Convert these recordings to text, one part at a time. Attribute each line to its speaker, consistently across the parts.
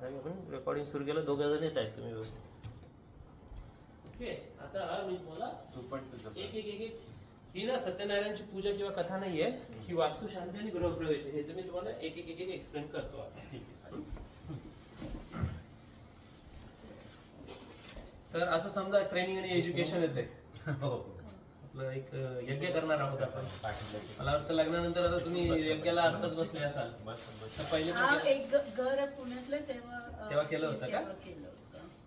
Speaker 1: आता आपण रेकॉर्डिंग सुरू केलं, दोघं जण येत आहेत तुम्ही व्यवस्थित. ठीक आहे. आता मी तुम्हाला एक एक एक एक ही ना सत्यनारायणची पूजा किंवा कथा नाहीये, ही वास्तुशांती आणि गृहप्रवेश हे तर मी तुम्हाला एक एक एक एक एक्सप्लेन करतो आता. तर असं समजा ट्रेनिंग आणि एज्युकेशनच आहे. आपलं एक यज्ञ करणार आहोत आपण. मला वाटतं लग्नानंतर आता तुम्ही यज्ञाला आताच बसले असाल. तर पहिले
Speaker 2: एक घर पुण्यातलं
Speaker 1: तेव्हा केलं होतं का?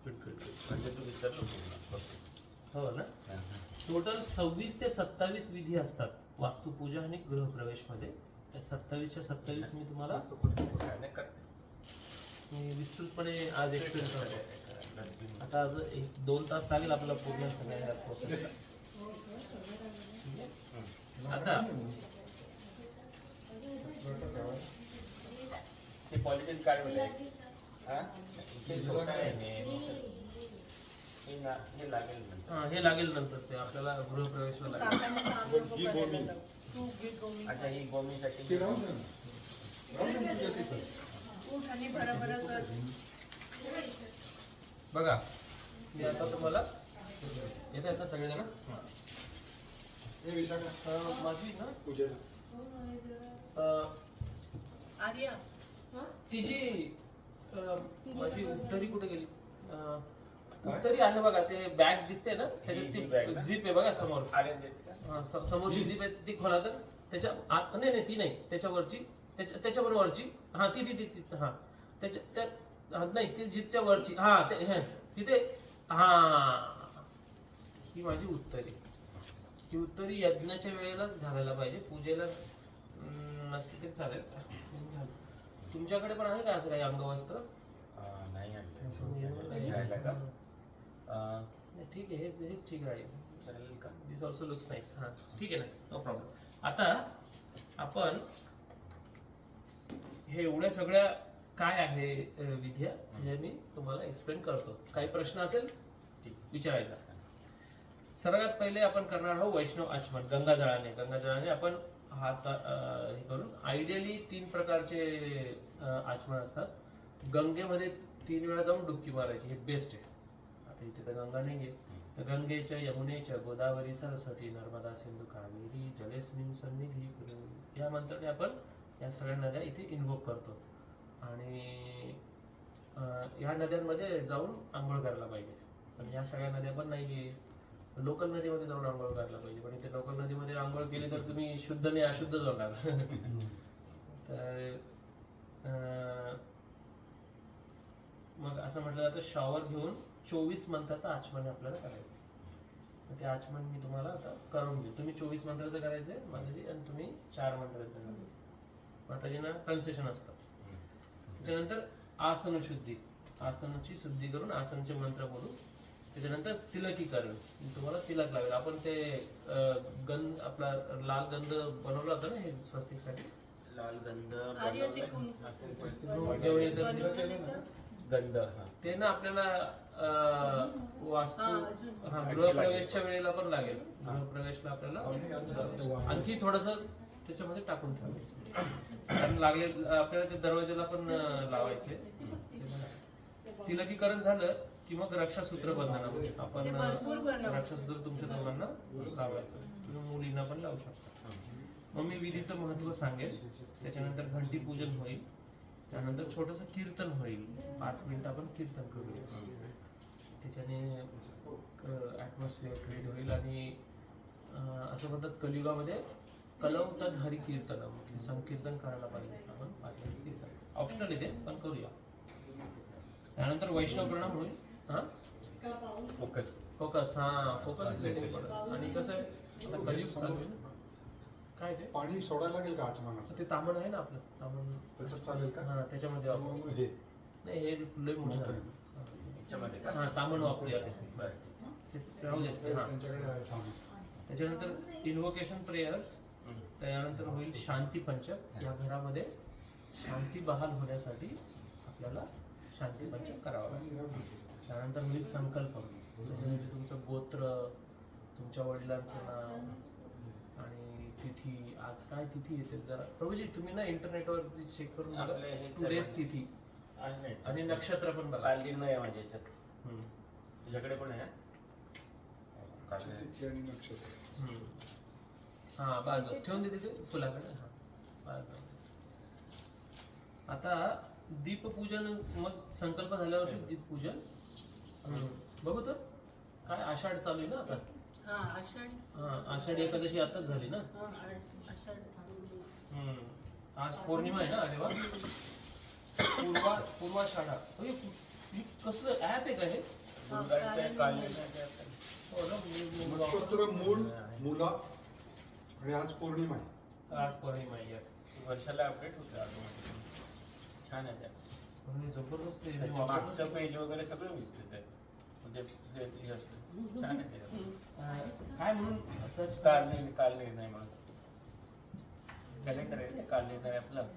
Speaker 3: म्हणजे तू विचारलं
Speaker 1: हो ना. टोटल 26 ते 27 विधी असतात वास्तुपूजा आणि गृहप्रवेश मध्ये. 27च्या 27 मी तुम्हाला विस्तृतपणे आज एक्सप्लेन करतो. आता 1-2 तास लागेल आपल्याला पूर्ण सगळ्या प्रोसेसला. आता
Speaker 3: ते पॉलिटिन कार्ड मध्ये
Speaker 1: हे लागेल नंतर ते आपल्याला गृहप्रवेशला लागेल.
Speaker 3: अच्छा ही गोमीसाठी
Speaker 1: बघा मी आता तुम्हाला येत आहेत ना सगळेजण. माझी ना ती जी माझी उत्तरी कुठे गेली? उत्तरी आहे बघा, ते बॅग दिसते ना त्याच्यात ती झिप आहे बघा समोर. समोरची झिप आहे ती खोला, तर त्याच्या आत नाही ती नाही, त्याच्यावरची त्याच्याबरोबरची हा ती ती ती हा त्याच्या नाही ती झिपच्या वरची हा तिथे हा ही माझी उत्तरी. ही उत्तरी यज्ञाच्या वेळेलाच घालायला पाहिजे, पूजेला नसली तरी चालेल. तुमच्याकडे पण आहे का असं काही अंगवस्त्र?
Speaker 3: नाही
Speaker 1: ठीक आहे, हेच ठीक राहील.
Speaker 3: चालेल का?
Speaker 1: दिस ऑल्सो लुक्स नाईस. हा ठीक आहे ना, नो प्रॉब्लेम. आता आपण हे एवढ्या सगळ्या काय आहे विद्या हे मी तुम्हाला एक्सप्लेन करतो. काही प्रश्न असेल विचारायचा. सर्वात पहिले आपण करणार आहोत वैष्णव आचमन गंगाजळाने आपण हात हे करून. आयडियली 3 प्रकारचे आचमन असतात. गंगेमध्ये 3 वेळा जाऊन डुबकी मारायची, हे बेस्ट आहे. आता इथे तर गंगा नाहीये, तर गंगेच्या यमुनेच्या गोदावरी सरस्वती नर्मदा सिंधू कावेरी जलेस्मिन सन्निधी कुरु या मंत्राने आपण या सगळ्या नद्या इथे इन्व्होक करतो. आणि ह्या नद्यांमध्ये जाऊन आंघोळ करायला पाहिजे. पण ह्या सगळ्या नद्या पण नाहीये, लोकल नदीमध्ये जाऊन आंघोळ करायला पाहिजे. पण इथे लोकल नदीमध्ये आंघोळ केली तर तुम्ही शुद्ध नाही अशुद्धच होणार. तर मग असं म्हटलं जातं शॉवर घेऊन 24 मंत्राचं आचमन आपल्याला करायचं. ते आचमन मी तुम्हाला आता करून देऊ. तुम्ही 24 मंत्राचं करायचंय माताजी आणि तुम्ही 4 मंत्राचं करायचं. माताजींना कन्सेशन असतं. त्याच्यानंतर आसन शुद्धी, आसनाची शुद्धी करून आसनचे मंत्र बोलून त्याच्यानंतर तिलकीकरण. तुम्हाला तिलक लावेल. आपण ते गंध आपला लाल गंध बनवला होता ना हे स्वस्तिकसाठी.
Speaker 3: लाल गंध गंध
Speaker 1: ते ना आपल्याला वास्तू गृहप्रवेशच्या वेळेला पण लागेल. गृहप्रवेशला आपल्याला आणखी थोडस त्याच्यामध्ये टाकून ठेवायचं. लागले आपल्याला ते दरवाजाला पण लावायचे. तिलकीकरण झालं की मग रक्षासूत्र बंधन आपण रक्षासूत्र तुमच्या दोघांना लावायचं. तुम्ही मुलींना पण लावू शकता. मग मी विधीचं महत्व सांगेल. त्याच्यानंतर घंटी पूजन होईल. त्यानंतर छोटंसं कीर्तन होईल. 5 मिनिटं आपण कीर्तन करूया. त्याच्याने ॲटमॉस्फिअर क्रिएट होईल. आणि असं म्हणतात कलियुगामध्ये कलौतद हरी कीर्तन संकीर्तन करायला पाहिजे आपण. 5 मिनिट कीर्तन ऑप्शनल येते पण करूया. त्यानंतर वैष्णव प्रणाम होईल. हा फोकस फोकस सेटिंग पडत. आणि कसं आहे आता कलियुग काय ते
Speaker 4: पाणी सोडायला लागेल का आचमनाचं?
Speaker 1: ते तामण आहे ना आपलं तामण,
Speaker 4: त्याच्यात चालेल का?
Speaker 1: हा त्याच्यामध्ये वापरू.
Speaker 4: हे
Speaker 1: नाही हे लय मोठं झालं. हा तामण वापरूया ते राहू देत. हा त्याच्यानंतर इन्व्होकेशन प्रेयर्स. त्यानंतर होईल शांती पंचक. या घरामध्ये शांती बहाल होण्यासाठी आपल्याला शांती पंचक करावं लागेल. त्यानंतर होईल संकल्प. त्याच्यामध्ये तुमचं गोत्र, तुमच्या वडिलांचं नाव आणि तिथी. आज काय तिथी येते जरा प्रभूजी तुम्ही ना इंटरनेटवर चेक करून बघा. टुडेज तिथी
Speaker 3: आहे नाही.
Speaker 1: आणि नक्षत्र पण बघा.
Speaker 3: काल निर्णय आहे माझ्या याच्यात.
Speaker 1: हम्म.
Speaker 3: तुझ्याकडे पण आहे? काल निर्णय.
Speaker 4: तिथी आणि नक्षत्र.
Speaker 1: हम्म. हा बाग ठेवून दे तिथे फुलाकडे. हा बाग. आता दीपपूजन मग संकल्प झाल्यावरती दीपपूजन बघू तर काय आषाढ चालू आहे ना आता.
Speaker 2: हा आषाढ.
Speaker 1: हा आषाढी एकादशी आताच झाली ना.
Speaker 2: हा आषाढ चालू.
Speaker 1: हम्म. आज पौर्णिमा आहे ना. अरे वा. पूर्वाषाढा. अरे, हे कसलं ऍप आहे का हे?
Speaker 3: दुर्गांचं आहे, काल निर्णय आहे आपल्याला.
Speaker 1: हो ना.
Speaker 4: नक्षत्र मूळ, मुला आणि आज पौर्णिमा आहे.
Speaker 1: आज पौर्णिमा आहे. यस.
Speaker 3: वर्षाला अपडेट होतं ऑटोमॅटिकली. छान आहे त्या.
Speaker 1: जबरदस्त आहे. मी
Speaker 3: त्याचं
Speaker 1: वापरलंच
Speaker 3: मागचं
Speaker 1: नाही.
Speaker 3: पेज वगैरे सगळं दिसतं त्यात. म्हणजे हे असतं. छान आहे ते.
Speaker 1: काय म्हणून सर्च
Speaker 3: काल निर्णय म्हणून कॅलेंडर आहे ते. काल निर्णय आपलं.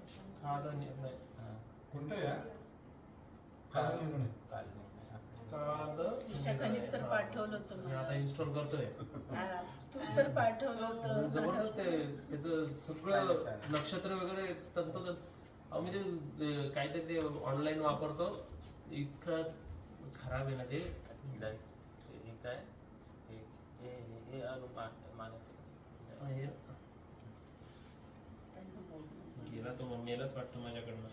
Speaker 1: हा आता निर्णय.
Speaker 3: हा.
Speaker 4: कोणतं आहे? काल निर्णय.
Speaker 3: काल निर्णय.
Speaker 2: विशाखानीच तर पाठवलं होतं
Speaker 1: मी
Speaker 2: मला.
Speaker 1: आता इन्स्टॉल करतोय.
Speaker 2: हा, तूच तर पाठवलं होतं.
Speaker 1: जबरदस्त आहे त्याचं सगळं नक्षत्र वगैरे तंतोतंत. अहो मी ते काहीतरी ते ऑनलाईन वापरतो इतकं खराब आहे ना ते.
Speaker 3: हे काय हे अनुमानाचं
Speaker 1: हे गेला तो मेलाच वाटतो माझ्याकडनं.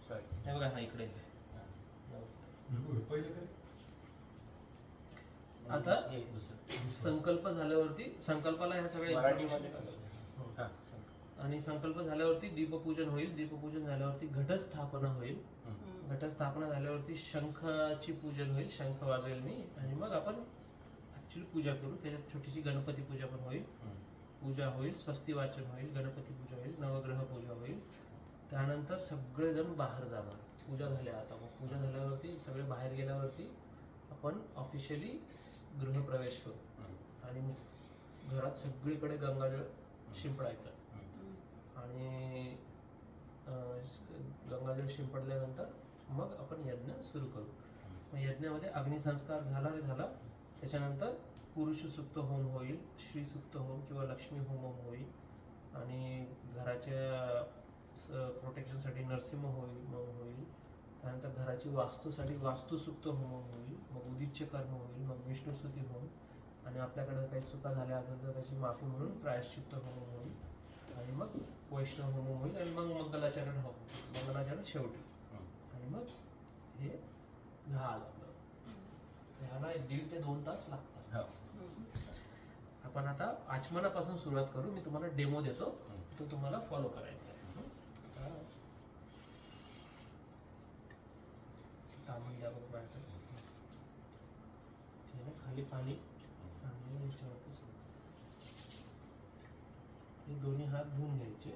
Speaker 3: सॉरी.
Speaker 1: हे बघा हा इकडे आहे.
Speaker 4: पहिलं तरी
Speaker 1: आता
Speaker 3: हे दुसरं
Speaker 1: संकल्प झाल्यावरती संकल्पाला ह्या सगळ्या
Speaker 3: मराठीमध्ये
Speaker 1: information-
Speaker 3: हा.
Speaker 1: आणि संकल्प झाल्यावरती दीपपूजन होईल. दीपपूजन झाल्यावरती घटस्थापना होईल. घटस्थापना झाल्यावरती शंखाची पूजन होईल. शंख वाजवेल मी आणि मग आपण ऍक्च्युली पूजा करू. त्याच्यात छोटीशी गणपती पूजा पण होईल. पूजा होईल, स्वस्ती वाचन होईल, गणपती पूजा होईल, नवग्रह पूजा होईल. त्यानंतर सगळेजण बाहेर जाणार. पूजा झाल्या आता. मग पूजा झाल्यावरती सगळे बाहेर गेल्यावरती आपण ऑफिशियली गृहप्रवेश करू आणि घरात सगळीकडे गंगाजळ शिंपडायचं. आणि गंगाजळ शिंपडल्यानंतर मग आपण यज्ञ सुरू करू. मग यज्ञामध्ये अग्निसंस्कार झाला रे झाला. त्याच्यानंतर पुरुष सुक्त होम होईल, श्री सुक्त होम किंवा लक्ष्मी होम होईल आणि घराच्या प्रोटेक्शनसाठी नरसिंह होईल. त्यानंतर घराची वास्तूसाठी वास्तुसुक्त होम होईल. मग उदिच्य कर्म होईल. मग विष्णुस्तुती होम आणि आपल्याकडे काही चुका झाल्या असेल तर त्याची माफी म्हणून प्रायश्चित्त होम होईल आणि मग वैष्णव होम होईल आणि मग मंगलाचरण होम. मंगलाचरण शेवटी आणि मग हे झालं आपलं. ह्याला 1.5 ते 2 तास लागतात. आपण आता आचमनापासून सुरुवात करू. मी तुम्हाला डेमो देतो, तो तुम्हाला फॉलो करायचा आहे. तांबून द्या बघ बाहेर. खाली पाणी सांगून याच्यावरती सोडू. हे दोन्ही हात धुवून घ्यायचे.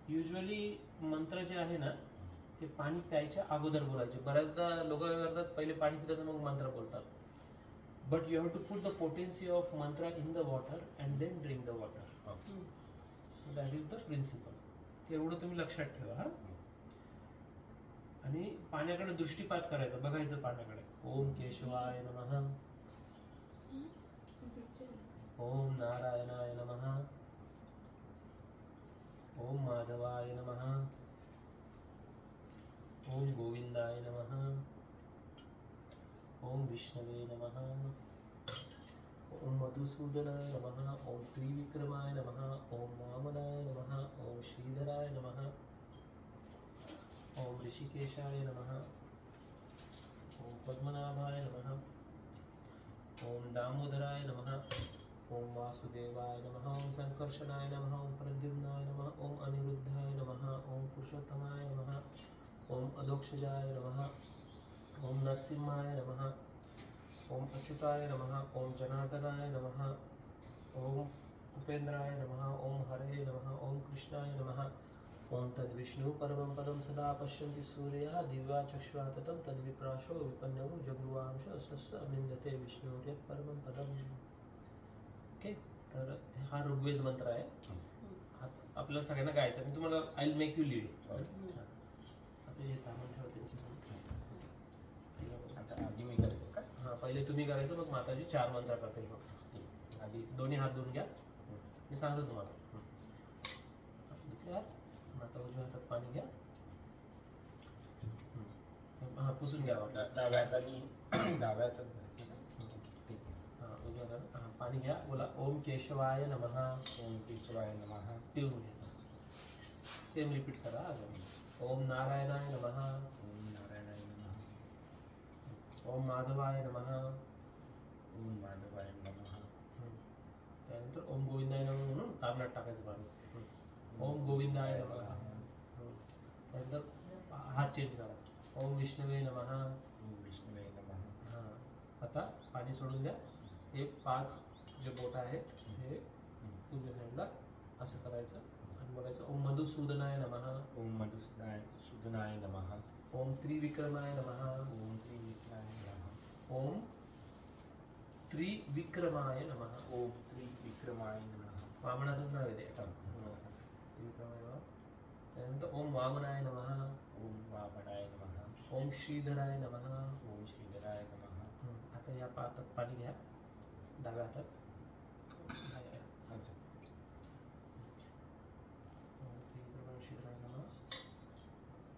Speaker 1: युजली मंत्र जे आहे ना ते पाणी प्यायच्या अगोदर बोलायचे. बऱ्याचदा लोक काय करतात, पहिले पाणी पितात मग मंत्र बोलतात. But you have to put the potency of mantra in the water and then drink the water. So that is the principle. तेवढं तुम्ही लक्षात ठेवा. हा. आणि पाण्याकडे दृष्टीपात करायचा, बघायचं पाण्याकडे. ओम केशवाय नमः, ओम नारायणाय नमः, ओम माधवाय नमः, ओम गोविंदाय नमः, ओम विष्णवे नमः, ओम मधुसूदनाय नमः, ओम त्रिविक्रमाय नमः, ओम वामनाय नमः, ओम श्रीधराय नमः, ओम ऋषिकेशाय नमः, ओम पद्मनाभाय नमः, ओम दामोदराय नमः, ओम वासुदेवाय नमः, ओम संकर्षणाय नमः, ओम प्रद्युम्नाय नमः, ओम अनिरुद्धाय नमः, ओम पुरुषोत्तमाय नमः, ओम अधोक्षजाय नमः, ओम नरसिंहाय नमः, ओम अच्युताय नमः, ओम जनार्दनाय नमः, ओम उपेन्द्राय नमः, ओम हरे नमः, ओम कृष्णाय नमः, ओम तद्विष्णु परमं पदं सदा पश्यन्ति सूर्यः दिव्या चक्षुषा ततं तद्विप्राशो विपन्यो जगुवांश स्वस्य अभिन्दते विष्णुर्यत् परमं पदम्. ओके. तर हा ऋग्वेद मंत्र आहे. आपल्याला सगळ्यांना गायचा. मी तुम्हाला I will make you lead. आता हे थांबून ठेवा त्यांच्यासमोर.
Speaker 3: आता आधी मी करायचं का?
Speaker 1: हां, पहिले तुम्ही करायचं, मग माताजी 4 मंत्र करतील. फक्त
Speaker 3: आधी
Speaker 1: दोन्ही हात धुवून घ्या. मी सांगतो तुम्हाला. दुसरे हात, माता उजव्या हातात पाणी घ्या. पुसून घ्यावा.
Speaker 3: डाव्या हाताने डाव्या हातात घ्यायचं ना. ठीक आहे.
Speaker 1: हा उजव्या हाताने. हा पाणी घ्या. बोला ओम केशवाय नमः.
Speaker 3: ओम केशवाय नमः.
Speaker 1: पिऊन घ्या. सेम रिपीट करा अजून. ओम नारायणाय नमः.
Speaker 3: ओम नारायणाय नमः.
Speaker 1: ओम माधवाय नमः.
Speaker 3: ओम माधवाय नमः.
Speaker 1: त्यानंतर ओम गोविंदाय नमः म्हणून तारणात टाकायचं पाणी. ओम गोविंदाय नमः. त्यानंतर हात चेंज करा. ओम विष्णवे नमः.
Speaker 3: ओम विष्णुवे नमः.
Speaker 1: हा आता पाणी सोडून द्या. हे 5 जे बोट आहेत हे उजव्या साईडला असं करायचं आणि बोलायचं ओम मधुसूदनाय नमः.
Speaker 3: ओम मधुसूदनाय नमः.
Speaker 1: ओम त्रिविक्रमाय नमः.
Speaker 3: ओम त्रिविक्रमाय नमः.
Speaker 1: ओम त्रिविक्रमाय नमः.
Speaker 3: ओम त्रिविक्रमाय नमः.
Speaker 1: वामनाचंच नाव आहे ते. त्रिविक्रमाय नमः. त्यानंतर ओम वामनाय नमः.
Speaker 3: ओम वामनाय नमः.
Speaker 1: ओम श्रीधराय नमः.
Speaker 3: ओम श्रीधराय नमः.
Speaker 1: आता या पात्रात पाणी घ्या. डाव्या हातात.
Speaker 3: अच्छा.
Speaker 1: ओम त्रिविक्रमाय श्रीधराय नमः.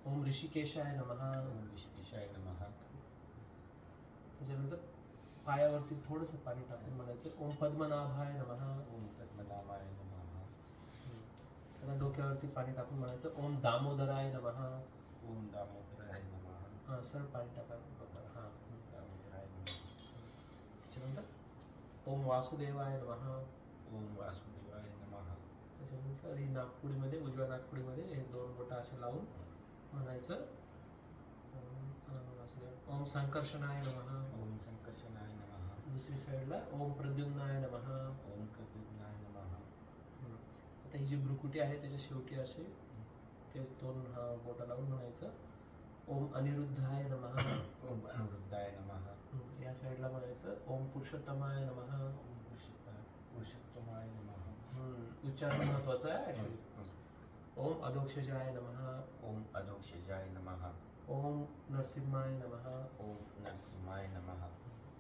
Speaker 1: ओम ऋषिकेशाय नमः.
Speaker 3: ओम ऋषिकेशाय नमः.
Speaker 1: त्याच्यानंतर पायावरती थोडंसं पाणी टाकून म्हणायचं ओम पद्मनाभाय नमः.
Speaker 3: ओम पद्मनाभाय नमः.
Speaker 1: आता डोक्यावरती पाणी टाकून म्हणायचं ओम दामोदराय नमः.
Speaker 3: ओम दामोदराय नमः.
Speaker 1: हां सर पाणी टाकायचं डोक्यावर. हां
Speaker 3: दामोदराय नमः.
Speaker 1: त्याच्यानंतर ओम वासुदेवाय नमः.
Speaker 3: ओम वासुदेवाय नमः.
Speaker 1: त्याच्यानंतर ही नागपुडीमध्ये उजव्या नागपुडीमध्ये हे 2 बोटं असे लावून म्हणायचं वासुदेव. ओम संकर्षणाय नमः.
Speaker 3: ओम संकर्षणाय नमः.
Speaker 1: दुसरी साईडला ओम प्रद्युम्नाय नमः.
Speaker 3: ओम प्रद्युम्नाय नमः.
Speaker 1: आता ही जी भ्रुकुटी आहे त्याच्या शेवटी असे ते 2 बोटं लावून म्हणायचं ओम अनिरुद्धाय नमः.
Speaker 3: ओम अनिरुद्धाय नमः.
Speaker 1: या साईडला म्हणायचं ओम पुरुषोत्तमाय नमः.
Speaker 3: ओम पुरुषोत्तमाय नमः.
Speaker 1: उच्चारण महत्वाचं आहे ॲक्च्युली. ओम अधोक्षजाय नमः.
Speaker 3: ओम अधोक्षजाय नमः.
Speaker 1: ओम नरसिंहाय नमः.
Speaker 3: ओम नरसिंहाय नमः.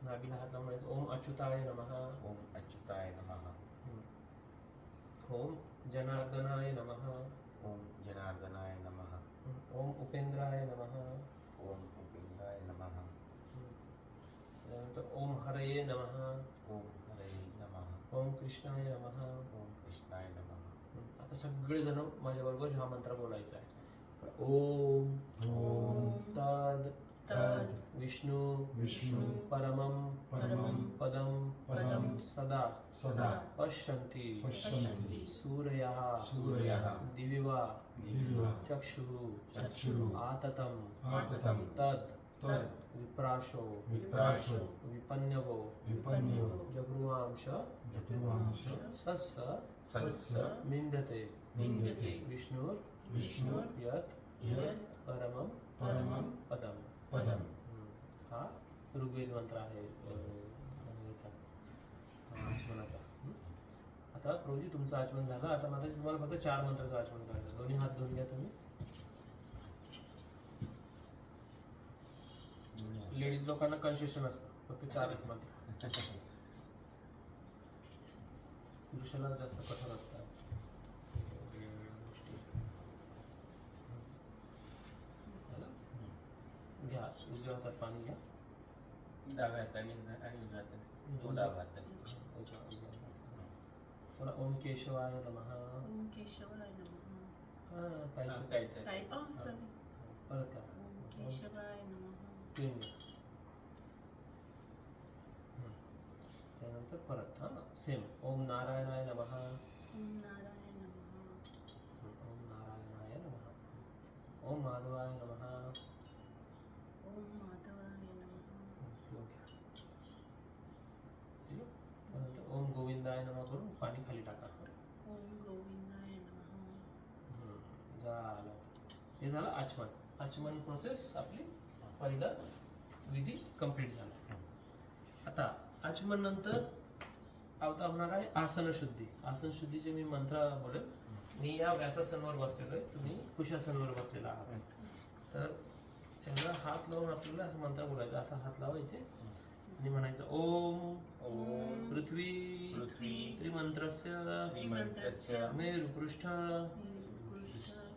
Speaker 1: नाभीला हात लावून म्हणायचं ओम अच्युताय नमः.
Speaker 3: ओम अच्युताय नमः.
Speaker 1: ओम जनार्दनाय नमः.
Speaker 3: ओम जनार्दनाय नमः.
Speaker 1: ओम उपेंद्राय नमः.
Speaker 3: ओम उपेंद्राय नमः.
Speaker 1: त्यानंतर ओम हरये नमः.
Speaker 3: ओम हरये नमः.
Speaker 1: ओम कृष्णाय नमः.
Speaker 3: ओम कृष्णाय नमः.
Speaker 1: आता सगळेजण माझ्याबरोबर हा मंत्र बोलायचा आहे. ओम
Speaker 4: ओम
Speaker 1: तद
Speaker 2: तद
Speaker 4: विष्णु
Speaker 1: परमं पदं
Speaker 4: पदं
Speaker 1: सदा
Speaker 4: सदा
Speaker 1: पश्यन्ति
Speaker 4: पश्यन्ति
Speaker 1: सूरयः
Speaker 4: सूरयः
Speaker 1: दिविवा
Speaker 4: दिव्या
Speaker 1: चक्षुः
Speaker 4: चक्षुः
Speaker 1: आततं
Speaker 4: आततं
Speaker 1: तद
Speaker 4: तद्
Speaker 1: विप्राशो
Speaker 4: विप्राशो
Speaker 1: विपन्यवो
Speaker 4: विपन्यो
Speaker 1: जगृवांश
Speaker 4: जगुवांश
Speaker 1: सस्य
Speaker 4: सस्य
Speaker 1: मिन्दते
Speaker 4: निन्द्यते
Speaker 1: विष्णुर्
Speaker 4: विष्णुर्
Speaker 1: यत्
Speaker 4: यत्
Speaker 1: परमं
Speaker 4: परमं
Speaker 1: पदं.
Speaker 4: पदं.
Speaker 1: हा ऋग्वेद मंत्र आहे याचा आचमनाचा. आता प्रभूजी तुमचं आचमन झालं. आता मात्र तुम्हाला फक्त 4 मंत्राचं आचमन करायचं. दोन्ही हात धुवून घ्या तुम्ही. लेडीज लोकांना कन्सेशन असतं फक्त 4च मंत्र. पुरुषाला जास्त कठोर असतात. झालं? घ्या उजव्या हातात पाणी घ्या.
Speaker 3: डाव्या हाताने आणि उजव्या हाताने. तो डाव्या हाताने.
Speaker 1: बोला ओम केशवाय नमः.
Speaker 2: ओम केशवाय नमः.
Speaker 1: हां ताईचं.
Speaker 3: द्यायचं.
Speaker 2: काय सॉरी.
Speaker 1: परत करा.
Speaker 2: ओम केशवाय नमः.
Speaker 1: तीन घ्या. त्यानंतर परत हां सेम ओम नारायणाय नमः.
Speaker 2: ओम नारायण नमः.
Speaker 1: ओम नारायणाय नमः. ओम माधवाय नमः.
Speaker 2: ओम माधवाय नमः.
Speaker 1: त्यानंतर ओम गोविंदाय नमः करून पाणी खाली टाका.
Speaker 2: ओम गोविंदाय नमः.
Speaker 1: झालं. हे झालं आचमन. आचमन प्रोसेस आपली पहिला विधी कंप्लीट झाला. आता आचमन नंतर आता होणार आहे आसन शुद्धी. आसन शुद्धीचे मी मंत्र बोलेल. मी या व्यासासनावर बसलेलो आहे. तुम्ही कुशासनावर बसलेला आहात. तर त्याला हात लावून आपल्याला हा मंत्र बोलायचा. असा हात लावायचे आणि म्हणायचं ओम
Speaker 3: ओम
Speaker 1: पृथ्वी
Speaker 3: पृथ्वी
Speaker 1: त्रिमंत्रस्य
Speaker 3: त्रिमंत्रस्य
Speaker 1: मेरुपृष्ठ
Speaker 2: पृष्ठ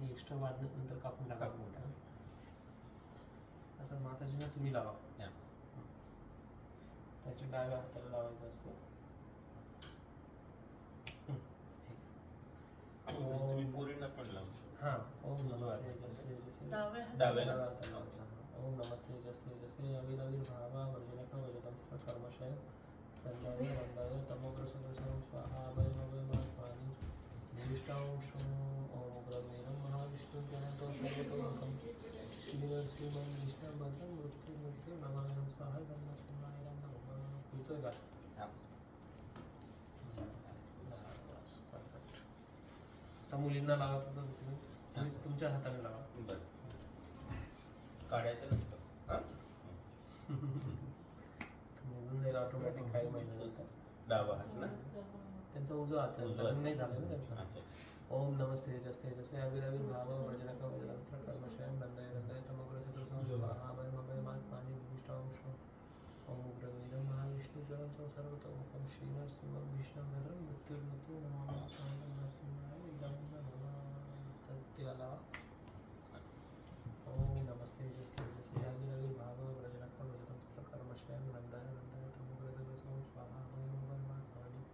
Speaker 1: हे एक्स्ट्रा वाढणं नंतर कापून टाका
Speaker 3: कापून.
Speaker 1: मोठा. आता माताजींना तुम्ही लावा.
Speaker 3: या.
Speaker 1: त्याच्या डाव्या हाताला लावायचं असतं.
Speaker 3: तुम्ही पोरींना पण लावू.
Speaker 1: हा. ओम नमस्ते जस्ते जसे
Speaker 2: डाव्या हात-
Speaker 3: डाव्या
Speaker 1: डाव्या हाताला लावायचं. हा. ओम नमस्ते जस्ते जसे अविरवीर भावा वर्जनक वजतंस्त्र कर्मशय वंदाय वंदाय तमोग्रसुग्रसं स्वाहा अभय अभय महात्मानि भूष्टांश ओम ब्रह्मेणं महाविष्णु जयन्तो सर्वतोमुखं श्रीनरसिंहं विष्णुभद्रं मृत्यु मृत्यु नमाम्यहं स्वाहा गंगाधरनाय नमः. होतोय का?
Speaker 3: हा.
Speaker 1: परफेक्ट. आता मुलींना लावत होता तुम्ही तुमच्या हाताने लावा.
Speaker 3: बरं. काढायचं नसतं. हा?
Speaker 1: निघून जाईल ऑटोमॅटिक काही महिन्यानंतर.
Speaker 3: डावा हात ना.
Speaker 1: त्यांचा उजवा हात आहे. लग्न नाही झालं ना त्यांचं.
Speaker 3: अच्छा.
Speaker 1: ओम नमस्ते जस्ते जसे अविरवीर भाव वर्जनक वजतंत्र कर्मशयं वंदाय वंदाय तमोग्रसुग्रसं स्वाहा अभय अभय महात्मानि भूष्टांश ओम ब्रह्मेणं महाविष्णु जयन्तो सर्वतोमुखं श्रीनरसिंहं विष्णुभद्रं मृत्युर्मृत्यु नमाम्यहं स्वाहा नरसिंहाय नमः. तर तिला लावा. ओम नमस्ते जस्ते जसे अविरवीर भाव वर्जनक वजतंत्र कर्मशयं वंदाय वंदाय तमोग्रसुग्रसं स्वाहा अभय अभय महात्मानि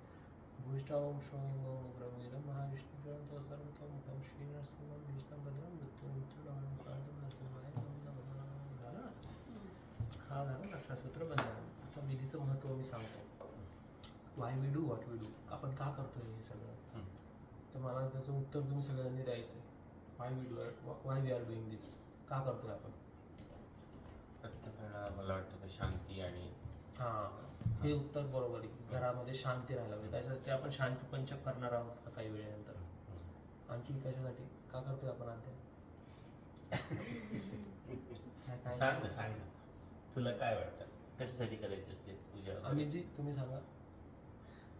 Speaker 1: भूष्टांश ओम ब्रह्मेणं महाविष्णु जयन्तो सर्वतोमुखं श्रीनरसिंहं विष्णुभद्रं मृत्युर्मृत्यु नमाम्यहं स्वाहा नरसिंहाय नमः. झालं. हा झाला अक्षरसूत्र बंद झालं. आता विधीचं महत्त्व मी सांगतो. Why we do what we do. आपण का करतोय हे सगळं. तर मला त्याचं उत्तर तुम्ही सगळ्यांनी द्यायचं आहे. Why we do why we are doing this. का करतोय आपण.
Speaker 3: प्रत्येकाला मला वाटतं की शांती आणि
Speaker 1: हां हे उत्तर बरोबर आहे. घरामध्ये शांती राहायला पाहिजे. त्यासाठी आपण शांती पंचक करणार आहोत आता काही वेळेनंतर. आणखी कशासाठी का करतोय आपण अध्याय. काय
Speaker 3: सांग ना सांग ना. तुला काय वाटतं कशासाठी करायची असते पूजा.
Speaker 1: अमितजी तुम्ही सांगा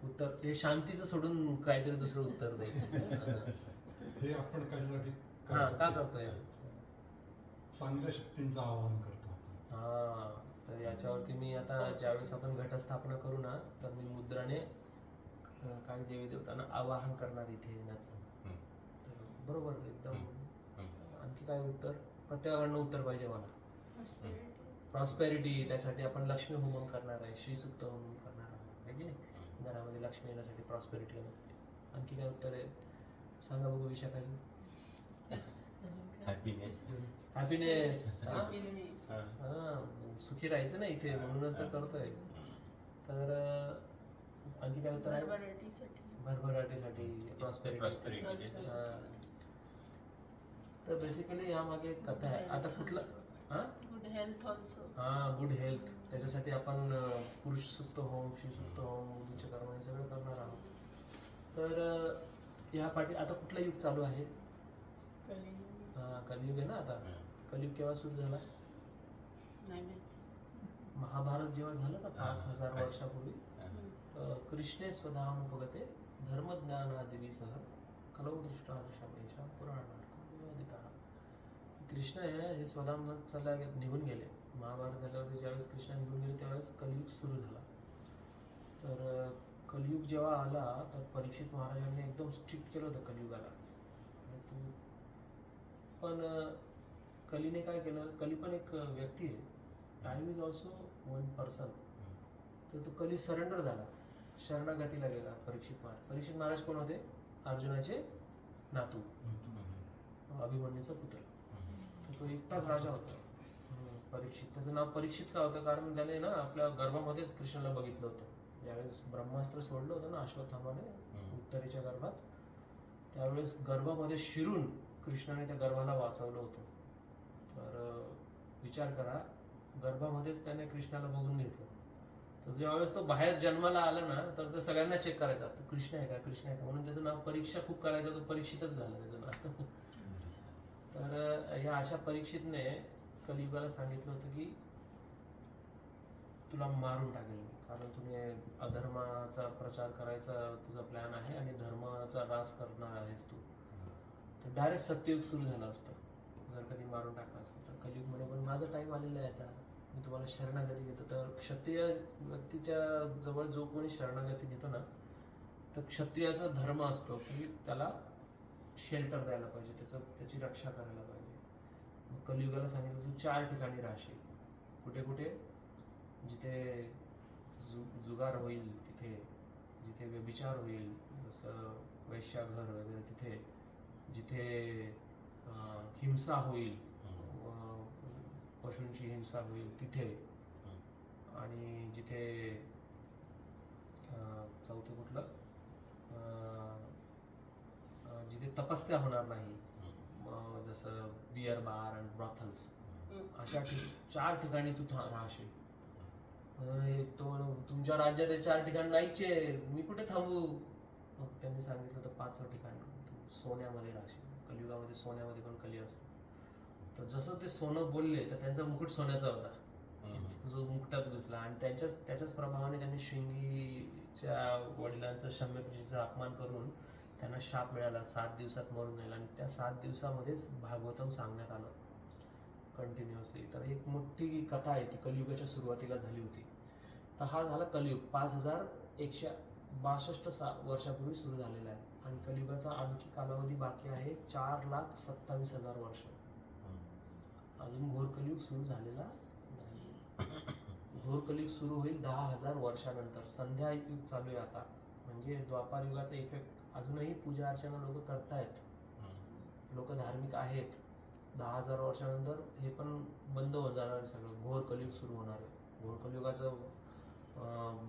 Speaker 1: उत्तर. हे शांतीचं सोडून काहीतरी दुसरं उत्तर द्यायचं.
Speaker 4: हे आपण कशासाठी
Speaker 1: हा
Speaker 4: करतो
Speaker 1: का
Speaker 4: ते?
Speaker 1: करतोय.
Speaker 4: चांगल्या शक्तींचं आवाहन करतो आपण.
Speaker 1: हा तर याच्यावरती मी आता ज्यावेळेस आपण घटस्थापना करू ना तर मी मुद्राने काही देवी देवतांना आवाहन करणार इथे येण्याचं.
Speaker 3: हम्म.
Speaker 1: तर बरोबर एकदम.
Speaker 3: हम्म.
Speaker 1: आणखी काय उत्तर? प्रत्येकाकडनं उत्तर पाहिजे मला. प्रॉस्पेरिटी, त्यासाठी आपण लक्ष्मी होमम करणार आहे, श्रीसुक्त होमम करणार आहे, है की नाही? घरामध्ये लक्ष्मी येण्यासाठी, प्रॉस्पेरिटी येण्यासाठी. आणखी काय उत्तर आहे सांगा बघू विशाखाजी.
Speaker 3: हॅपीनेस.
Speaker 1: हॅपीनेस.
Speaker 2: Happiness.
Speaker 1: सुखी राहायचं ना इथे, म्हणूनच तर करतोय. तर आणखी काय उत्तर आहे?
Speaker 2: भरभराटीसाठी.
Speaker 1: भरभराटीसाठी, प्रॉस्पेरिटी.
Speaker 3: Prosperity.
Speaker 1: तर बेसिकली यामागे एक कथा आहे. आता कुठलं
Speaker 2: good health also.
Speaker 1: Good health, त्याच्यासाठी आपण पुरुष सुक्त होम, श्री सुक्त होम, उदूचे कर्म हे सगळं करणार आहोत. तर या पाठी आता कुठलं युग चालू आहे? कलियुग आहे ना आता. कलियुग केव्हा सुरू झाला?
Speaker 2: नाही माहिती.
Speaker 1: महाभारत जेव्हा झालं ना 5000 वर्षापूर्वी,
Speaker 2: हम्म.
Speaker 1: कृष्णे स्वधाम उपगते धर्मज्ञानादिविसह कलौ दृष्टा दशामेषा पुराणार्थ. कृष्ण हे स्वधाम निघून गेले. महाभारत झाल्यावरती ज्यावेळेस कृष्ण निघून गेले त्यावेळेस कलियुग सुरू झाला. तर कलियुग जेव्हा आला तर परीक्षित महाराजांनी एकदम स्ट्रिक्ट केलं होतं कलियुगाला. पण कलीने काय केलं? कली पण एक व्यक्ती आहे. Time is also one person. तर तो कली सरेंडर झाला, शरणागतीला गेला परीक्षित महाराज. परीक्षित महाराज कोण होते? अर्जुनाचे नातू, अभिमन्यूचा पुत्र. तर तो एकटाच राजा होता परीक्षित. त्याचं नाव परीक्षित का होतं? कारण त्याने ना आपल्या गर्भामध्येच कृष्णाला बघितलं होतं. ज्यावेळेस ब्रह्मास्त्र सोडलं होतं ना अश्वत्थामाने उत्तरेच्या गर्भात, त्यावेळेस गर्भामध्ये शिरून कृष्णाने त्या गर्भाला वाचवलं होतं. तर विचार करा, गर्भामध्येच त्याने कृष्णाला बघून घेतलं. तर ज्यावेळेस तो बाहेर जन्माला आला ना तर तो सगळ्यांना चेक करायचा, तो कृष्ण आहे का, कृष्ण आहे का, म्हणून त्याचं नाव परीक्षा खूप करायचा, तो परीक्षितच झाला त्याचं नाव. तर या अशा परीक्षितने कलियुगाला सांगितलं होतं की तुला मारून टाकेल मी, कारण तुम्ही अधर्माचा प्रचार करायचा तुझा प्लॅन आहे आणि धर्माचा रास करणार आहेस तू. तर डायरेक्ट सत्ययुग सुरू झालं असतं जर कधी मारून टाकलं असतं. तर कलियुग म्हणे पण माझा टाईम आलेला आहे आता, मी तुम्हाला शरणागती घेतो. तर क्षत्रिय व्यक्तीच्या जवळ जो कोणी शरणागती घेतो ना, तर क्षत्रियाचा धर्म असतो की त्याला शेल्टर द्यायला पाहिजे, त्याची रक्षा करायला पाहिजे. मग कलियुगाला सांगितलं तू 4 ठिकाणी राहशील. कुठे कुठे? जिथे जुगार होईल तिथे, जिथे व्यभिचार होईल जसं वैश्याघर वगैरे तिथे, जिथे हिंसा होईल, पशूंची हिंसा होईल तिथे, आणि जिथे चौथं कुठलं, जिथे तपस्या होणार नाही, जसं बियर बार अँड ब्रॉथल्स, अशा 4 ठिकाणी तू राहशील. तो तुमच्या राज्यात 4 ठिकाण नाहीच आहे, मी कुठे थांबू? मग त्यांनी सांगितलं तर 5वं ठिकाण तू सोन्यामध्ये राहशील. कलियुगामध्ये सोन्यामध्ये पण कली असतो. तर जसं ते सोनं बोलले तर त्यांचा मुकुट सोन्याचा होता, जो मुकुटात घुसला. आणि त्याच्याच प्रभावाने त्यांनी शृंगीच्या वडिलांचं शम्यपतीचा अपमान करून त्यांना शाप मिळाला, 7 दिवसात मरून जाईल. आणि त्या 7 दिवसामध्येच भागवतम सांगण्यात आलं कंटिन्युअसली. तर एक मोठी कथा आहे ती कलियुगाच्या सुरुवातीला झाली होती. तर हा झाला कलियुग 5162 वर्षापूर्वी सुरू झालेला आहे. आणि कलियुगाचा आणखी कालावधी बाकी आहे 4,27,000 वर्ष. अजून घोर कलियुग सुरू झालेला नाही. घोर कलियुग सुरू होईल 10,000 वर्षानंतर. संध्या युग चालू आहे आता, म्हणजे द्वापार युगाचा इफेक्ट. अजूनही पूजा अर्चना लोक करतायत, लोक धार्मिक आहेत. 10,000 वर्षानंतर हे पण बंद होत जाणार आहे सगळं. घोर कलियुग सुरू होणार आहे. घोर कलियुगाचं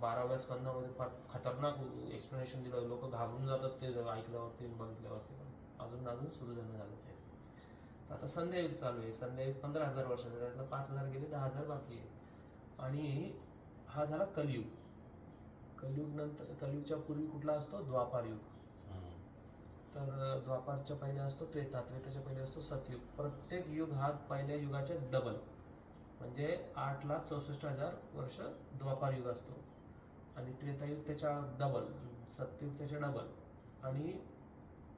Speaker 1: 12व्या स्कंदामध्ये फार खतरनाक एक्सप्लेनेशन दिलं. लोक घाबरून जातात ते ऐकल्यावरती बघितल्यावरती. पण अजून सुरू झालं ते. तर आता संध्यायुग चालू आहे. संध्यायुग 15,000 वर्षाचं, त्यातलं 5,000 गेले, 10,000 बाकी आहे. आणि हा झाला कलियुग. कलियुग नंतर, कलियुगच्या पूर्वी कुठला असतो? द्वापार युग. तर द्वापारच्या पहिले असतो त्रेता, त्रेताच्या पहिले असतो सतयुग. प्रत्येक युग हा पहिल्या युगाच्या डबल, म्हणजे 8,64,000 वर्ष द्वापार युग असतो. आणि त्रेतायुग त्याच्या डबल, सतयुग त्याच्या डबल. आणि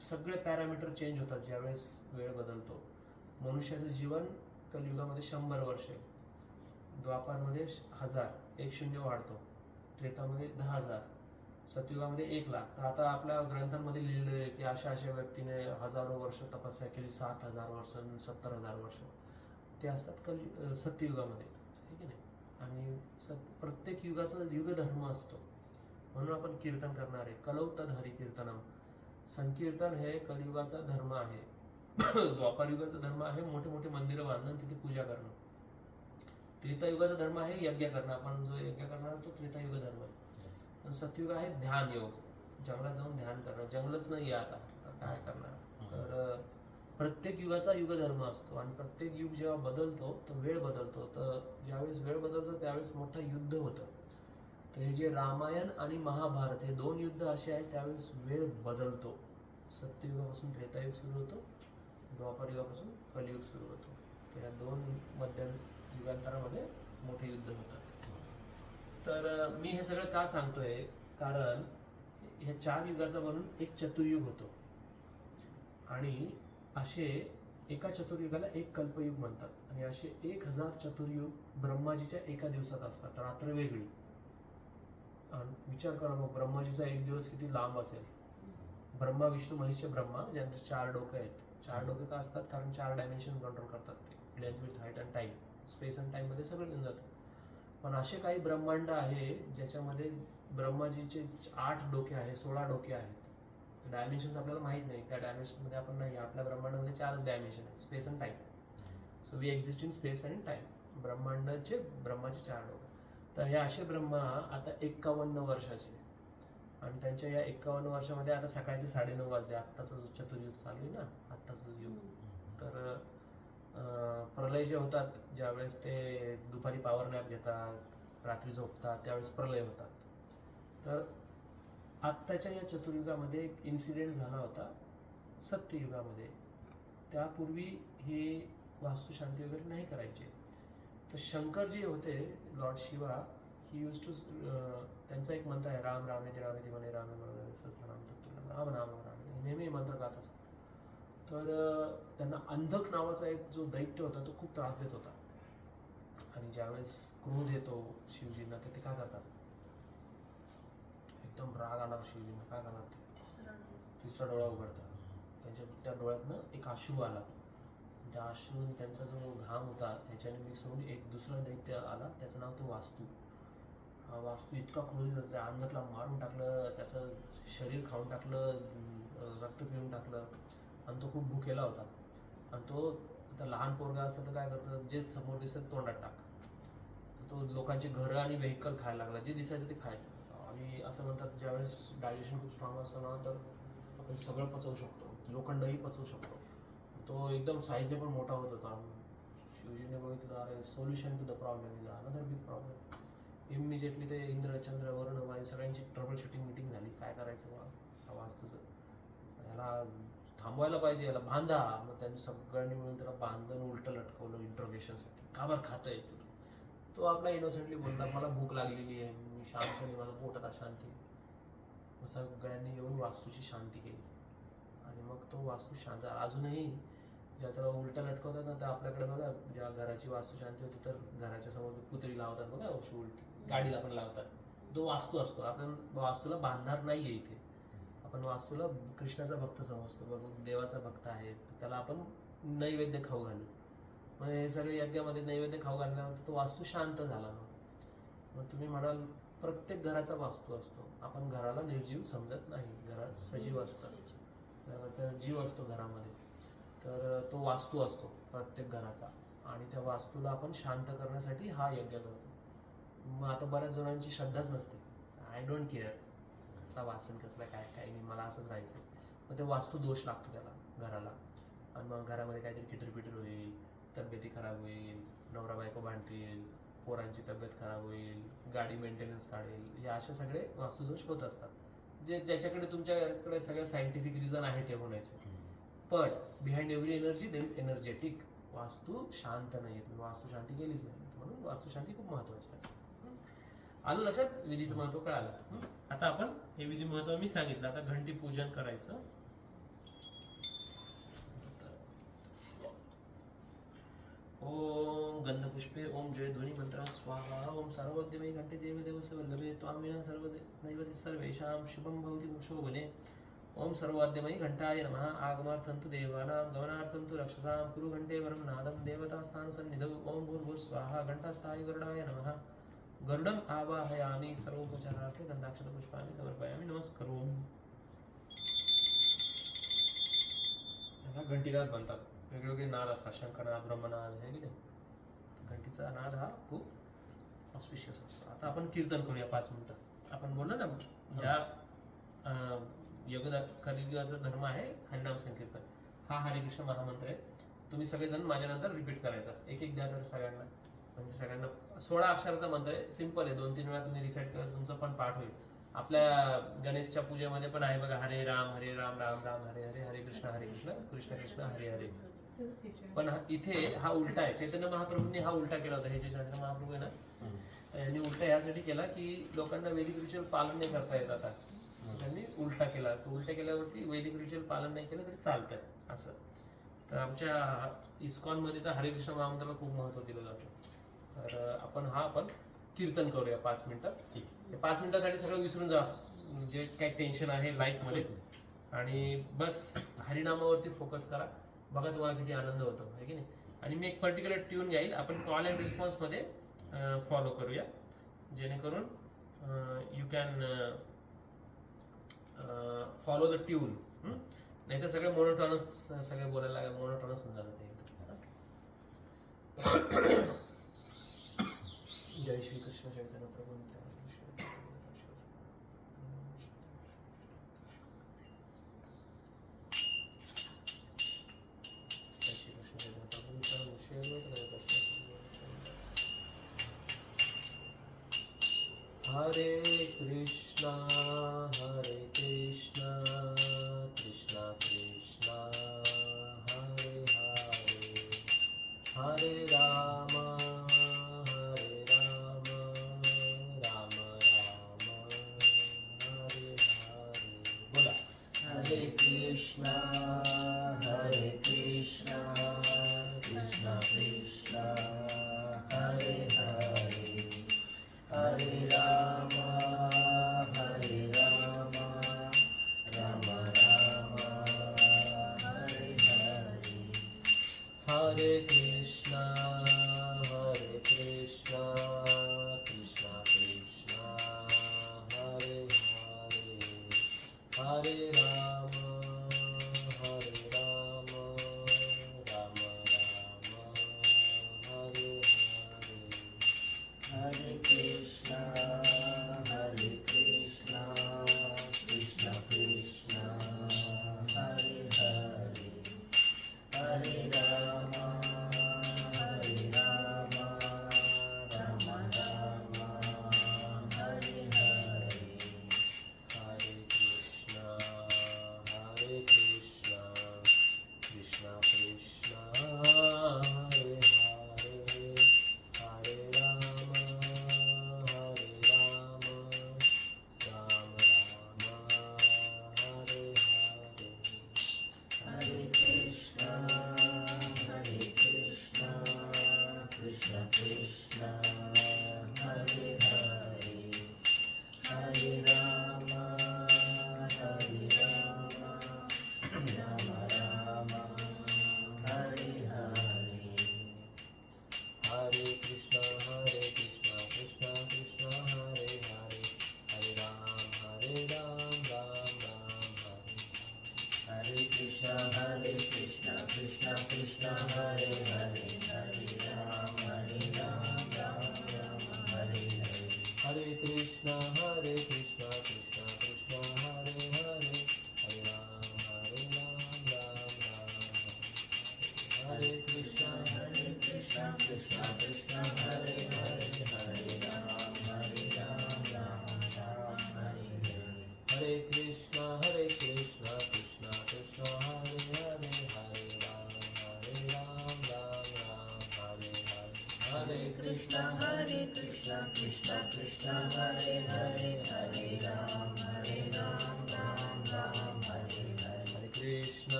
Speaker 1: सगळे पॅरामीटर चेंज होतात ज्यावेळेस वेळ बदलतो. मनुष्याचं जीवन कलियुगामध्ये 100 वर्ष आहे, द्वापारमध्ये 1000, 1 शून्य वाढतो, त्रेतामध्ये 10,000, सतयुगामध्ये 1,00,000. तर आता आपल्या ग्रंथांमध्ये लिहिलेलं आहे की अशा अशा व्यक्तीने हजारो वर्ष तपस्या केली, 7,000 वर्ष, 70,000 वर्ष, ते असतात सत्ययुगामध्ये, आहे की नाही. आणि प्रत्येक युगाचा युगधर्म असतो. म्हणून आपण कीर्तन करणार आहे. कलौतद हरी कीर्तनम, संकीर्तन हे कलियुगाचा धर्म आहे. द्वापार युगाचा धर्म आहे मोठे मोठे मंदिरं बांधणं, तिथे पूजा करणं. त्रेतायुगाचा धर्म आहे यज्ञ करणं, आपण जो यज्ञ करणार तो त्रेतायुग धर्म आहे. पण सतयुग आहे ध्यान योग, जंगलात जाऊन ध्यान करणं. जंगलच नाही आता, तर काय करणार. तर प्रत्येक युगाचा युगधर्म असतो आणि प्रत्येक युग जेव्हा बदलतो तर वेळ बदलतो. तर ज्यावेळेस वेळ बदलतो त्यावेळेस मोठं युद्ध होतं. तर हे जे रामायण आणि महाभारत हे 2 युद्ध असे आहेत, त्यावेळेस वेळ बदलतो. सत्ययुगापासून त्रेतायुग सुरू होतो, द्वापार युगापासून कलियुग सुरू होतो. तर या 2 मध्य युगांतरामध्ये मोठे युद्ध होतात. तर मी हे सगळं का सांगतोय, कारण ह्या 4 युगाचा बनून एक चतुर्युग होतो. आणि असे एका चतुर्युगाला एक कल्पयुग म्हणतात. आणि असे 1000 चतुर्युग ब्रह्माजीच्या एका दिवसात असतात, रात्र वेगळी. आणि विचार करा मग, ब्रह्माजीचा एक दिवस किती लांब असेल. ब्रह्मा विष्णू महेश ब्रह्मा, ज्यांचे 4 डोके आहेत. 4 डोके का असतात, कारण 4 डायमेन्शन कंट्रोल करतात ते. Length, width, height and time, space and time मध्ये सगळं येऊन जातं. पण असे काही ब्रह्मांड आहे ज्याच्यामध्ये ब्रह्माजीचे 8 डोके आहे, 16 डोके आहेत. डायमेन्शन्स आपल्याला माहित नाही, त्या डायमेन्शन मध्ये आपण नाही. आपल्या ब्रह्मांडामध्ये 4च डायमेन्शन आहेत, space and time. So we exist in space and time. ब्रह्मांडाचे 4 डोके. तर हे असे ब्रह्मा आता 51 वर्षाचे. आणि त्यांच्या या 51 वर्षामध्ये आता सकाळचे 9:30 वाजले. आत्ताचा जो चतुर्युग चालू आहे ना, आत्ताचा युग. तर प्रलय जे होतात, ज्यावेळेस ते दुपारी पॉवर नॅप घेतात, रात्री झोपतात, त्यावेळेस प्रलय होतात. तर आत्ताच्या या चतुर्युगामध्ये एक इन्सिडेंट झाला होता सत्ययुगामध्ये. त्यापूर्वी हे वास्तुशांती वगैरे नाही करायचे. तर शंकर जे होते, lord Shiva, he use to, त्यांचा एक मंत्र आहे, राम रामेति रामेति म्हणे रामे सहस्रनाम तत्तुल्यं राम नाम रामे, नेहमी मंत्र गात असतात. तर त्यांना अंधक नावाचा एक जो दैत्य होता तो खूप त्रास देत होता. आणि ज्यावेळेस क्रोध येतो शिवजींना, तर ते काय करतात, एकदम राग आला शिवजींना, काय करतात, तिसरा डोळा उघडतात. त्या डोळ्यातनं एक अश्रू आला. त्या अश्रून त्यांचा जो घाम होता ह्याच्याने मिक्स होऊन एक दुसरा दैत्य आला, त्याचं नाव तो वास्तू. हा वास्तू इतका क्रोधित होता, त्या अंधकला मारून टाकलं, त्याचं शरीर खाऊन टाकलं, रक्त पिऊन टाकलं. आणि तो खूप भुकेला होता. आणि तो आता लहान पोरगा असतं तर काय करतं, जे समोर दिसत तोंडात टाक. तर तो लोकांची घरं आणि व्हेकल खायला लागला, जे दिसायचं ते खायचं. आणि असं म्हणतात ज्यावेळेस डायजेशन खूप स्ट्रॉंग असतं ना, तर आपण सगळं पचवू शकतो, लोखंडही पचवू शकतो. तो एकदम साईजने पण मोठा होत होता. शिवजीने बघितलं, अरे solution to the problem is another big problem. Immediately ते इंद्र, चंद्र, वरुण, वायू सगळ्यांची ट्रबल शूटिंग मिटिंग झाली. काय करायचं बा वास्तूचं, याला थांबवायला पाहिजे, याला बांधा. मग त्यांनी सगळ्यांनी मिळून त्याला बांधून उलटं लटकवलं इंट्रोगेशनसाठी. का बरं खातोय तुला. तो आपला इनोसेंटली बोलला, मला भूक लागलेली आहे, मी शांत नाही, माझा पोटात अशांती. मग सगळ्यांनी येऊन वास्तूची शांती केली. आणि मग तो वास्तू शांत. अजूनही ज्या त्याला उलटं लटकवतात ना, तर आपल्याकडे बघा, ज्या घराची वास्तू शांती होती तर घराच्या समोर पुतळी लावतात बघा, अशी उलटी, गाडीला पण लावतात. तो वास्तू असतो. आपण वास्तूला बांधणार नाहीये इथे. आपण वास्तूला कृष्णाचा भक्त समजतो, बघ देवाचा भक्त आहे, त्याला आपण नैवेद्य खाऊ घालू. मग हे सगळे यज्ञामध्ये नैवेद्य खाऊ घालल्यानंतर तो वास्तू शांत झाला. मग तुम्ही म्हणाल प्रत्येक घराचा वास्तू असतो. आपण घराला निर्जीव समजत नाही, घरात सजीव असतं, तर जीव असतो घरामध्ये. तर तो वास्तू असतो प्रत्येक घराचा. आणि त्या वास्तूला आपण शांत करण्यासाठी हा यज्ञ करतो. मग आता बऱ्याच जणांची श्रद्धाच नसते, आय डोंट केअर, कसला वाचन, कसला काय काय नाही, मला असंच राहायचं. मग ते वास्तू दोष लागतो त्याला, घराला. आणि मग घरामध्ये काहीतरी किटरपिटर होईल, तब्येती खराब होईल, नवरा बायको भांडतील, पोरांची तब्येत खराब होईल, गाडी मेंटेनन्स काढेल, हे असे सगळे वास्तुदोष होत असतात. ज्याच्याकडे तुमच्याकडे सगळ्या सायंटिफिक रिझन आहे ते होण्याचे. पण behind every energy there is energetic. वास्तू शांत नाही, वास्तू शांती केलीच नाही. म्हणून वास्तू शांती खूप महत्वाची आहे. आलं लक्षात, विधीचं महत्व कळालं. आता आपण हे विधी महत्व मी सांगितलं. आता घंटी पूजन करायचं. ओम गंधपुष्प पुष्पे ओम जय ध्वनि मंत्र स्वाहा ओम सर्वोद्यमे घंटे देव देवस्य वल्लभे त्वां विना सर्वदैवति सर्वेषां शुभं भवति मोक्षोभने ओम सर्वोद्यमे घंटाय नमः आगमार्थं तु देवानां गमनार्थं तु रक्षसां कुरु घंटे वरं नादं देवतास्थानसन्निधौ ओम भूर्भुवः स्वाहा घंटास्थाय गरुडाय नमः गरुडम आवाहयामि सर्वोपचारार्थे गंधाक्षतपुष्पाणि समर्पयामि नमस्करोमि. याला घंटीनाद म्हणतात. वेगवेगळे नाद असतात, शंखनाद, ब्रह्मनाद, हे की नाही. घंटीचा नाद हा खूप ऑस्पिशियस असतो. आता आपण कीर्तन करूया 5 मिनिटं. आपण बोललो ना या कलियुगाचा धर्म आहे हरिनाम संकीर्तन. हा हरे कृष्ण महामंत्र आहे. तुम्ही सगळेजण माझ्यानंतर रिपीट करायचा. एक एक द्या तर सगळ्यांना, म्हणजे सगळ्यांना 16 अक्षराचा मंत्र आहे. सिंपल आहे. 2-3 वेळा तुम्ही रिसेट करा, तुमचं पण पाठ होईल. आपल्या गणेशच्या पूजेमध्ये पण आहे बघा, हरे राम राम राम हरे हरे, हरे कृष्ण कृष्ण कृष्ण हरे हरे. पण इथे हा उलटा आहे. चैतन्य महाप्रभूंनी हा उलटा केला होता. हे जे चैतन्य महाप्रभू आहे ना, यांनी उलटा यासाठी केला की लोकांना वैदिक रिच्युअल पालन नाही करता येत. आता त्यांनी उलटा केला. तो उलटा केल्यावरती वैदिक रिच्युअल पालन नाही केलं तरी चालतंय असं. तर आमच्या इस्कॉनमध्ये तर हरे कृष्ण महामंत्राला खूप महत्त्व दिलं जातं. तर आपण कीर्तन करूया 5 मिनिटं. 5 मिनिटासाठी सगळं विसरून जा, जे काही टेन्शन आहे लाईफमध्ये, आणि बस हरिनामावरती फोकस करा. बघा तुम्हाला किती आनंद होतो, आहे की नाही. आणि मी एक पर्टिक्युलर ट्यून गाईल. आपण कॉल अँड रिस्पॉन्समध्ये फॉलो करूया, जेणेकरून you can follow the tune. नाही तर सगळे मोनोटॉनस, सगळे बोलायला मोनोटॉनस होऊन जातं ते. जय श्री कृष्ण चैतन्य प्रभु नित्यानंद. हरे कृष्णा कृष्णा कृष्णा हरे हरे, हरे राम राम राम हरे हरे. बोला हरे कृष्णा कृष्णा कृष्णा हरे हरे, हरे राम राम राम हरे हरे. हरे कृष्णा कृष्णा कृष्णा हरे हरे, हरे राम राम राम हरे हरे. हरे कृष्णा कृष्णा कृष्णा हरे हरे, हरे राम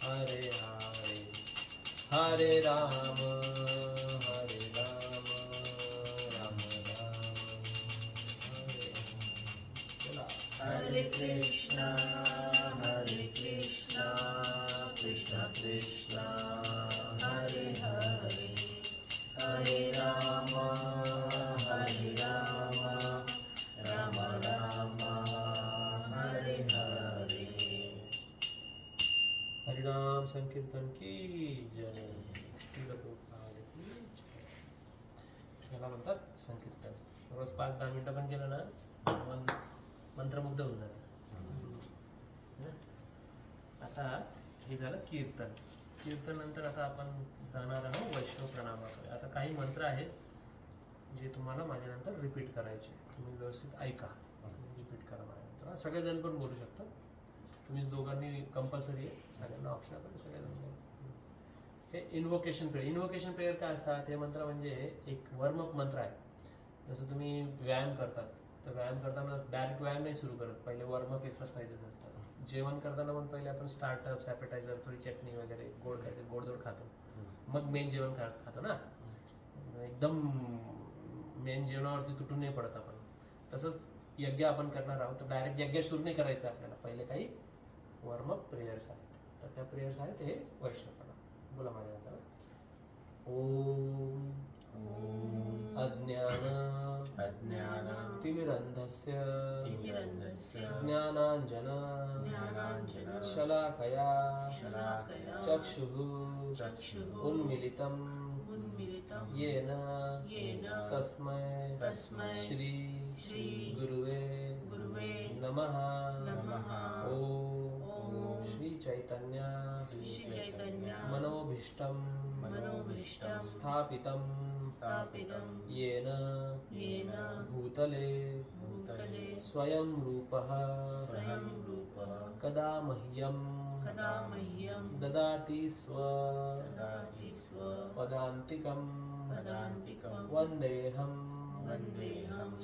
Speaker 1: हरे हरे हरे राम हरे राम राम राम हरे हरे. चला.
Speaker 2: हरे कृष्णा कृष्णा कृष्णा हरे हरे हरे राम राम राम हरे हरे.
Speaker 1: हरिनाम संकीर्तन की जय. श्री प्रभुपाद की जय. याला म्हणतात संकीर्तन. रोज 5-10 मिनिटं पण केलं ना मन मंत्रमुग्ध होऊन जाते. आता हे झालं कीर्तन. कीर्तन नंतर आता आपण जाणार आहोत वैष्णव प्रणामाकडे. आता काही मंत्र आहेत जे तुम्हाला माझ्यानंतर रिपीट करायचे. तुम्ही व्यवस्थित ऐका, रिपीट करा माझ्यानंतर. सगळेजण पण बोलू शकता. तुम्हीच दोघांनी कंपल्सरी आहे, सगळ्यांना ऑप्शन आहे, सगळेजण बोलू. हे इन्व्होकेशन प्रेयर. इन्व्होकेशन प्रेयर काय असतात? हे मंत्र म्हणजे एक वॉर्मअप मंत्र आहे. जसं तुम्ही व्यायाम करतात तर व्यायाम करताना डायरेक्ट व्यायाम नाही सुरू करत, पहिले वॉर्मअप एक्सरसाइजेस असतात. जेवण करताना पण पहिले आपण स्टार्टअप, ॲपेटायझर, थोडी चटणी वगैरे गोड काहीतरी गोडधोड खातो, मग मेन जेवण खातो ना. एकदम मेन जेवणावरती तुटून नाही पडत आपण. तसंच यज्ञ आपण करणार आहोत तर डायरेक्ट यज्ञ सुरू नाही करायचं आपल्याला, पहिले काही वॉर्मअप प्रेयर्स आहेत. तर त्या प्रेयर्स आहेत हे वैष्णवपणा. बोला माझ्यानंतर. ओम अज्ञान तिमिरन्धस्य ज्ञानाञ्जन शलाकया चक्षुः उन्मीलितं येन तस्मै श्री गुरुवे नमः. ओम श्री चैतन्य मनोभीष्टं स्थापितं येन भूतले स्वयं रूपः कदा मह्यं ददाति पदान्तिकं वन्देऽहं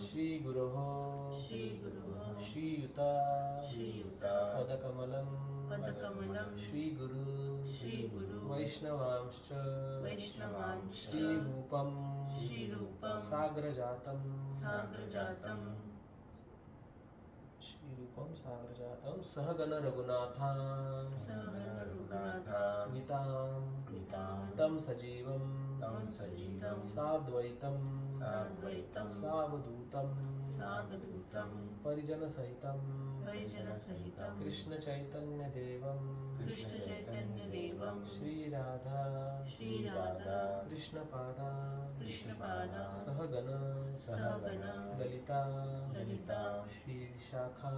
Speaker 1: श्रीगुरोः श्रीयुता पदकमलं श्रीगुरु वैष्णवांश्च श्रीरूपं साग्रजातं श्रीरूपं साग्रजातं सहगण रघुनाथां वितां तं सजीवं साद्वैतं सावधूतं परिजनसहितं कृष्ण चैतन्य देवं श्रीराधा कृष्णपादा सहगण ललिता श्रीविशाखा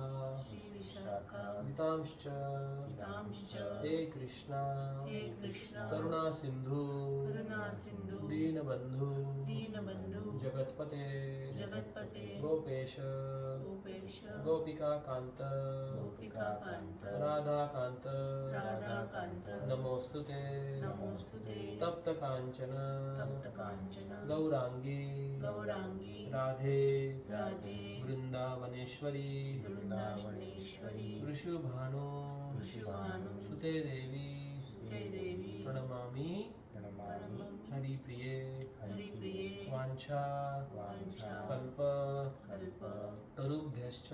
Speaker 1: वितांश्च हे कृष्णा करुणा सिंधु दीनबंधु जगतपते गोपेश गोपिकाकांत राधाकांत नमोस्तुते तप्त कांचन गौरांगी राधे वृंदावनेश्वरी वृषभानु सुते देवी प्रणमामि हरिप्रिये वाञ्छा कल्प तरुभ्यश्च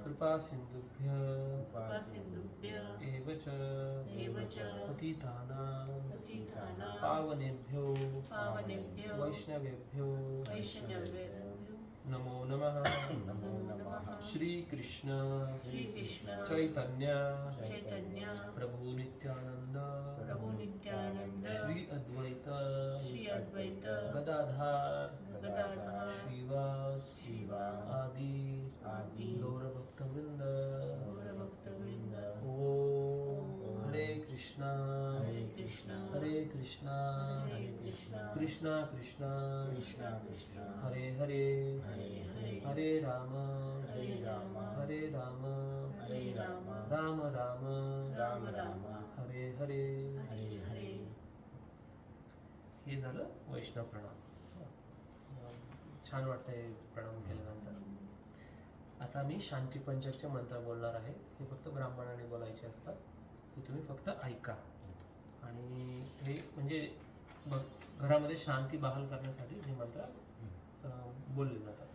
Speaker 1: कृपा सिन्धुभ्य एव च पतितानां पावनेभ्यो वैष्णवेभ्यो नमो नमः. श्री कृष्ण चैतन्य प्रभु नित्यानंद श्री अद्वैत गदाधार श्रीवास आदि गौरभक्तवृंद. ओम हरे कृष्णा हरे कृष्णा कृष्णा कृष्णा हरे हरे हरे राम राम राम हरे हरे. हे झालं वैष्णव प्रणाम. छान वाटतंय प्रणाम केल्यानंतर. आता मी शांती पंचकचे मंत्र बोलणार आहे. हे फक्त ब्राह्मणाने बोलायचे असतात. हे तुम्ही फक्त ऐका. आणि हे म्हणजे घरामध्ये शांती बहाल करण्यासाठी हे मंत्र बोलले जातात.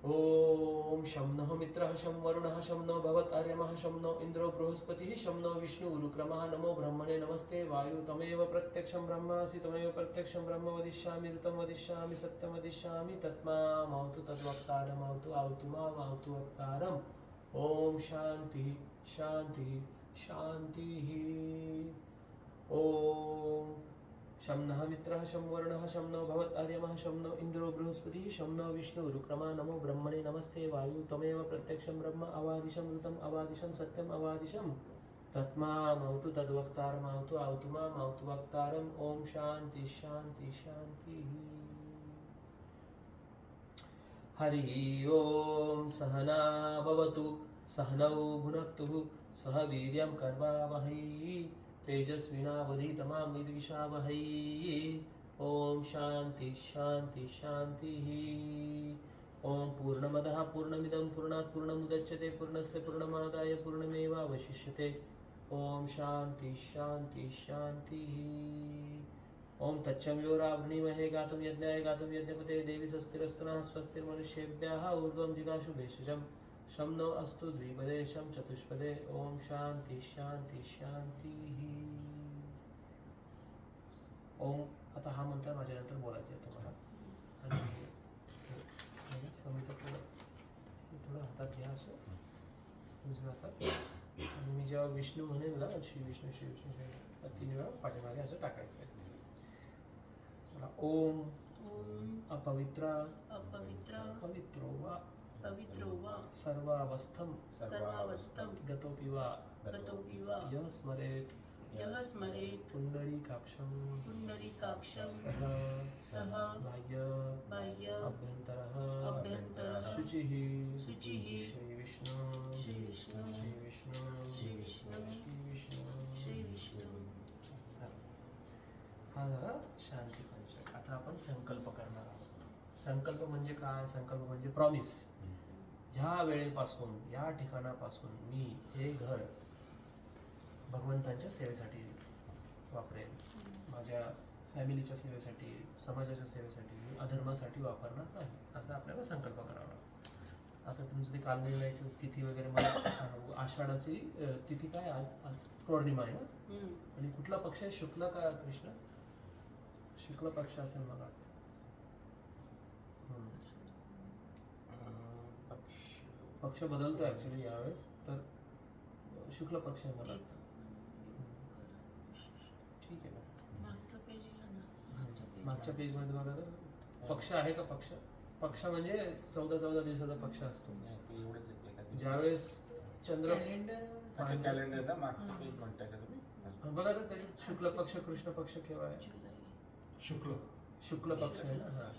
Speaker 1: ओम शं नः मित्रः शं वरुणः शं नो भवतार्यमः शं नो इंद्रो बृहस्पतिः शं नो विष्णु उरुक्रमः नमो ब्रह्मणे नमस्ते वायु तमेव प्रत्यक्षं ब्रह्मासि तमेव प्रत्यक्षं ब्रह्म वदिष्यामि ऋतं वदिष्यामि सत्यं वदिष्यामि तत्मामवतु तद्वक्तारमवतु आवतु मामवतु वक्तारम्. ओम शांति शांति शांतिः. ओम शं नः मित्रः शं वरुणः शं नो भवतार्यमः शं नो इंद्रो बृहस्पतिः शं नो विष्णु उरुक्रमः नमो ब्रह्मणे नमस्ते वायु तमेव प्रत्यक्षं ब्रह्म अवादिशं ऋतम् अवादिशं सत्यम् अवादिशं तत्मामवतु तद्वक्तारमवतु आवतु मामवतु वक्तारम्. ओम शांति शांति शांतिः. हरि ओम सहना भवतु सहनौ भुनक्तु सह वीर्यं कर्वावहै तेजस्विनावधीतमां विद्विषावहै. ओम शांति शांति शांतिः. ओम पूर्णमदः पूर्णमिदं पूर्णात् पूर्णमुदच्यते पूर्णस्य पूर्णमादाय पूर्णमेवावशिष्यते. ओम शांति शांति शांतिः. ओम तच्चंयोरावृणीमहे गातुं यज्ञाय गातुं यज्ञपते देवी स्वस्तिरस्तु नः स्वस्तिर्मनुष्येभ्यः ऊर्ध्वं जिगाशु भेषजम् शं नो अस्तु द्विपदे शं चतुष्पदे. ओम शांति शांति शांतिः. ओम आता हा मंत्र माझ्यानंतर बोलायचा आहे तुम्हाला. आणि समित थोडं हातात घ्या असं उजव्या हातात. आणि मी जेव्हा विष्णू म्हणेल ना श्री विष्णू श्री विष्णू श्री विष्णू 3 वेळा पाठीमागे असं टाकायचं आहे. ओम अपवित्रा
Speaker 2: अपवित्र
Speaker 1: पवित्रो वा
Speaker 2: पवित्रो वा
Speaker 1: सर्वावस्थं
Speaker 2: सर्वावस्थं
Speaker 1: गतोऽपि वा
Speaker 2: गतोऽपि वा
Speaker 1: यः स्मरेत्
Speaker 2: यः स्मरेत्
Speaker 1: पुण्डरीकाक्षं
Speaker 2: पुण्डरीकाक्षं
Speaker 1: सः
Speaker 2: सः
Speaker 1: बाह्य
Speaker 2: बाह्य
Speaker 1: अभ्यन्तरः
Speaker 2: अभ्यन्तरः
Speaker 1: शुचिः
Speaker 2: शुचिः
Speaker 1: श्रीविष्णु
Speaker 2: श्रीविष्णु
Speaker 1: श्रीविष्णु
Speaker 2: श्रीविष्णु
Speaker 1: श्रीविष्णु
Speaker 2: श्रीविष्णु.
Speaker 1: हा झाला शांती पंचक. आता आपण संकल्प करणार आहोत. संकल्प म्हणजे काय? संकल्प म्हणजे प्रॉमिस. ह्या वेळेपासून या ठिकाणापासून मी हे घर भगवंतांच्या सेवेसाठी वापरेन. माझ्या फॅमिलीच्या सेवेसाठी समाजाच्या सेवेसाठी मी अधर्मासाठी वापरणार नाही असं आपल्याला संकल्प करावा लागतो. आता तुमचं ते कालनिर्णयाची तिथी वगैरे मला सांगा. आषाढाची तिथी काय? आज आज पौर्णिमा आहे ना. आणि कुठला पक्ष आहे? शुक्ल का कृष्ण? शुक्ल पक्ष असेल मला वाटतं. पक्ष बदलतो ऍक्च्युली यावेळेस. तर शुक्ल पक्ष आहे मला वाटतं. ठीक आहे ना.
Speaker 2: मागचं पेज घ्या ना.
Speaker 1: मागच्या पेज मध्ये बघा तर पक्ष आहे का? पक्ष पक्ष म्हणजे 14 दिवसाचा पक्ष असतो.
Speaker 3: एवढंच आहे एका दिवसात.
Speaker 1: ज्यावेळेस चंद्र
Speaker 3: अच्छा कॅलेंडर ना मागचं पेज म्हणताय का तुम्ही?
Speaker 1: बघा तर त्याच्यात शुक्ल पक्ष कृष्ण पक्ष केव्हा आहे?
Speaker 4: शुक्ल
Speaker 1: शुक्ल पक्ष आहे ना. हा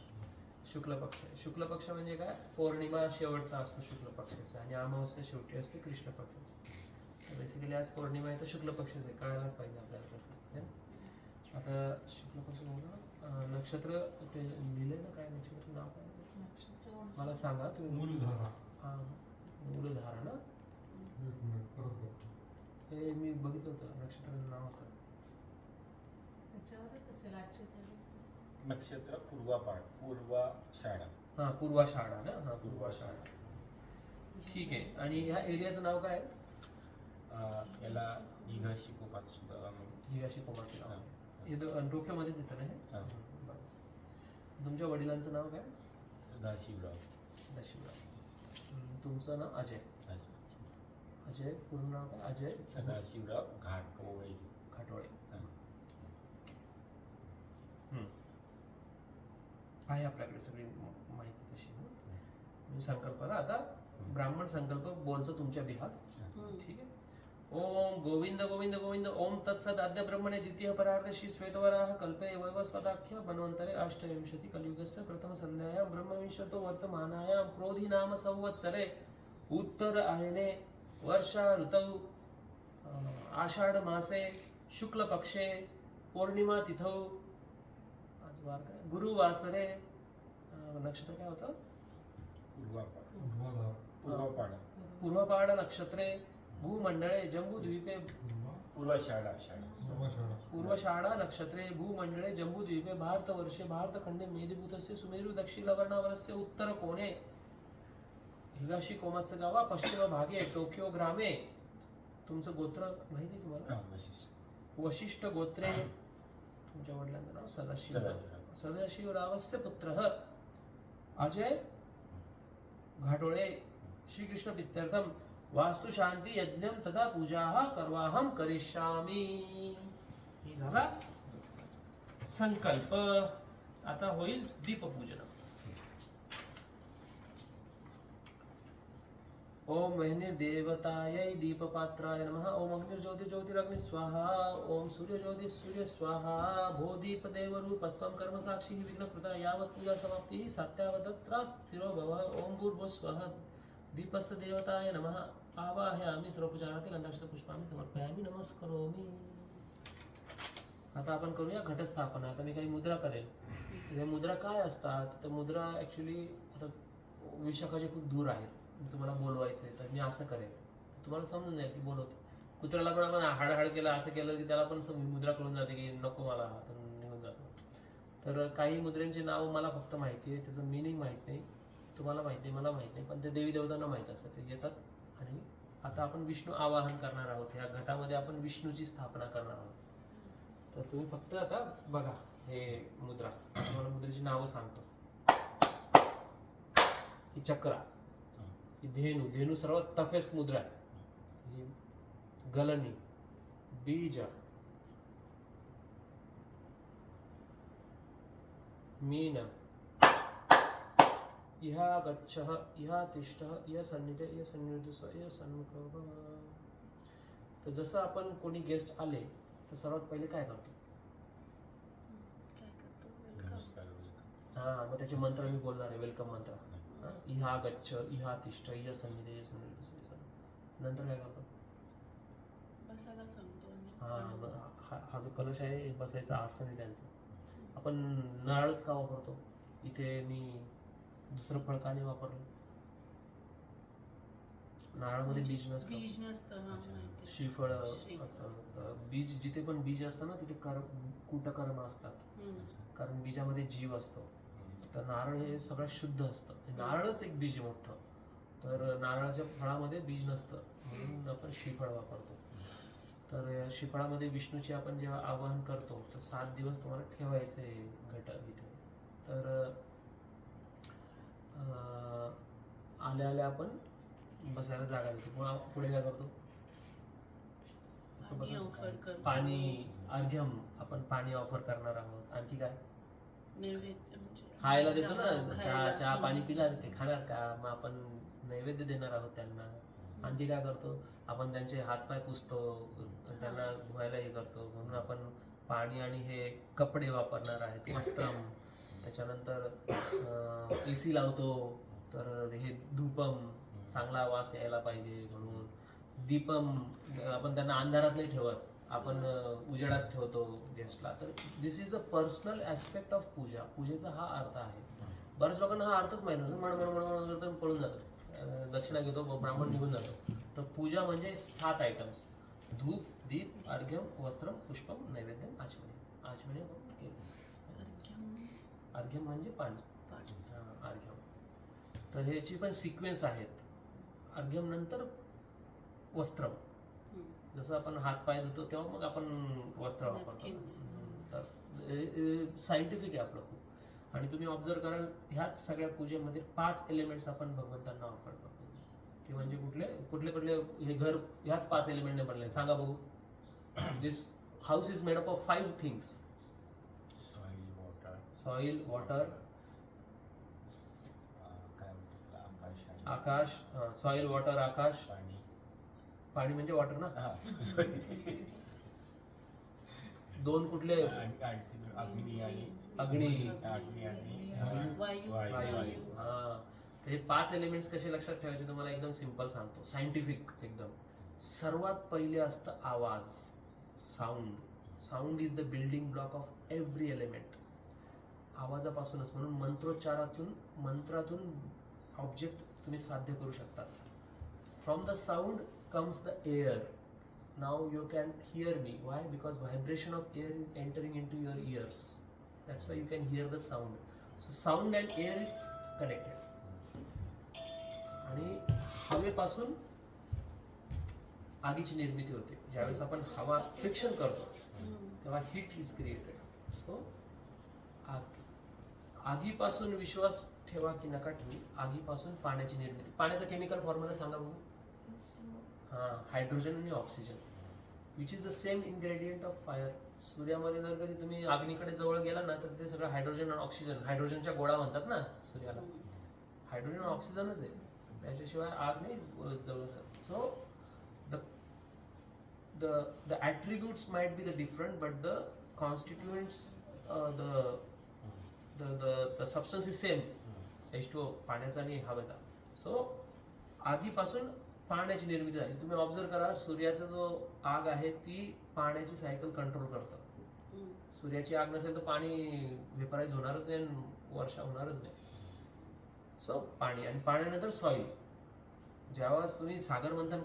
Speaker 1: शुक्ल पक्ष आहे. शुक्ल पक्ष म्हणजे काय? पौर्णिमा शेवटचा असतो शुक्ल पक्षाचा आणि अमावस्या शेवटी असते कृष्ण पक्षाची. बेसिकली आज पौर्णिमा आहे तर शुक्ल पक्षच आहे. कळायलाच पाहिजे आपल्याला तसं. आता शुक्ल पक्ष नक्षत्र ते लिहिले ना. काय नक्षत्र नाव काय मला सांगा तुम्ही.
Speaker 4: मूलधारा.
Speaker 1: हा मूलधारा ना.
Speaker 4: एक मिनिट परत बघतो.
Speaker 1: हे मी बघितलं होतं नक्षत्राचं नाव होतं.
Speaker 3: नक्षत्र पूर्वाषाढा.
Speaker 1: हा पूर्वाषाढा ना. हा पूर्वाषाढा. ठीक आहे. आणि ह्या एरियाचं नाव काय?
Speaker 3: याला हिगाशी कोपात्सुगा.
Speaker 1: हिगाशी कोमाचं नाव. हे डोक्यामध्येच येतं ना हे. बरं. तुमच्या वडिलांचं नाव काय?
Speaker 3: दाशिवराव.
Speaker 1: दशिवराव. तुमचं नाव अजय. अजय पूर्ण नाव काय? अजय
Speaker 3: सदाशिवराव घाटोळे.
Speaker 1: घाटोळे. आहे आपल्याकडे सगळी माहिती तशी. मी संकल्पना आता ब्राह्मण संकल्प बोलतो तुमच्या बिहार. ठीक आहे. ओम गोविंद गोविंद गोविंद. ओम तत्सद आद्य ब्रह्मणे द्वितीय परार्ध श्री श्वेतवराह कल्पे वैवस्वताख्य मन्वन्तरे अष्टविंशति कलियुगस्य प्रथम संध्यायां ब्रह्मविंशतो वर्तमानायां क्रोधी नाम संवत्सरे उत्तर आयने वर्षा ऋतौ आषाढ मासे शुक्ल पक्षे पौर्णिमा तिथौ. आज वार काय? गुरुवासरे. नक्षत्र काय होतं?
Speaker 3: पूर्वापार.
Speaker 4: ऊर्ध्वाधार.
Speaker 3: पूर्वपाडा
Speaker 1: पूर्वपाड नक्षत्रे भूमंडळे जम्बूद्वीपे
Speaker 3: पूर्वाषाढा
Speaker 1: पूर्वषाढा नक्षत्रे भूमंडळे जम्बूद्वीपे भारतवर्षे भारतखंडे मेदिभूतस्य सुमेरु दक्षिणलवर्णावरस्य उत्तरकोणे हिगाशी कोमत्स गावा पश्चिम भागे टोकियो ग्रामे. तुमचं गोत्र माहिती आहे तुम्हाला? वशिष्ठ गोत्रे. तुमच्या वडिलांचं नाव सदाशिवरावस्य पुत्रः अजय घाटोळे. श्रीकृष्ण प्रीत्यर्थम वास्तु शांती यज्ञम तदा पूजाः कर्वाहम करिष्यामि. हे झाला संकल्प. आता होईल दीपपूजन. ओम वह्निर्देवतायै दीपपात्राय नमः. ओम अग्निर्ज्योतिर्ज्योतिरग्नि स्वाहा. ओम सूर्यज्योति सूर्य स्वाहा. भो दीपदेवरूपस्त्वं कर्मसाक्षी विघ्नकृता यावत् पूजा समाप्तिः सत्यावतत्र स्थिरो भव. ओम भूर्भुवः स्वः. दीपस्थ देवताय नमः. आवाहयामि सर्वोपचारार्थी गंधाक्षत पुष्पामि समर्पयामि नमस्करोमि. आता आपण करूया घटस्थापना. आता मी काही मुद्रा करेल. त्या मुद्रा काय असतात? तर मुद्रा ऍक्च्युली आता विशाखाचे खूप दूर आहेत, तुम्हाला बोलवायचंय तर मी असं करेल, तुम्हाला समजून जाईल की बोलवतो. कुत्र्याला पण आपण हाड केलं, असं केलं की त्याला पण मुद्रा कळून जाते की नको मला, तर निघून जातो. तर काही मुद्रांची नाव मला फक्त माहिती आहे, त्याचं मिनिंग माहित नाही, तुम्हाला माहित नाही, मला माहित नाही, पण ते देवी देवतांना माहित असतं, ते येतात. आणि आता आपण विष्णू आवाहन करणार आहोत. ह्या घटामध्ये आपण विष्णूची स्थापना करणार आहोत. तर तुम्ही फक्त आता बघा हे मुद्रा, तुम्हाला मुद्रेची नावं सांगतो. ही चक्रा, ही धेनू सर्वात टफेस्ट मुद्रा आहे. ही गलनी, बीज, मीन, इहा गच्छः, इहा तिष्ठः, इहा सन्निधे, इहा सन्निधस्व, इहा सन्मुखः. तर जसं आपण कोणी गेस्ट आले तर सर्वात पहिले काय करतो? हा, मग त्याचे मंत्र मी बोलणार आहे, वेलकम मंत्र. इहा गच्छ, इहा तिष्ठ, इहा सन्निधे, इहा सन्निधस्व. नंतर काय करतो?
Speaker 2: बसायला सांगतो.
Speaker 1: हा जो कलश आहे हे बसायचं आसन आहे त्यांचं. आपण नारळच का वापरतो? इथे मी दुसरं फळ का नाही वापरलं? नारळामध्ये बीज नसतं,
Speaker 2: बीज नसतं. माहिती.
Speaker 1: श्रीफळ असतं. बीज, जिथे पण बीज असतं ना तिथे कुटकर्म असतात, कारण बीजामध्ये जीव असतो. तर नारळ हे सगळं शुद्ध असतं. नारळच एक बीज आहे मोठं. तर नारळाच्या फळामध्ये बीज नसतं, म्हणून आपण श्रीफळ वापरतो. तर श्रीफळामध्ये विष्णूची आपण जेव्हा आवाहन करतो तर 7 दिवस तुम्हाला ठेवायचे घट इथे. तर आल्या आपण बसायला जागा देतो. पुढे काय करतो? पाणी, अर्घ्यम, आपण पाणी ऑफर करणार आहोत. आणखी काय?
Speaker 2: नैवेद्य म्हणजे
Speaker 1: खायला देतो ना, चहा पाणी पिला ते खाणार का? मग आपण नैवेद्य देणार आहोत त्यांना. आणखी काय करतो? आपण त्यांचे हातपाय पुसतो, त्यांना धुवायला हे करतो, म्हणून आपण पाणी आणि हे कपडे वापरणार आहेत, वस्त्रम. त्याच्यानंतर AC लावतो, तर हे धूपम, चांगला वास यायला पाहिजे म्हणून. दीपम, आपण त्यांना अंधारात नाही ठेवत, आपण उजेडात ठेवतो गेस्टला. तर this is a personal aspect of puja. पूजेचा हा अर्थ आहे. बऱ्याच लोकांना हा अर्थच माहिती नसतो, म्हणून पळून जातो, दक्षिणा घेतो, ब्राह्मण निघून जातो. तर पूजा म्हणजे 7 आयटम्स: धूप, दीप, अर्घ्यम, वस्त्रम, पुष्पम, नैवेद्यम, आचमने. अर्घ्यम म्हणजे पाणी. अर्घ्यम. तर ह्याची पण सिक्वेन्स आहेत. अर्घ्यम नंतर वस्त्रम. जसं आपण हात पाय धुतो तेव्हा मग आपण वस्त्र वापरतो. तर सायंटिफिक आहे आपलं खूप. आणि तुम्ही ऑब्झर्व कराल, ह्याच सगळ्या पूजेमध्ये 5 एलिमेंट्स आपण भगवंतांना ऑफर करतो. ते म्हणजे कुठले हे घर ह्याच 5 एलिमेंटने बनले, सांगा बघू. This house is made up of 5 things: soil, water, akash. Soil, water, akash. पाणी म्हणजे वॉटर ना. 2 कुठले?
Speaker 3: अग्नी
Speaker 1: आणि वायू. हा. तर हे 5 एलिमेंट्स कसे लक्षात ठेवायचे तुम्हाला एकदम सिंपल सांगतो, सायंटिफिक एकदम. सर्वात पहिले असतं आवाज, sound. Sound is the building block of every element. आवाजापासूनच, म्हणून मंत्रातून ऑब्जेक्ट तुम्ही साध्य करू शकता. From the sound comes the air. Now you can hear me. Why? Because vibration of air is entering into your ears. That's why you can hear the sound. So sound and air is connected. आणि हवेपासून आगीची निर्मिती होते. ज्यावेळेस आपण हवा friction करतो तेव्हा हीट इज क्रिएटेड. सो आगीपासून विश्वास ठेवा की नका ठेवू. आगीपासून पाण्याची निर्मिती. पाण्याचा केमिकल फॉर्म्युला सांगा बघू. हायड्रोजन आणि oxygen which is the same ingredient of fire. सूर्यामध्ये जर कधी तुम्ही अग्नीकडे जवळ गेला ना तर ते सगळं हायड्रोजन आणि ऑक्सिजन. हायड्रोजनच्या गोळा म्हणतात ना सूर्याला. हायड्रोजन ऑक्सिजनच आहे. त्याच्याशिवाय आग नाही जळू शकत. So the attributes might be the different, but the constituents, the substance is same. H2O पाण्याचा आणि हवेचा. सो आगीपासून पाण्याची निर्मिती झाली. तुम्ही ऑब्झर्व करा सूर्याचा जो आग आहे ती पाण्याची सायकल कंट्रोल करतं. सूर्याची आग नसेल तर पाणी वेपराईज होणारच नाही आणि वर्षा होणारच नाही. सो पाणी आणि पाण्यानंतर सॉइल. जेव्हा तुम्ही सागर मंथन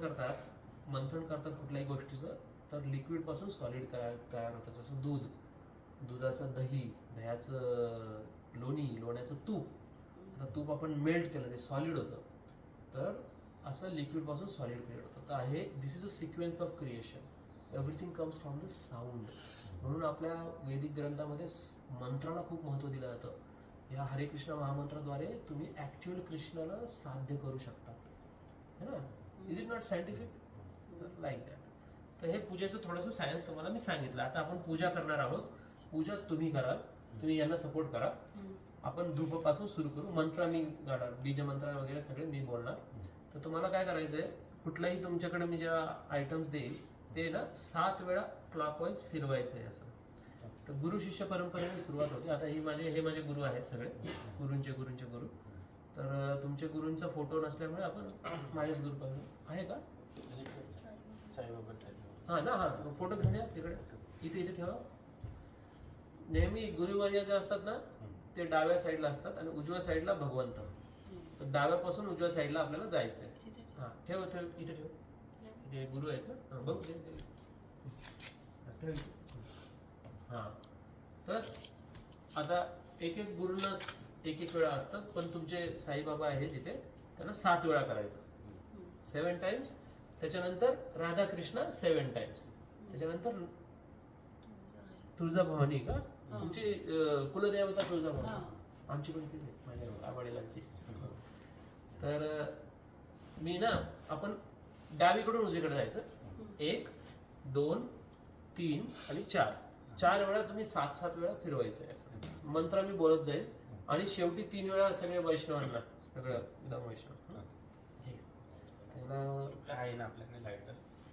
Speaker 1: करतात कुठल्याही गोष्टीचं तर लिक्विड पासून सॉलिड तयार होतं. जसं दूध, दुधाचं दही, दह्याचं लोणी, लोण्याचं तूप. आता तूप आपण मेल्ट केलं ते सॉलिड होतं. तर असं लिक्विड पासून सॉलिड क्रिएट होतं. तर आहे this is a sequence of creation. Everything comes from the sound. म्हणून आपल्या वैदिक ग्रंथामध्ये मंत्राला खूप महत्त्व दिलं जातं. या हरे कृष्ण महामंत्राद्वारे तुम्ही ॲक्च्युअल कृष्णाला साध्य करू शकतात. है ना? Is it not scientific? Like that. तर हे पूजेचं थोडंसं सायन्स तुम्हाला मी सांगितलं. आता आपण पूजा करणार आहोत. पूजा तुम्ही कराल. तुम्ही यांना सपोर्ट करा. आपण धूपपासून सुरू करू. मंत्र मी गाणार, बीज मंत्र वगैरे सगळे मी बोलणार. तर तुम्हाला काय करायचं आहे, कुठलाही तुमच्याकडे मी ज्या आयटम्स देईल ते ना 7 वेळा क्लॉकवाईज फिरवायचं आहे. असं तर गुरु शिष्य परंपरेने सुरुवात होते. आता हे माझे गुरु आहेत सगळे. गुरूंचे गुरु. तर तुमच्या गुरूंचा फोटो नसल्यामुळे आपण माझ्याच गुरु पाहिजे आहे का? हा ना. हा फोटो घेऊन या तिकडे. इथे ठेवा. नेहमी गुरुवर्य जे असतात ना ते डाव्या साईडला असतात आणि उजव्या साईडला भगवंत. तर डाव्यापासून उजव्या साईडला आपल्याला जायचंय. हा ठेव इथे ठेव. इथे गुरु आहेत ना. बघू दे. हा तर आता एक गुरुंना एक वेळा असतात. पण तुमचे साईबाबा आहेत तिथे त्यांना 7 वेळा करायचं. 7 टाइम्स. त्याच्यानंतर राधाकृष्ण 7 टाइम्स. त्याच्यानंतर तुळजाभवानी का तुमची कुलदेवता तुळजाभवानी. आमची पण तीच आहे माझ्या वडिलांची. तर मी ना आपण डावीकडून उजवीकडे जायचं. 1 2 3 आणि 4 वेळा तुम्ही 7 वेळा फिरवायचं. असं मंत्र मी बोलत जाईल आणि शेवटी 3 वेळा सगळे वैष्णवांना सगळं एकदम वैष्णव. त्याला
Speaker 3: आहे ना आपल्याकडे लाईटर.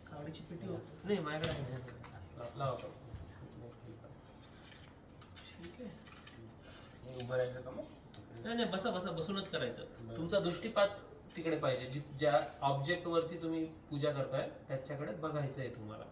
Speaker 1: काडीची पेटी होती नाही माझ्याकडे. लावा. ठीक आहे.
Speaker 3: उभं राहायचं का मग?
Speaker 1: नाही बसूनच करायचं. तुमचा दृष्टीपात तिकडे पाहिजे. ज्या ऑब्जेक्ट वरती तुम्ही पूजा करताय त्याच्याकडे बघायचं आहे तुम्हाला.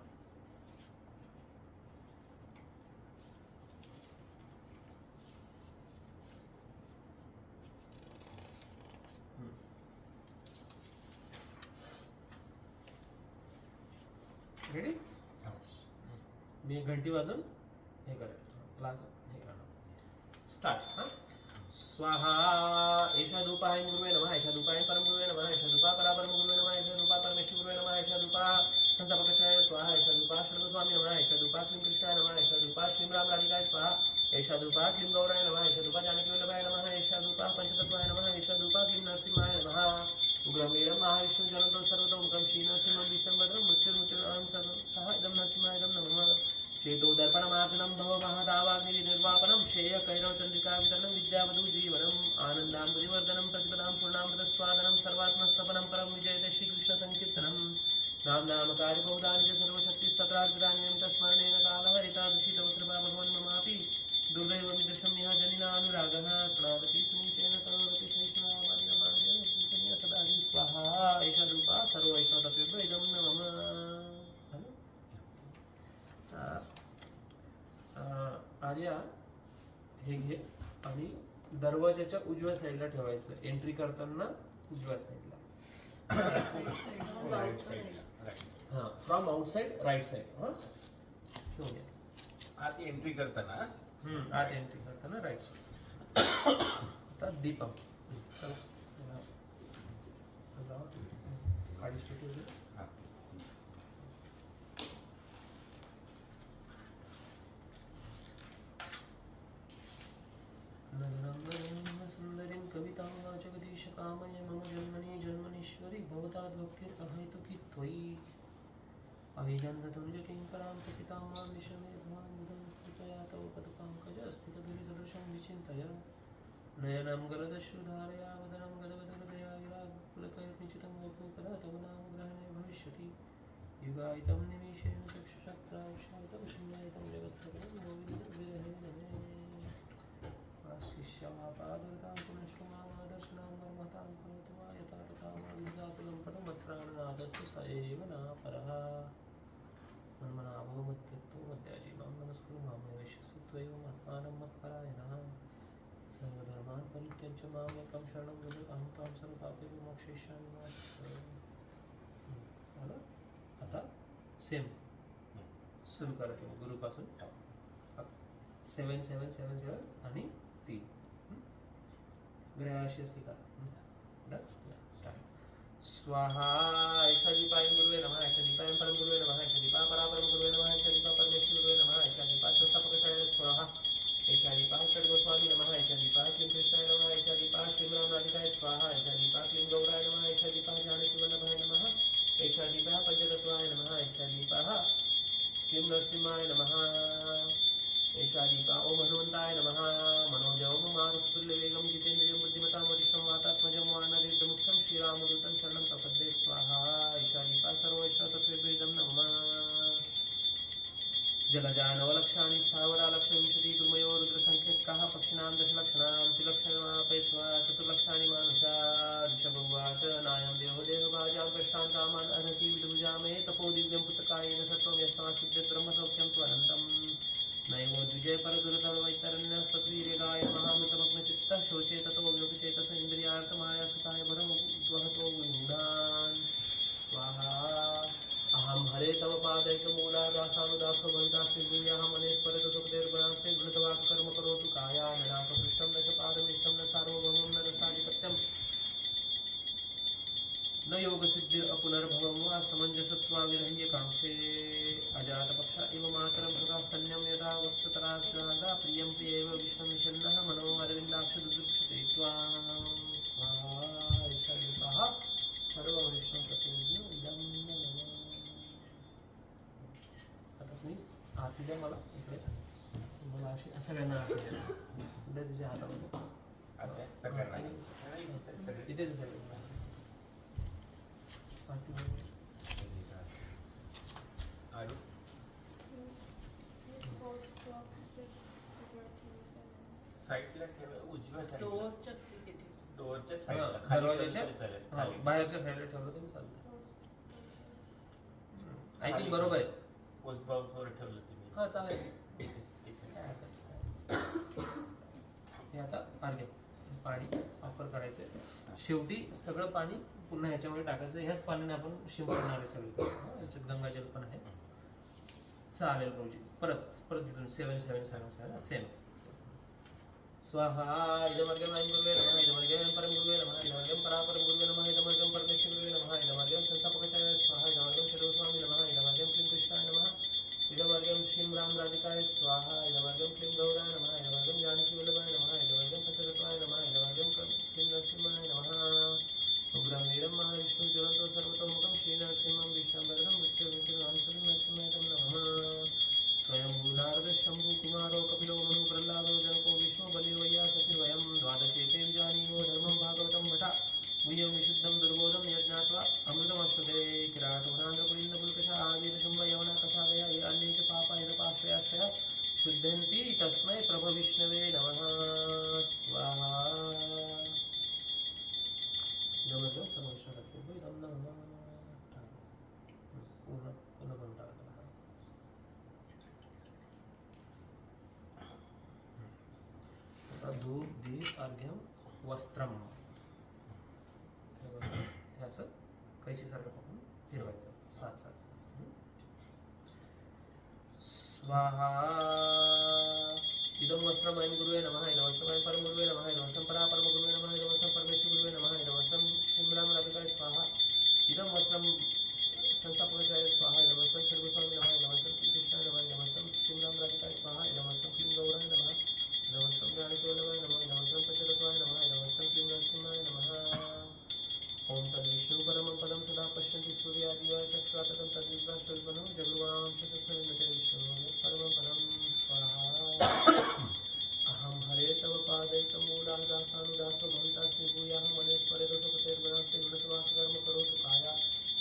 Speaker 1: रेडी? मी घंटी वाजून हे करेल. Class start. हा स्वाहा. एषा धूपाय गुरुवे नमः. एषा धूपाय परम गुरुवे नमः. एषा धूपा परापरम गुरुवे नमः. एषा धूपा परमेश्वर गुरुवे नमः. एषा धूपा संतापकचाय स्वाहा. एषा धूपा शरदस्वामी नमः. एषा धूपा क्लीं कृष्णाय नमः. एषा धूपा श्रीं राम राधिकाय स्वाहा. एषा धूपा क्लीं गौराय नमः. एषा धूपा जानकी वल्लभाय नमः. एषा धूपा पंचतत्वाय नमः. एषा धूपा क्लीं नरसिंहाय नमः. उग्रं वीरं महाविष्णु जलदं सर्वतोमुखं श्री नरसिंहं विष्णुभद्रं मृत्युर्मृत्युर्नाम सह इदं नरसिंहाय नमः. चेतो दर्पणमार्जनं भव महदावाग्निर्वापनं श्रेय कैरव चंद्रिका वितरणं विद्यावधू जीवनम् आनन्दाम्बुधिवर्धनं प्रतिपदां पूर्णामृतस्वादनं सर्वात्मस्तपनं परं विजयते श्रीकृष्णसङ्कीर्तनं. नाम कार्यबहुधानि च सर्वशक्तिस्तत्रार्पितान्यं तस्मरणेन कालहरितादृशितवकृपा भगवन्ममापि दुर्दैव विदृशं यः जनिनानुरागः प्रणादति सुनीचेन करोति श्रीष्मावान्यमानदेव सदा हि स्वाहा. एषा रूपा सर्ववैष्णवतत्वेभ्यो इदं नमः. आर्या हे घे आणि दरवाजाच्या उजव्या साईडला ठेवायचं. एंट्री करताना उजव्या साईडला.
Speaker 2: Right side ला मग
Speaker 3: राईट
Speaker 2: outside.
Speaker 3: साईड राईट
Speaker 1: हां, फ्रॉम आउटसाइड राईट साईड. हां, ठेवून घ्या.
Speaker 3: आत एंट्री करताना
Speaker 1: आत एंट्री करताना राईट साईड. आता दीपम. चला. अडीच ठेवू दे.
Speaker 3: हां
Speaker 1: नन्दनं सुन्दरीं कवितां जगदीशकामय मम जन्मनि जन्मनीश्वरि भवताद्भक्तिर् अहैतुकी त्वयि अभिनन्दतुल्यकिङ्करां कपितां मां विषमे भवान्मुदं कृपया तव पदपाङ्कजस्थितधुरिसदृशं विचिन्तय नयनं गलदश्रुधारया वदनं गदगदगदया गिरा पुलकनिचितं गोपीकदा तव नाम ग्रहणे भविष्यति युगायितं निमीशेन चक्षुषप्राविशायितं शून्यायितं जगत्सर्वं गोविन्दविरहे शिष्यमापादरतां पुनश्रुमादर्शनां मर्मतां करोतु वा यथा तथा मां पटमत्राणनादस्तु स एव नापरः मन्मना भवमत्यक्तो मध्याजी मां नमस्कुरु मामेवैश्यसु त्वयैव आत्मानं मत्परायणः सर्वधर्मान् परित्यज्य मामेकं शरणं व्रज अहं त्वां सर्वपापेभ्यो मोक्षयिष्यामि मा शुचः. आता सेम सुरू करा तुम्ही गुरुपासून 7777 आणि 3 ग्रहाशी असली का स्टार्ट. स्वाहा ऐशा दीपाय गुरुवे नमः ऐशा दीपाय परम गुरुवे नमः ऐशा दीपा परापरम गुरुवे नमः ऐशा दीपा परमेश्वर गुरुवे नमः ऐशा दीपा संस्थापकाचार्य स्वाहा ऐशा दीपा षड्गोस्वामी नमः ऐशा दीपा क्लीं कृष्णाय नमः ऐशा दीपा श्रीराम राधिकाय स्वाहा ऐशा दीपा क्लीं गौराय नमः ऐशा दीपा जानकी वल्लभाय नमः ऐशा दीपा पंचतत्वाय नमः ऐशा दीपा क्लीं नरसिंहाय नमः ऐशा दीपा ओम हनुमंताय नमः मनोजवम मारुतुल्यवेगं जितेन्द्रियं बुद्धिमतां वरिष्ठं वातात्मजं वानरेन्द्रमुख्यं श्रीरामदूतं शरणं प्रपद्ये स्वाहा ऐशा दीपा सर्वैष्णवतत्त्वेभ्यं नमः. जलजानवलक्षाणि स्थावरालक्षविंशति कुर्मयो रुद्रसङ्ख्यकाः पक्षिणां दशलक्षणां त्रिलक्षणमापे स्वा चतुर्लक्षाणि मानुषा ऋषभुवाच नायं देहो देहभाजाग्रष्टान्तामान् अर्हति विदुभुजा मे तपो दिव्यं पुस्तकायेन सत्त्वं यस्मासिद्ध्यत् ब्रह्मसौख्यं त्वनन्तम् नैव द्विजय परदुरतरवैतरण्यस्त्वीर्यगाय महामृतमग्नचित्तः शोचे ततो विलोकचेतस इन्द्रियार्थमायासुताय भरं वहतो विमूढान् स्वाहा. अहं हरे तव पादैकमूलादासानुदासो भवितास्मि भूयाहं अनेस्मरत सुखदेर्गुणास्मि धृतवाक्कर्म करोतु कायाननापपृष्ठं न च पादमिष्टं न सार्वभौमं न रसाधिपत्यं न योगसिद्धिर् अपुनर्भवं वा समञ्जसत्वा विरह्यकाङ्क्षे अजातपक्षा इव मातरं प्रकास्तन्यं यदा वत्सतराक्षादा प्रियं प्रियैव विश्वं विशन्नः मनो अरविन्दाक्षदुदुक्षते त्वां स्वाहा सर्ववैष्णव प्रतिनिधियो इदं नमः. आता प्लीज आरती द्या मला इकडे मला अशी सगळ्यांना आरती द्या कुठे तुझ्या हातामध्ये
Speaker 3: आता सगळ्यांना
Speaker 1: इथेच सगळे आरती द्या.
Speaker 3: आरू साईडला ठेवा उजव्या साईडला
Speaker 2: डोअरच्या तिथे
Speaker 3: डोअरच्या
Speaker 1: हां,
Speaker 3: साईडला खाली
Speaker 1: दरवाजाच्या
Speaker 3: ठेवलं तरी चालेल
Speaker 1: हां,
Speaker 3: खाली
Speaker 1: बाहेरच्या साईडला ठेवलं तरी चालतं. आय थिंक बरोबर आहे.
Speaker 3: पोस्ट बॉक्सवर ठेवलं तुम्ही
Speaker 1: हां चालेल.
Speaker 3: ठीक
Speaker 1: काय
Speaker 3: आहे.
Speaker 1: हरकत नाही. हे आता पाणी पाणी वापर करायचं शेवटी सगळं पाणी पुन्हा ह्याच्यामध्ये टाकायचं. ह्याच पाण्याने आपण शिंपडणार आहे सगळं. याच्यात गंगाजल पण आहे. चालेल भाऊजी. परत तिथून 7777 सेम. स्वाहा इदमर्गं ऐं गुरुवे नमः इदमर्गं ऐं परं गुरुवे नमः इदमर्गं परापरं गुरुवे नमः इदमर्गं परमेश्वर गुरुवे नमः इदमर्गं संस्थापकाचार्य स्वाहा इदमर्गं षड्गोस्वामी नमः इदमर्गं क्लीं कृष्णाय नमः इदमर्गं श्रीं राम राधिकाय स्वाहा इदमर्गं क्लीं गौराय नमः इदमर्गं जानकी वल्लभाय नमः इदमर्गं पंचतत्वाय नमः इदमर्गं क्लीं नरसिंहाय नमः उग्रं वीरं महाविष्णुं ज्वलन्तं सर्वतोमुखं श्रीनरसिंहं विष्णुं मृत्युविष्णुं नरसिंहाय नमः. स्वयंभूनारद शंभु कुमारो कपिलो मनु प्रह्लादो जनको विष्णु बलिर्वय्या सखिर्वयं द्वादशेते जानीमो धर्मं भागवतं भटा गुह्यं विशुद्धं दुर्बोधं यज्ञात्वा अमृतमश्नुते किराटवनान्द्रपुरीन्दपुल्कषा आदिरशुम्भ यवनकसादया ये अन्ये च पापायनपाश्रयाश्रया शुद्धन्ति तस्मै प्रभविष्णवे नमः. स्वाहा नमः सर्वैश्वरत्वेभ्यो इदं नमः. पूर्ण करून टाकतो. धूप दीप अर्घ्यम वस्त्रम असं कैचीसारखं पकडून फिरवायचं 7 स्वाहा इदं वस्त्रम् ऐं गुरुवे नमः इदं वस्त्रम् ऐं परम गुरुवे नमः इदं वस्त्रं परा परम गुरुवे नमः इदं वस्त्रं परमेश्वर गुरुवे नमः इदं वस्त्रं शिमराम राधिकाय स्वाहा इदं वस्त्रं संस्थापकाचार्य स्वाहा इदं वस्त्रं सर्वस्वामी नमः इदं वस्त्रं कृष्णाय नमः इदं वस्त्रं श्रीराम राधिकाय स्वाहा इदं वस्त्रं क्लीं गौराय नमः इदं वस्त्रं ज्ञानकेवलवाय नमः इदं वस्त्रं पञ्चतत्त्वाय नमः इदं वस्त्रं क्लीं नरसिंहाय नमः ओम तद्विष्णु परमं पदं सदा पश्यन्ति सूर्यादिवा चक्षुरातकं तद्विद्वाश्वल्पनो जगुर्वांशसस्सविन्दते विष्णु परमं पदं स्वाहा अहं हरे तव पादैकमूलादासानुदासो भवितास्मि भूयाः मने स्मरेत सुखतेर्गुणास्ते गुणसवासकर्म करोतु काया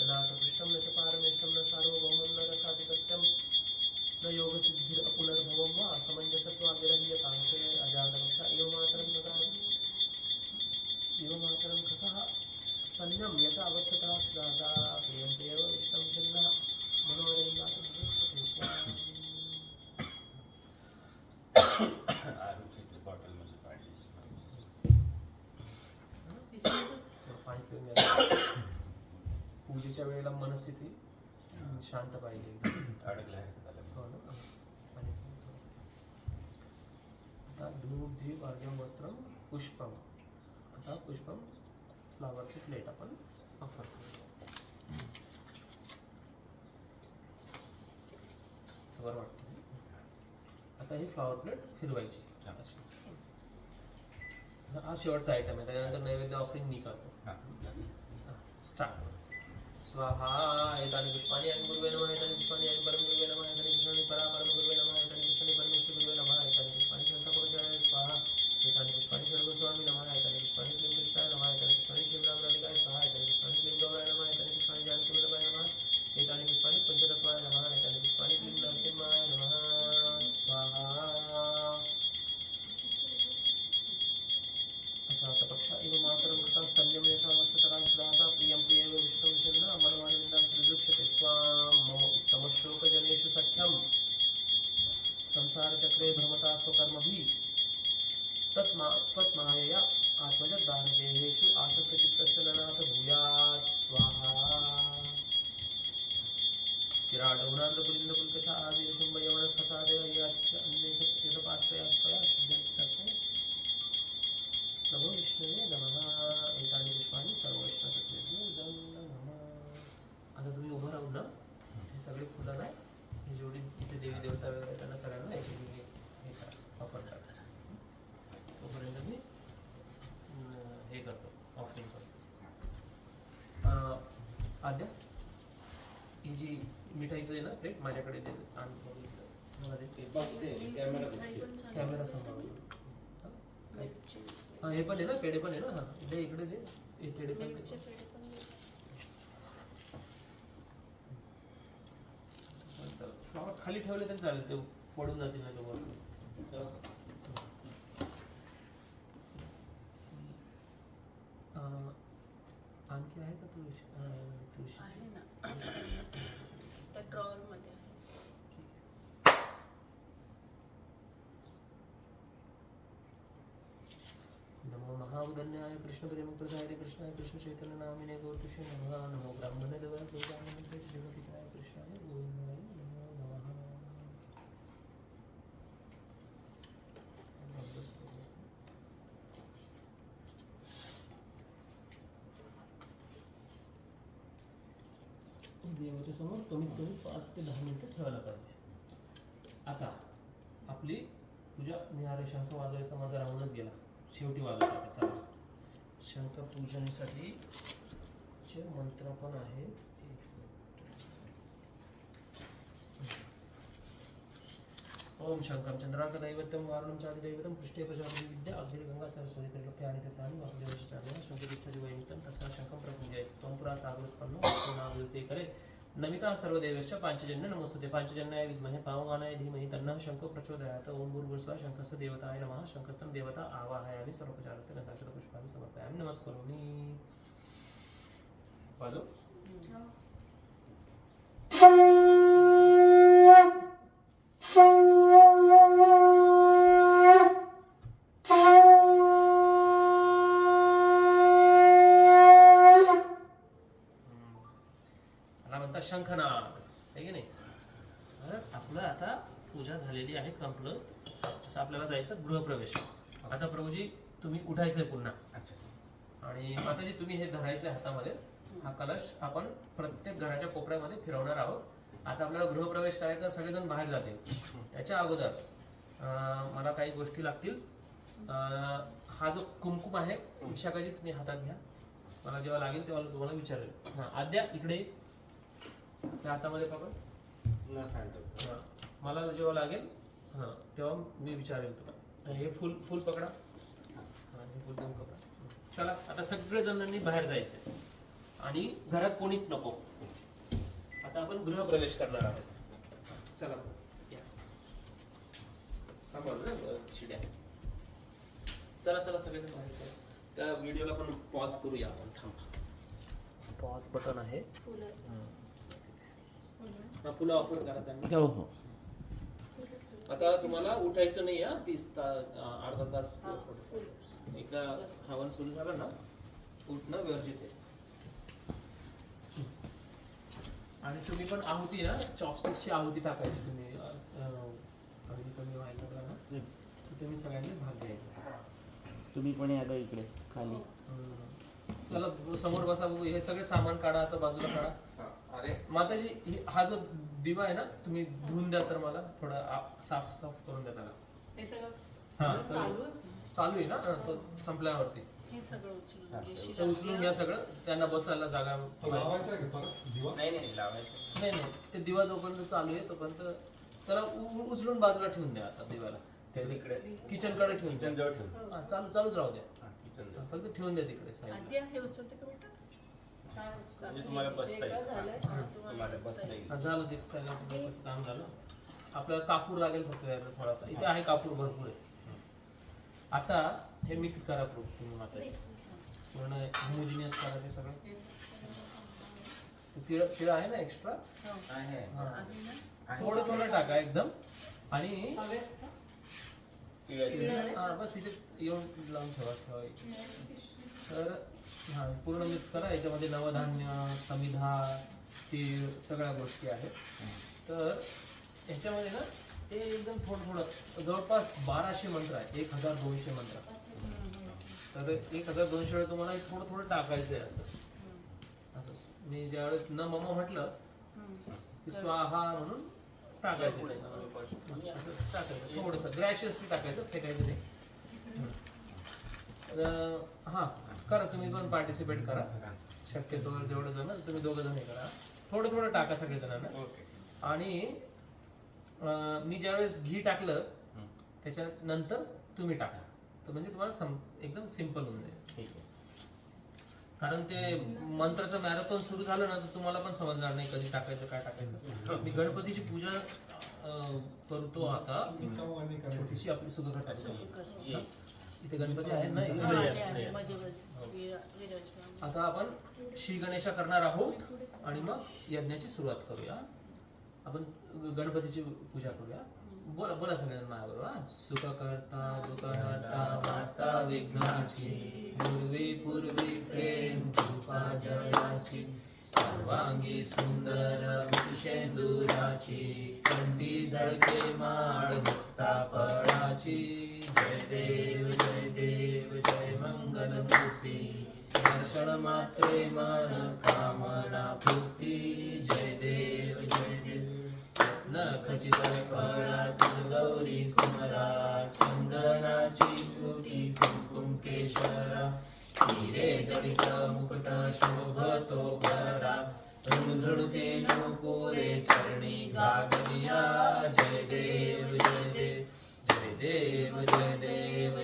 Speaker 1: नाथपृष्ठं न च पारमेष्ठं न सार्वभौमं न रसाधिपत्यं न योगसिद्धिरपुनर्भवं वा समञ्जसत्वाभिरह्यकाङ्क्षे अजातरक्षा इव मातरं कथः स्तन्यं यथा वत्सता दाता प्रियन्तेव विष्णं छिन्नः मनोरञ्जात
Speaker 3: I will take the bottle of the practice.
Speaker 1: पाणी पिऊन घ्या. पूजेच्या वेळेला मनस्थिती शांत पाहिजे.
Speaker 3: अडकलं आहे का त्याला?
Speaker 1: हो ना? पाणी पिऊन थोडं. आता धूप अर्घ्यम वस्त्रम पुष्पम. आता पुष्पम फ्लावरची प्लेट आपण ऑफर करूया. बरं वाटतं. आता ही फ्लॉवर प्लेट फिरवायची. हा शेवटचा आयटम आहे. त्याच्यानंतर नैवेद्य ऑफरिंग मी करतो. स्टार्ट. स्वाहा एतानि पुष्पाणि ऐं गुरुवे नमः एतानि पुष्पाणि ऐं परम गुरुवे नमः एतानि पुष्पाणि परा परम गुरुवे नमः एतानि पुष्पाणि परमेश्वर गुरुवे नमः एतानि पुष्पाणि संस्थापकाचार्य स्वाहा एतानि पुष्पाणि सर्वस्वामी नमः एतानि पुष्पाणि क्लीं कृष्णाय नमः एतानि पुष्पाणि शिवराम राधिकाय स्वाहा एतानि पुष्पाणि क्लीं गौराय नमः एतानि पुष्पाणि जानकीवल्लभाय नमः एतानि पुष्पाणि पंचतत्त्वाय नमः एतानि पुष्पाणि क्लीं नरसिंहाय नमः स्वाहा. अचातपक्षा इव मातरं कृता स्तन्यं यथा वत्सतरां सुधाता प्रियं प्रियेव विष्णुं विषण्णा मनोहरविन्दात् प्रदृक्षते त्वां मम उत्तमश्लोकजनेषु सख्यं संसारचक्रे भ्रमता स्वकर्मभिः त्वत्मायया आत्मजद्दानगेहेषु आसक्तचित्तस्य ननाथ भूयात् स्वाहा. किराडौनान्द्रपुलिन्दपुल्कषा आदिशुम्भयवनप्रसादय यदपाश्रयाश्रया शुद्धतस्मै नमो विष्णवे नमः एतानि पुष्पाणि सर्ववैष्णवतत्त्वेभ्यो इदं नमः. आता तुम्ही उभं राहून ना हे सगळे फुलं ना ही जेवढी इथे देवी देवता वगैरे त्यांना सगळ्यांना हे करा ऑफर करा. तोपर्यंत मी हे करतो ऑफरिंग करतो. आद्या ही जी मिठाईचं आहे ना प्लेट माझ्याकडे दे आणि मला दे. कॅमेरा सांभाळून. हा हे पण आहे ना पेढे पण आहे ना. हा दे इकडे दे. हे पेढे पण दे. फ्लॉवर खाली ठेवले तरी चालेल. ते पडून जातील ना वरून. आणखी आहे का तुळशी? तुळशी
Speaker 2: आहे ना त्या ड्रॉवर मध्ये आहे.
Speaker 1: नमो महाउदन्याय कृष्णप्रेमप्रदाय कृष्णाय कृष्णचैतन्य नामिने गौतुषे नमः. नमो ब्राह्मणदेवाय पूजामन्त्रे जगतिताय कृष्णाय गोविन्दाय नमो नमः. देवतेसमोर कमीत कमी 5 ते 10 मिनिटं ठेवायला पाहिजे. आता आपली पूजा मी अरे शंख वाजवायचा माझा राहूनच गेला. शेवटी वाजवतो. चला शंख पूजनासाठी चे मंत्र पण आहेत. ओम शंकरं चंद्रार्कदैवतं वारुणं चादिदैवतं पृष्ठे प्रजापति विद्या अग्नि गंगा सरस्वती त्रिलोक्यानि तीर्थानि वासुदेवस्य चार्यं शंकरदिष्टदिवैनितं तस्या शंखं प्रपूजयेत्. त्वं पुरा सागरोत्पन्नो नाविद्युते करे नमिता सर्वदेवस्य पांचजन्य नमोस्तुते. पांचजन्याय विद्महे पावमानाय धीमहि तन्नः शंख प्रचोदयात्. ओम भूर्भुवस्सुवः शंखस्य देवताय नमः. शंखस्थं देवता आवाहयामि सर्वोपचारार्थे गन्धाक्षतपुष्पाणि समर्पयामि. नमस्करोमि. वाजव. मोठा शंखनाद आहे की नाही. तर आपलं आता पूजा झालेली आहे कंप्लीट. आता आपल्याला जायचं गृहप्रवेश. आता प्रभूजी तुम्ही उठायचंय पुन्हा
Speaker 3: अच्छा.
Speaker 1: आणि माताजी तुम्ही हे धरायचे हातामध्ये. हा कलश आपण प्रत्येक घराच्या कोपऱ्यामध्ये फिरवणार आहोत. आता आपल्याला गृहप्रवेश करायचा, सगळेजण बाहेर जातील. त्याच्या अगोदर मला काही गोष्टी लागतील. हा जो कुमकुम आहे विशाखाजी तुम्ही हातात घ्या. मला जेव्हा लागेल तेव्हा तुम्हाला विचारेल. हा आद्या इकडे ये. त्या हातामध्ये पकड.
Speaker 3: न सांगतो.
Speaker 1: मला जेव्हा लागेल तेव्हा मी विचारेल तुला. हे फुल फुल पकडा. हे फुल तुम्ही पकडा. चला आता सगळे जणांनी बाहेर जायचं आणि घरात कोणीच नको. आता आपण गृहप्रवेश करणार आहोत. चला या. सांभाळ ना शिड्या. चला चला सगळेजण बाहेर चला. त्या व्हिडिओला पण पॉज करूया आपण. थांबा. पॉज बटन आहे. फुलं ऑफर करा त्यांनी.
Speaker 3: हो हो.
Speaker 1: आता तुम्हाला उठायचं नाही. 30 अर्धा तास एकदा हवन सुरू झालं ना उठणं वर्जित आहे. आणि तुम्ही पण आहुती ना चॉपस्टिक्सची आहुती टाकायची. तुम्ही अगदी कमी व्हायला लागला ना तर तुम्ही सगळ्यांनी भाग घ्यायचा.
Speaker 3: तुम्ही पण या इकडे खाली.
Speaker 1: चला समोर बसा बघू. हे सगळे सामान काढा. आता बाजूला काढा.
Speaker 4: अरे
Speaker 1: माताजी हा जो दिवा आहे ना तुम्ही धुवून द्या. तर मला थोडा साफ साफ करून द्या त्याला.
Speaker 2: हे सगळं
Speaker 1: हा
Speaker 2: चालू
Speaker 1: चालू आहे ना तो संपल्यावरती.
Speaker 2: हे सगळं उचलून
Speaker 1: ते उचलून घ्या सगळं. त्यांना बसायला जागा
Speaker 4: तो लावायचा आहे का परत दिवा?
Speaker 3: नाही नाही लावायचं.
Speaker 1: नाही नाही ते दिवा जोपर्यंत चालू आहे तोपर्यंत त्याला उचलून बाजूला ठेवून द्या. आता दिव्याला
Speaker 3: ते इकडे
Speaker 1: किचन कडे ठेवून द्या.
Speaker 3: किचन जवळ ठेव.
Speaker 1: हा, चालूच राहू द्या.
Speaker 3: किचन जवळ.
Speaker 1: फक्त ठेवून द्या तिकडे साईडला.
Speaker 2: आद्या हे उचलते का बेटा?
Speaker 3: म्हणजे तुम्हाला बसता येईल. तुम्हाला बसता येईल.
Speaker 1: हा, झालं ते सगळ्याचं काम झालं. आपल्याला कापूर लागेल फक्त याला थोडासा. इथे आहे कापूर भरपूर आहे. आता हे मिक्स करा तुम्ही माता. पूर्ण होमोजिनियस करा ते सगळं. तिळ आहे ना एक्स्ट्रा.
Speaker 3: आहे.
Speaker 1: थोडं थोडं टाका एकदम. आणि
Speaker 3: तिळाची.
Speaker 1: हा, बस इथे येऊन लावून ठेवा इथे. तर हा पूर्ण मिक्स करा. याच्यामध्ये नवधान्य समिधा तीळ सगळ्या गोष्टी आहेत. तर याच्यामध्ये ना ते एकदम थोडं थोडं जवळपास 1200 मंत्र आहे. 1200 मंत्र. तर 1200 वेळा तुम्हाला थोडं थोडं टाकायचं आहे. असं मी ज्यावेळेस न मम म्हटलं की स्वाहा म्हणून टाकायचं. असं टाकायचं थोडंसं ग्रॅशियसली टाकायचं. फेकायचं नाही. हा करा तुम्ही पण पार्टिसिपेट करा. शक्यतो जेवढं जण तुम्ही दोघं जण हे करा. थोडं थोडं टाका सगळे जणांना. आणि मी ज्यावेळेस घी टाकलं त्याच्यानंतर तुम्ही टाका. तर म्हणजे तुम्हाला एकदम सिम्पल होऊन जाईल. कारण ते मंत्राचं मॅरेथॉन सुरू झालं ना तर तुम्हाला पण समजणार नाही कधी टाकायचं काय टाकायचं. मी गणपतीची पूजा करतो आता. छोटीशी आपली सुगंध टाकतो. इथे गणपती आहेत ना. आता आपण श्री गणेशा करणार आहोत आणि मग यज्ञाची सुरुवात करूया. आपण गणपतीची पूजा करूया. बोला बोला सगळ्यांना माझ्याबरोबर. सुख करता दुःखहर्ता माता विघ्नाची पूर्वी पूर्वी प्रेम कृपा जयाची सर्वांगी सुंदर विषेंदुराची कंठी झळके माळ भक्ता फळाची. जय देव जय मंगलमूर्ती दर्शन मात्रे मन कामना पूर्ती. जय देव नखचित फळात गौरी कुमरा चंदनाची कुटी कुंकुम केशरा हिरे जडित मुकुट शोभतो बरा रुणझुणते नवपुरे चरणी गागरिया. जय देव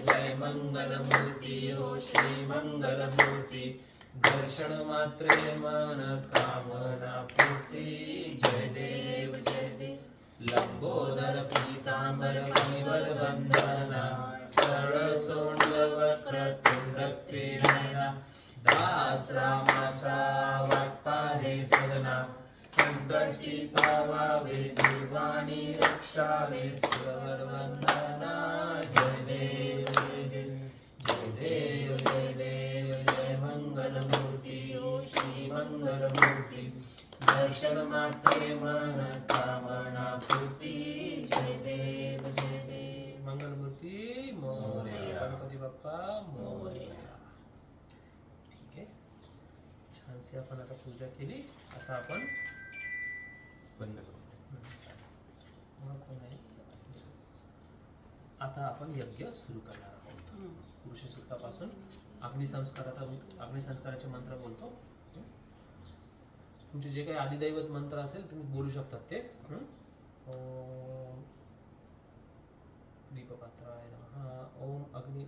Speaker 1: जय मंगलमूर्ती ओ श्री मंगलमूर्ती दर्शन मात्रे मन कामना पूर्ती. जय देव लंबोदर पीतांबर कैवर वंदना सरळ सोंड वक्र तुंड त्रिनयना दास रामाचा वाटपा हे सदना संकष्टी पावावे दुर्वाणी रक्षावे सुरवर वंदना. जय देव जय मंगलमूर्ती ओ श्री मंगलमूर्ती दर्शनमात्रे मनोकामना पूर्ती जय देव जय देव मंगलमूर्ती मोरया गणपती बाप्पा मोरया ठीक आहे छानशी आपण आता पूजा केली आता आपण
Speaker 3: बंद करू
Speaker 1: आता आपण यज्ञ सुरू करणार आहोत पुरुष सूक्तापासून अग्निसंस्काराचे मंत्र बोलतो तुमचे जे काही आदिदैवत मंत्र असेल तुम्ही बोलू शकतात ते ओम दीपपात्राय नमः ओम अग्नि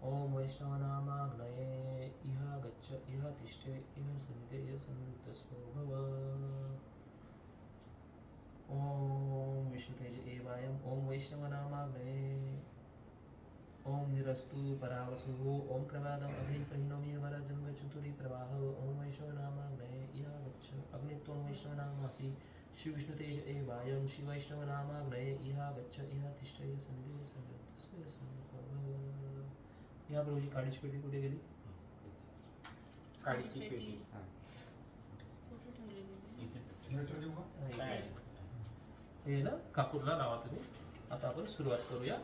Speaker 1: ओम वैष्णवनामाग्नये इह गच्छ इह तिष्ठे इह सन्निधेय सन्तस्वो भव ओम विष्णुतेज एवायम ओम वैष्णवनामाग्नये ओम निरस्तु परावसु ओम प्रवादम अग्नि प्रहिनोमि वरजन्म चतुरी प्रवाह ओम वैष्णवनामाग्नये इह गच्छ अग्नित्वं वैष्णवनामासि शिव विष्णुतेज एवायम शिव वैष्णवनामाग्नये इह गच्छ इह तिष्ठे सन्निधेय सन्तस्वो भव या बरोबर काळीची पेटी कुठे गेली
Speaker 3: काळीची पेटी
Speaker 2: कुठे ठेवलेली?
Speaker 3: इथेच
Speaker 4: लेटर देऊ का
Speaker 3: काय
Speaker 1: हे ना कापूरला लावा तुम्ही आता आपण सुरुवात करूया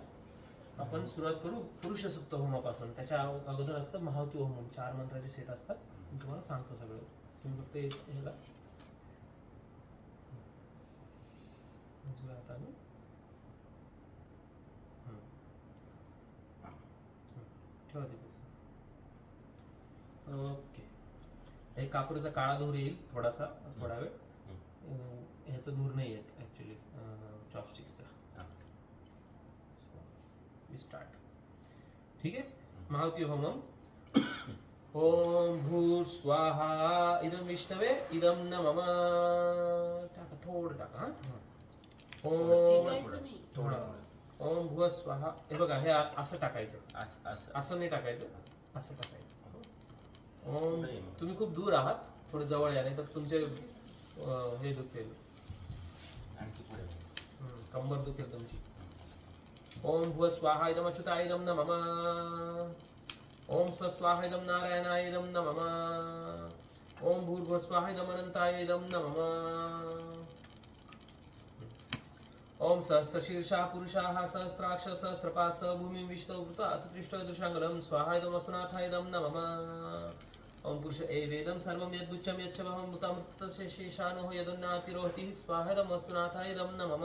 Speaker 1: आपण सुरुवात करू पुरुष सुक्त होमापासून त्याच्या अगोदर असतं महावती होम 4 मंत्राचे सेट असतात मी तुम्हाला सांगतो सगळं तुम्ही फक्त ह्याला उजव्या हाताने ठेवा तिथेच ओके हे कापूरचा काळा धूर येईल थोडासा थोडा वेळ ह्याचं धूर नाही येत ऍक्च्युली चॉपस्टिक्सचा वी स्टार्ट ठीक आहे महावती होमम ओम भूर स्वाहा इदम विष्णवे इदम न मम टाका थोडं टाका हा ओम
Speaker 2: टिकायचं नाही.
Speaker 1: ओम भुव स्वाहा हे बघा हे असं टाकायचं
Speaker 3: असं असं
Speaker 1: असं नाही टाकायचं असं टाकायचं ओम तुम्ही खूप दूर आहात थोडं जवळ या नाही तर तुमचे हे दुखेल
Speaker 3: आणखी पुढे
Speaker 1: कंबर दुखेल तुमची ओम भुव स्वाहा इदम अच्युताय इदम न मम ओम स्वस्वाहा इदम नारायणाय इदम न मम ओम भूर्भुव स्वाहा इदम अनंताय इदम न मम ओम सहस्रशीर्षा पुरुषाः सहस्राक्ष सहस्रपाद स भूमिं विष्णुवृत अतुत्रिष्ट दुषांगलम स्वाहा इदम वसुनाथाय इदम न मम ओम पुरुष एवेदं सर्वं यद्गुच्छं यच्च वहं मुतामृतस्य शेषानो यदुन्नातिरोहति स्वाहा इदं वसुनाथाय इदं न मम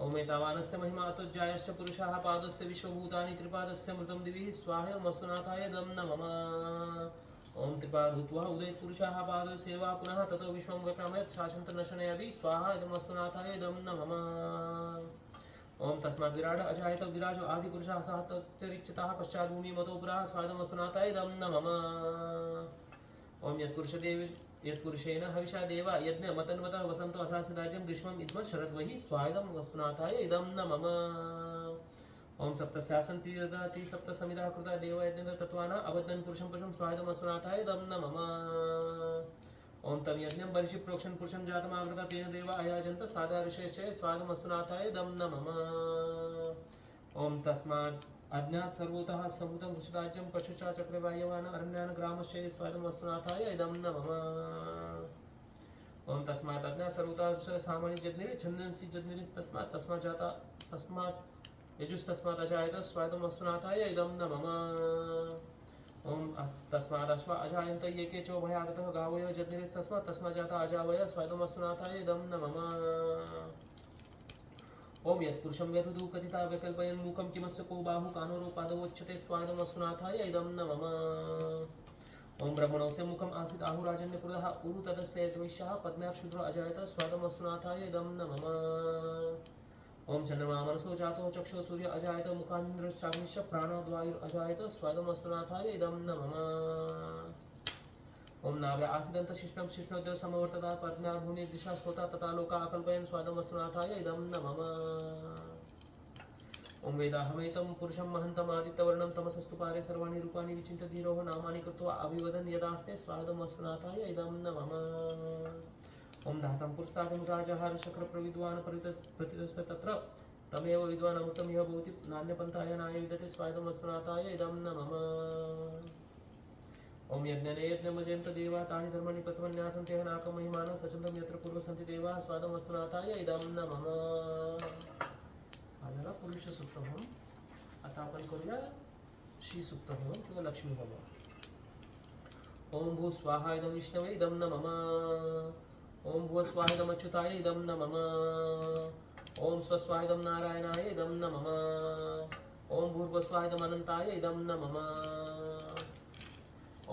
Speaker 1: ओम एतावानस्य महिमातोज्जायश्च पुरुषाः पादस्य विश्वभूतानि त्रिपादस्य मृतं दिवि स्वाहा इदं वसुनाथाय इदं न मम ओम त्रिपादुत्वा उदय पुरुषाः पादो सेवा पुनः ततो विश्वं विक्रमयत् शासन्तनशनयदि स्वाहा इदं वसुनाथाय इदं न मम ओम तस्माद् विराट अजायत विराजो आदि पुरुषः सह तत्रिच्यतः पश्चात् भूमि मतो पुरः स्वादं वसुनाथाय इदं न मम ओम यत्पुरुषेण हविषा देवा यज्ञ मतन्वतः वसन्तो असासि राज्यं ग्रीष्मम् इद्म शरद्वहि स्वादं वसुनाथाय इदं न मम ओम सप्तस्यासन प्रियदति सप्तसमिधा कृता देव यज्ञ तत्वाना अबद्धन पुरुषं पुरुषं स्वादं वसुनाथाय इदं न मम ओम तम यज्ञं बर्षि प्रोक्षण पुरुषं जातमागृता तेन देवा अयाजन्त साधा ऋषयश्च स्वादं वसुनाथाय इदं न मम ओम तस्मात् अज्ञात सर्वतः संभूतं वृषराज्यं पशुचा चक्रवायवान अरण्यान ग्रामश्च स्वादं वसुनाथाय इदं न मम ओम तस्मात् अज्ञात सर्वतः सामान्य जज्ञिरे छन्दंसि जज्ञिरे तस्मात् जाता तस्मात् यजुस्तस्मात् अजायत स्वादं वसुनाथाय इदं न मम ओम तस्मात् अश्वा अजायन्त एके चोभयागतः गावय जज्ञिरे तस्मात् जाता अजावय स्वादं वसुनाथाय इदं न मम ओम यत्पुरुषं व्यधुदु कथिता विकल्पयन् मूकं किमस्य को बाहु कानोरो पादवोच्यते स्वादं वसुनाथाय इदं न मम ओम ब्रह्मणोऽस्य मुखम् आसीत् आहुराजन्यपुरः उरु तदस्य यद्वैश्यः पद्म्यात् शूद्रो अजायत स्वादं वसुनाथाय इदं न मम ओम चंद्रमा मनसो जातो चक्षु सूर्य अजायत मुखान्द्रश्चाग्निश्च प्राणद्वायुर् अजायत स्वादं वसुनाथाय इदं न मम ओम नाभ्य आसीदन्त शिष्णं शिष्णोदय समवर्तता प्रज्ञा भूमि दिशा श्रोता तथा लोका अकल्पयन् स्वादं वसुनाथाय इदं न मम ओम वेदाहमेतं पुरुषं महन्तम् आदित्यवर्णं तमसस्तु पारे सर्वाणि रूपाणि विचिन्त्य धीरोः नामानि कृत्वा अभिवदन् यदास्ते स्वादं वसुनाथाय इदं न मम ओम धातं पुरस्तादं राजहार शक्र प्रविद्वान् प्रतिदस्ते तत्र तमेव विद्वान् अमृतं यः भवति नान्यपन्थाय नाय विदते स्वादं वसुनाथाय इदं न मम ओम यज्ञने यज्ञमजयन्त देवा तानि धर्माणि प्रथमन्यासन्ते नाकमहिमानः सचन्दं यत्र कुर्वसन्ति देवाः स्वादं वसनाथाय इदं न मम. हा झाला पुरुष सुक्त होम. आता आपण करूया श्री सुक्त होम किंवा लक्ष्मी होम. ओम भू स्वाहा इदं विष्णवे इदं न मम. ओम भुव स्वाहा इदं अच्युताय इदं न मम. ओम स्वस्वाहा इदं नारायणाय इदं न मम. ओम भूर्भुवस्वाहा इदं अनन्ताय इदं न मम.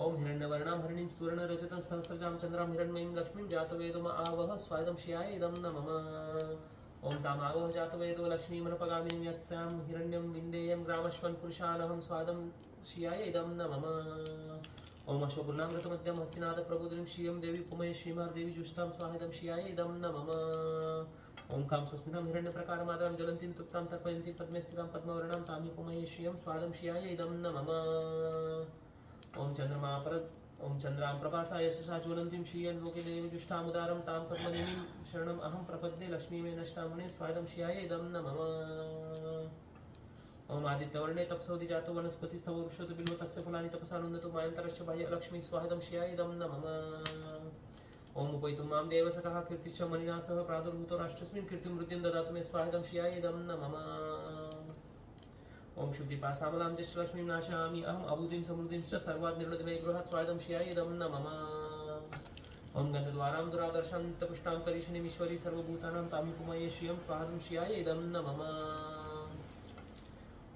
Speaker 1: ओम हिरण्यवर्णां हरिणीं सुवर्णरजतं सहस्रजां चन्द्रां हिरण्मयीं लक्ष्मीं जातवेदो आवह स्वादं श्रियाय इदं न मम. ओम तामावह जातवेदो लक्ष्मीमनपगामिनीं यस्यां हिरण्यं विन्देयं ग्रामश्वन् पुरुषानहं स्वादं श्रियाय इदं न मम. ओम अश्वपूर्णामृतमध्यं हस्तिनाथ प्रबोधिनीं श्रियं देवी पुमये श्रीमहादेवी जुष्टां स्वाहिदं श्रियाय इदं न मम. ओम काम स्वस्मितं हिरण्यप्रकारमादां ज्वलन्तीं तृप्तां तर्पयन्तीं पद्मे स्थितां पद्मवर्णां तामि पुमये श्रियं स्वादं श्रियाय इदं न मम. ओम चन्द्रां प्रभासा यशसा ज्वलन्तीं श्रियं लोके देवी जुष्टामुदारं तां पद्मनिनीं शरणम् अहं प्रपद्ये लक्ष्मी मे नष्टामुने स्वादं श्रियाय इदं न मम. ओम आदित्यवर्णे तपसोदि जातो वनस्पतिस्थो वृक्षोत बिल्वतस्य फलानि तपसानुन्दतो मायन्तरश्च बाह्य लक्ष्मी स्वाहिदं श्रियाय इदं न मम. ओम उपैतुं मां देवसखः कीर्तिश्च मणिना सह प्रादुर्भूतो राष्ट्रस्मिन् कीर्तिं वृद्धिं ददातु मे स्वाहिदं श्रियाय इदं न मम. ओम शुद्धिपासामलां च लक्ष्मीं नाशयामि अहम् अभूतिं समृद्धिं च सर्वात् निर्णयति मे गृहात् स्वाहिदं श्रियाय इदं न मम. ओम गन्धद्वारां दुरादर्शां नित्यपुष्टां करीषिणीमीश्वरी सर्वभूतानां तां पुमये श्रियं स्वाहादं श्रियाय इदं न मम.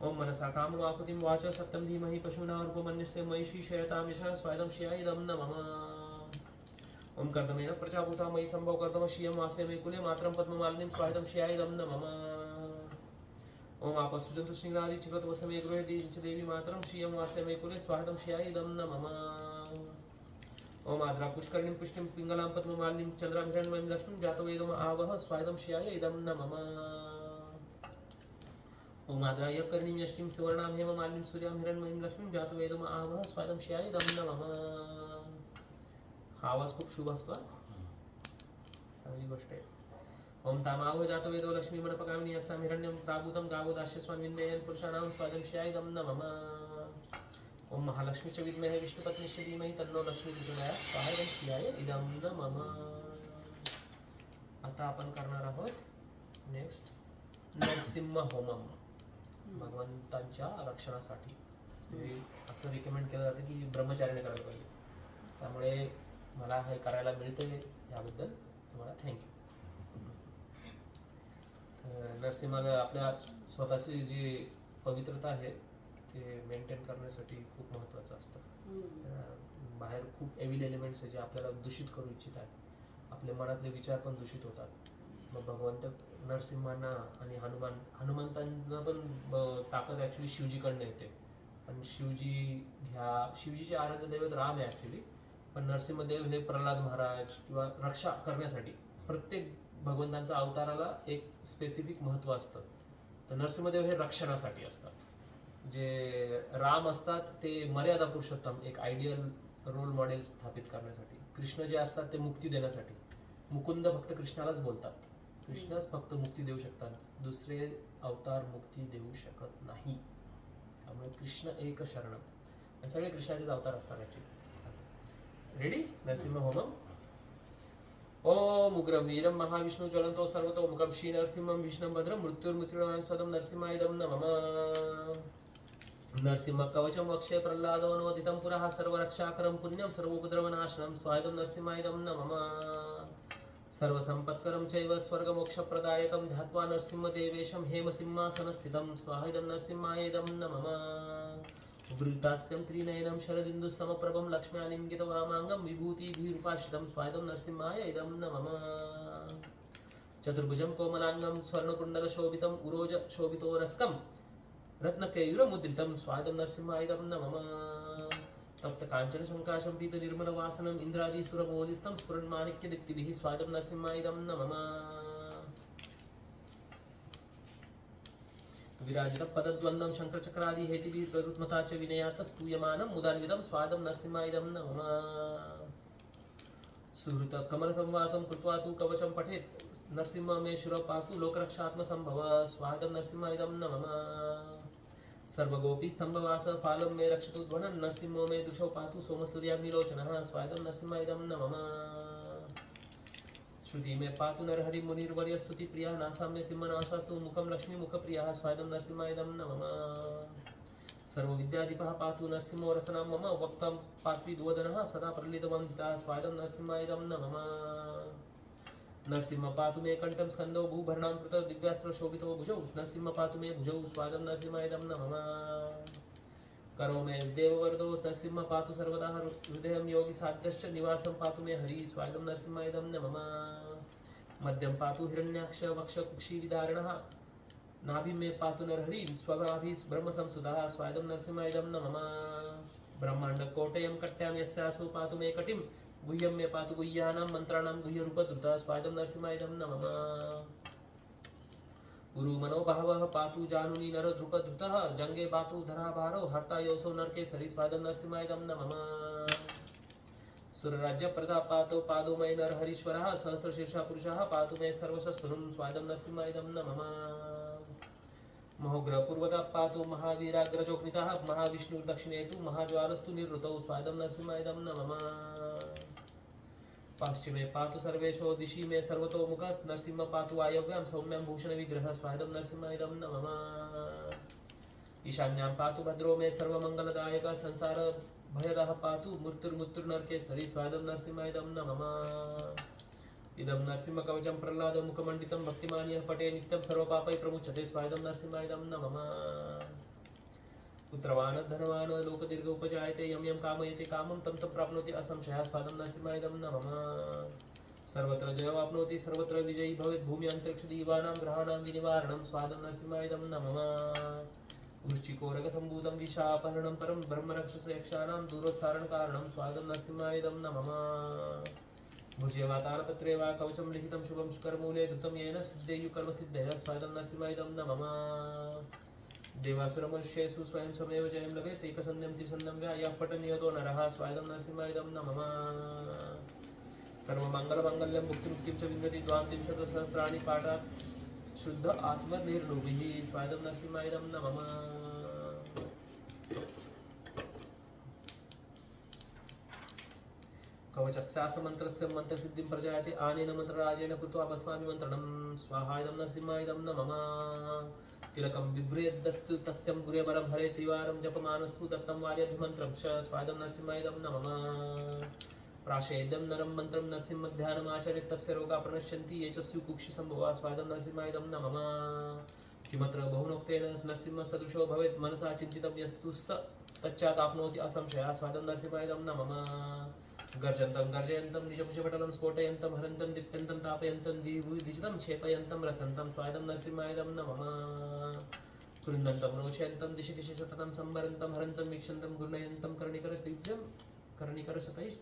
Speaker 1: ओम मनसा कामवाकुतिं वाच सप्तं धीमहि पशूनारूपमन्यस्य महिषी शयतां यशः स्वाहिदं श्रियाय इदं न मम. ओम कर्दमेन प्रजाभूता मयि सम्भव कर्दम श्रियं वासे मे कुले मात्रं पद्ममालिनीं स्वाहिदं श्रियाय इदं न मम. ओम आपस्तुजन्तु श्रृङ्गारि चिकत वसमे गृहे च देवी मातरं श्रियं वासे मे कुले स्वाहिदं श्रियाय इदं न मम. ओम आद्रा पुष्करिणीं पुष्टिं पिङ्गलां पद्ममालिनीं चन्द्रां हिरण्मयीं लक्ष्मीं जातवेदो आवह स्वाहिदं श्रियाय इदं न मम. ओम आद्रा यक्कर्णीं यष्टिं सुवर्णां हेममालिनीं सूर्यां हिरण्मयीं लक्ष्मीं जातवेदो आवह स्वाहिदं श्रियाय इदं न मम. हा आवाज खूप शुभ असतो. चांगली गोष्ट आहे. ओम तामावह जातवेदो लक्ष्मी मनपगामिनी यस्यां हिरण्यं प्राभूतं गावो दास्यस्वान् विन्देयन् पुरुषाणां स्वादं श्रियाय इदं न मम. ओम महालक्ष्मीच विद्महे विष्णुपत्नीश्च धीमहि तन्नो लक्ष्मी प्रचोदयात् स्वाहिदं श्रियाय इदं न मम. आता आपण करणार आहोत नेक्स्ट नरसिंह होमम. भगवंतांच्या रक्षणासाठी असं रिकमेंड केलं जातं की ब्रह्मचार्याने करायला पाहिजे. त्यामुळे मला हे करायला मिळतंय याबद्दल तुम्हाला थँक्यू. नरसिंहाला आपल्या स्वतःची जी पवित्रता आहे ते मेंटेन करण्यासाठी खूप महत्त्वाचं असतं. बाहेर खूप एव्हिल एलिमेंट्स आहे जे आपल्याला दूषित करू इच्छित आहेत. आपल्या मनातले विचार पण दूषित होतात. मग भगवंत नरसिंहांना आणि हनुमंतांना पण ताकद ॲक्च्युली शिवजीकडनं येते. पण शिवजीचे आराध्य दैवत राम आहे ॲक्च्युली. पण नरसिंहदेव हे प्रल्हाद महाराज किंवा रक्षा करण्यासाठी प्रत्येक भगवंतांच्या अवताराला एक स्पेसिफिक महत्त्व असतं. तर नरसिंहदेव हे रक्षणासाठी असतात. जे राम असतात ते मर्यादा पुरुषोत्तम एक आयडियल रोल मॉडेल स्थापित करण्यासाठी. कृष्ण जे असतात ते मुक्ती देण्यासाठी. मुकुंद फक्त कृष्णालाच बोलतात. कृष्णच फक्त मुक्ती देऊ शकतात. दुसरे अवतार मुक्ती देऊ शकत नाही. त्यामुळे कृष्ण एक शरणम आणि सगळे कृष्णाचेच अवतार असतात ॲक्च्युली. रेडी नरसिंह होमम. ओम उग्रं वीरं महाविष्णु ज्वलन्तो सर्वतोमुखं श्री नरसिंहं विष्णुं भद्रं मृत्युर्मृत्युर्नाशं स्वदं नरसिंहाय इदं न मम. नरसिंह कवचं वक्षे प्रह्लादोऽनोदितं पुरः सर्वरक्षाकरं पुण्यं सर्वोपद्रवनाशनं स्वाहिदं नरसिंहाय इदं न मम. सर्वसम्पत्करं चैव स्वर्गमोक्षप्रदायकं ध्यात्वा नरसिंहदेवेशं हेमसिंहासनस्थितं स्वाहिदं नरसिंहाय इदं न मम. वृतास्यं त्रिनयनं शरदिन्दुसमप्रभं लक्ष्म्यालिङ्गितवामाङ्गं विभूतिभिरुपाश्रितं स्वाहिदं नरसिंहाय इदं न मम. चतुर्भुजं कोमलाङ्गं स्वर्णकुण्डलशोभितं उरोजशोभितोरस्कं रत्नकेयूरमुद्रितं स्वाहिदं नरसिंहाय इदं न मम. तप्तकाञ्चनशङ्काशं पीतनिर्मलवासनम् इन्द्रादिसुरमौलिस्तं स्फुरन्माणिक्यदीप्तिभिः स्वाहिदं नरसिंहाय इदं न मम. विराजितपदद्वन्द्वं शङ्करचक्रादि हेतिभिः गरुत्मता च विनयात् स्तूयमानं मुदान्वितं स्वादं नरसिंहाय इदं न मम. सुहृतकमलसंवासं कृत्वा तु कवचं पठेत् नरसिंह मे शिरो पातु लोकरक्षात्मसम्भव स्वादं नरसिंहाय इदं न मम. सर्वगोपी स्तंभवास फालं मे रक्षतु ध्वनं नरसिंहो मे दुषौ पातु सोमसूर्याग्निलोचनः स्वायदं नरसिंहायदं न मम श्रुति में पातु नरहरि मुनिर्वर्य स्तुति प्रिया नासा में सिंहनासास्तु मुखं लक्ष्मी मुखप्रियः स्वायदं नरसिंहायदं न मम सर्वविद्याधिपः पातु नरसिंहो रसनां मम वक्तं पात्विद्वदनः सदा प्रलितवन्दितः स्वायदं नरसिंहायदं न मम नरसिंह पातु मे कंठं स्कंदो भूभरणां कृत दिव्यास्त्र शोभितो भुजौ नरसिंह पातु मे भुजौ स्वादं नरसिंहायदं न मम करो मे देववरदो नरसिंह पातु सर्वदा हृदयं योगी साध्यश्च निवासं पातु मे हरि स्वादं नरसिंहायदं न मम मध्यं पातु हिरण्याक्ष वक्ष कुक्षी विदारणः नाभि मे पातु नरहरि स्वभाभि ब्रह्म संसुतः स्वादं नरसिंहायदं न मम ब्रह्माण्डकोटयं कट्यां यस्यासु पातु मे कटिं गुह्यं मे पातु गुह्यानां मन्त्राणां गुह्यरूपधृतः स्वादं नरसिंहायदं न मम गुरु मनोभावः पातु जानुनी नरद्रुपधृतः जंगे पातु धराभारो हर्ता योऽसौ नरकेसरी स्वादं नरसिंहायदं न मम सुरराज्य प्रताप पातो पादो मय नरहरीश्वरः सहस्रशीर्षः पुरुषः पातु मे सर्वशस्त्रं स्वादं नरसिंहायदं न मम महोग्र पूर्वतः पातु महावीराग्रजोग्नितः महाविष्णुर्दक्षिणेतु महाज्वालस्तु निवृतौ स्वादं नरसिंहायदं न मम पश्चिमे पातु सर्वेशो दिशि मे सर्वतोमुख नरसिंह पातु वायव्यां सौम्यां भूषण विग्रह स्वादं नरसिंहायदं न मम ईशान्यां पातु भद्रो मे सर्वमंगलदायक संसार भयदः पातु मृत्युर्मृत्युर्नरकेसरी स्वादं नरसिंहायदं न मम इदं नरसिंह कवचं प्रह्लाद मुखमण्डितं भक्तिमान्यः पटे नित्यं सर्वपापै प्रमुच्यते स्वादं नरसिंहायदं न मम पुत्रवान् धनवान् लोकदीर्घ उपजायते यं यं कामयते कामं तं तं प्राप्नोति असंशयः स्वादं नरसिंहायदं न मम सर्वत्र जयवाप्नोति सर्वत्र विजयी भवेत् भूमि अन्तरिक्ष दीवानां ग्रहाणां विनिवारणं स्वादं नरसिंहायदं न मम वृश्चिकोरगसम्भूतं विशापहरणं परं ब्रह्मरक्षस यक्षाणां दूरोत्सारणकारणं स्वादं नरसिंहायदं न मम भुजे वा तालपत्रे वा कवचं लिखितं शुभं शुकरमूले धृतं येन सिद्धेयु कर्मसिद्धयः स्वादं नरसिंहायदं न मम देवासुरमनुष्येषु स्वयं स्वमेव जयं लभेत् एकसन्ध्यं त्रिसन्ध्यं वा यः पठन्यतो नरः स्वादं नरसिंहायदं न मम सर्वमङ्गलमाङ्गल्यं मुक्तिमुक्तिं च विन्दति द्वात्रिंशत्सहस्राणि पाठात् शुद्ध आत्मनिर्लोभिः स्वादं नरसिंहायदं न मम कवचस्यास्य मन्त्रस्य मन्त्रसिद्धिं प्रजायते आनेन मन्त्रराजेन कृत्वा भस्मामि मन्त्रणं स्वाहायदं नरसिंहायदं न मम तिलकं बिभ्रेद्दस्तु तस्यं गुरेबरं हरे त्रिवारं जपमानस्तु दत्तं वार्यभिमन्त्रं च स्वादं नरसिंहायदं न मम प्राशेद्यं नरं मन्त्रं नरसिंहध्यानमाचरेत् तस्य रोगा प्रणश्यन्ति ये च स्युकुक्षिसम्भवा स्वादं नरसिंहायदं न मम किमत्र बहुनोक्तेन नरसिंहसदृशो भवेत् मनसा चिन्तितं यस्तु स तच्चादाप्नोति असंशयः स्वादं नरसिंहायदं न मम गर्जन्तं गर्जयन्तं निजपुषपटलं स्फोटयन्तं हरन्तं दीप्यन्तं तापयन्तं दिजितं क्षेपयन्तं रसन्तं स्वादं नरसिंहायदं न मम कृन्दन्तं रोषयन्तं दिशि दिशि सततं संवरन्तं हरन्तं वीक्षन्तं घूर्णयन्तं कर्णिकरशतैः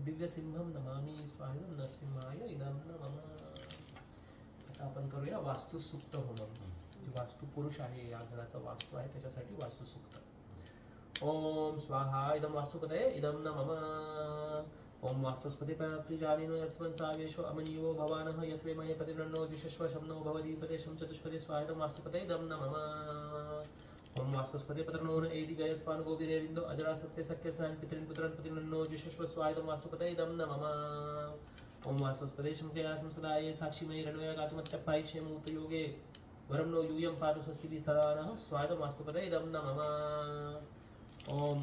Speaker 1: दिव्यसिंहं नमामि स्वादं नरसिंहाय इदं न मम आता आपण करूया वास्तुसूक्त होमम वास्तु पुरुष आहे या घराचा वास्तू आहे त्याच्यासाठी वास्तुसूक्त ओम स्वाहा इदं वास्तुपतये इदं न मम ओम वास्तुस्पति प्राप्तिजानिनो यत्स्वंसावेशो अमनीयो भवानः यत्वे महे प्रतिनन्नो जुषस्व शम्नो भवदीपते शं चतुष्पदे स्वाहा वास्तुपतये इदं न मम ओम वास्तुस्पति पत्रनोन एति गयस्पान गोविरेरिन्दो अजरासस्ते सख्यसान् पितॄन् पुत्रान् प्रतिनन्नो जुषस्व स्वाहा वास्तुपतये इदं न मम ओम वास्तुस्पति शंकयासं सदा ये साक्षिमयि रणवय गातुमच्चप्पायि क्षेमूतयोगे वरं नो यूयं पातु स्वस्तिभिः सदा नः स्वाहा वास्तुपतये इदं न मम ओम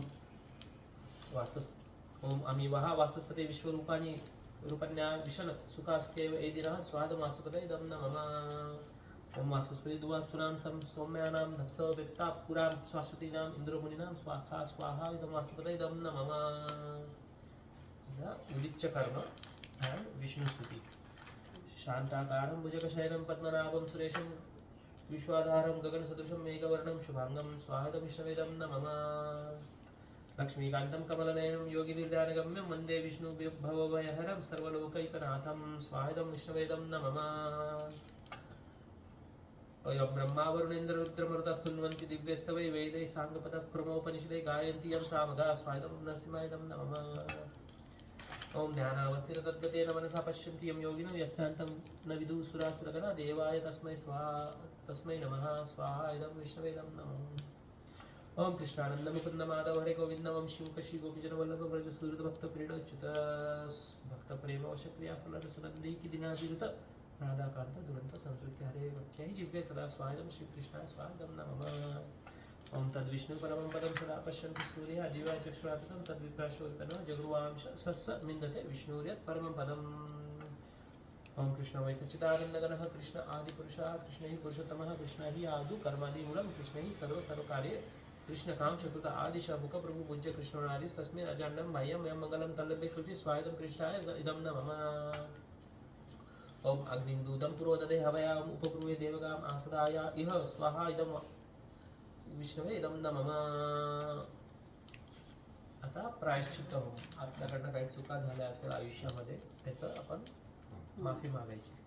Speaker 1: अमीवः वास्तुस्पते विश्वरूपाणि रूपण्या विशन सुखास्केव एदिनः स्वादं वास्तुपतये इदं न मम ओम वास्तुस्पते दुवास्तूनां सौम्यानां धत्सवेत्ता पुरां स्वाश्वतीनां इन्द्रमुनीनां स्वाहा स्वाहा इदं वास्तुपतये इदं न मम उदिच्य कर्म विष्णुस्तुति शान्ताकारं भुजगशयनं पद्मनाभं सुरेशं विश्वाधारं गगनसदृशं मेघवर्णं शुभांगं स्वाहादमिष्टवेदं न मम लक्ष्मीकान्तं कमलनयनं योगिनिर्ध्यानगम्यं वन्दे विष्णुभवभयहरं सर्वलोकैकनाथं स्वाहादं विष्णवेदं न मम अयं ब्रह्मा वरुणेन्द्ररुद्रमरुतस्तुन्वन्ति दिव्यस्तवै वेदैः साङ्गपदः क्रमोपनिषदे गायन्ति यं सामगाः स्वाहादं नरसिंहायदं न मम ओम ध्यानावस्थिततद्गतेन मनसा पश्यन्ति यं योगिनो यस्यान्तं न विदुः सुरासुरगणा देवाय तस्मै स्वाहा तस्मै नमः स्वाहा इदं विष्णवे इदं नमः ओम कृष्णानंद मुकुंद माधव हरे गोविंद ओम शिव कशी गोपीजन वल्लभ ब्रज सुहृद भक्त प्रीण च्युत भक्त प्रेम वश क्रिया फल सुनंदी की दिनाजिरुत राधाकांत दुरंत संस्कृति हरे वक्ष्याहि जिह्वे सदा स्वाहायं श्री कृष्णाय स्वाहायं नमः ओम तद विष्णु परमं पदं सदा पश्यन्ति सूर्यः जीवाय चक्षुराततं तद विप्राशोत्पन्नो जगुरुवांश सस्स मिन्दते विष्णुर्यत् परमं पदम् ओम कृष्ण वै सच्चिदानन्दगणः कृष्ण आदिपुरुषः कृष्ण हि पुरुषोत्तमः कृष्ण हि आदु कर्मादिमूलं कृष्ण हि सर्वकार्ये कृष्ण काम चतुर्थ आदिशामुख प्रभु पूज्य कृष्णनादिस् तस्मै अजान्नं बाह्यं यं मङ्गलं तल्लभ्य कृति स्वायतं कृष्णाय इदं नमः ओम अग्निं दूतं पुरोदधे हवयाम् उपब्रूये देवगाम् आसदाय इह स्वाहा इदं विष्णवे इदं नमः आता प्रायश्चित्त होम आपल्याकडनं काही चुका झाल्या असेल आयुष्यामध्ये त्याचं आपण माफी मागायची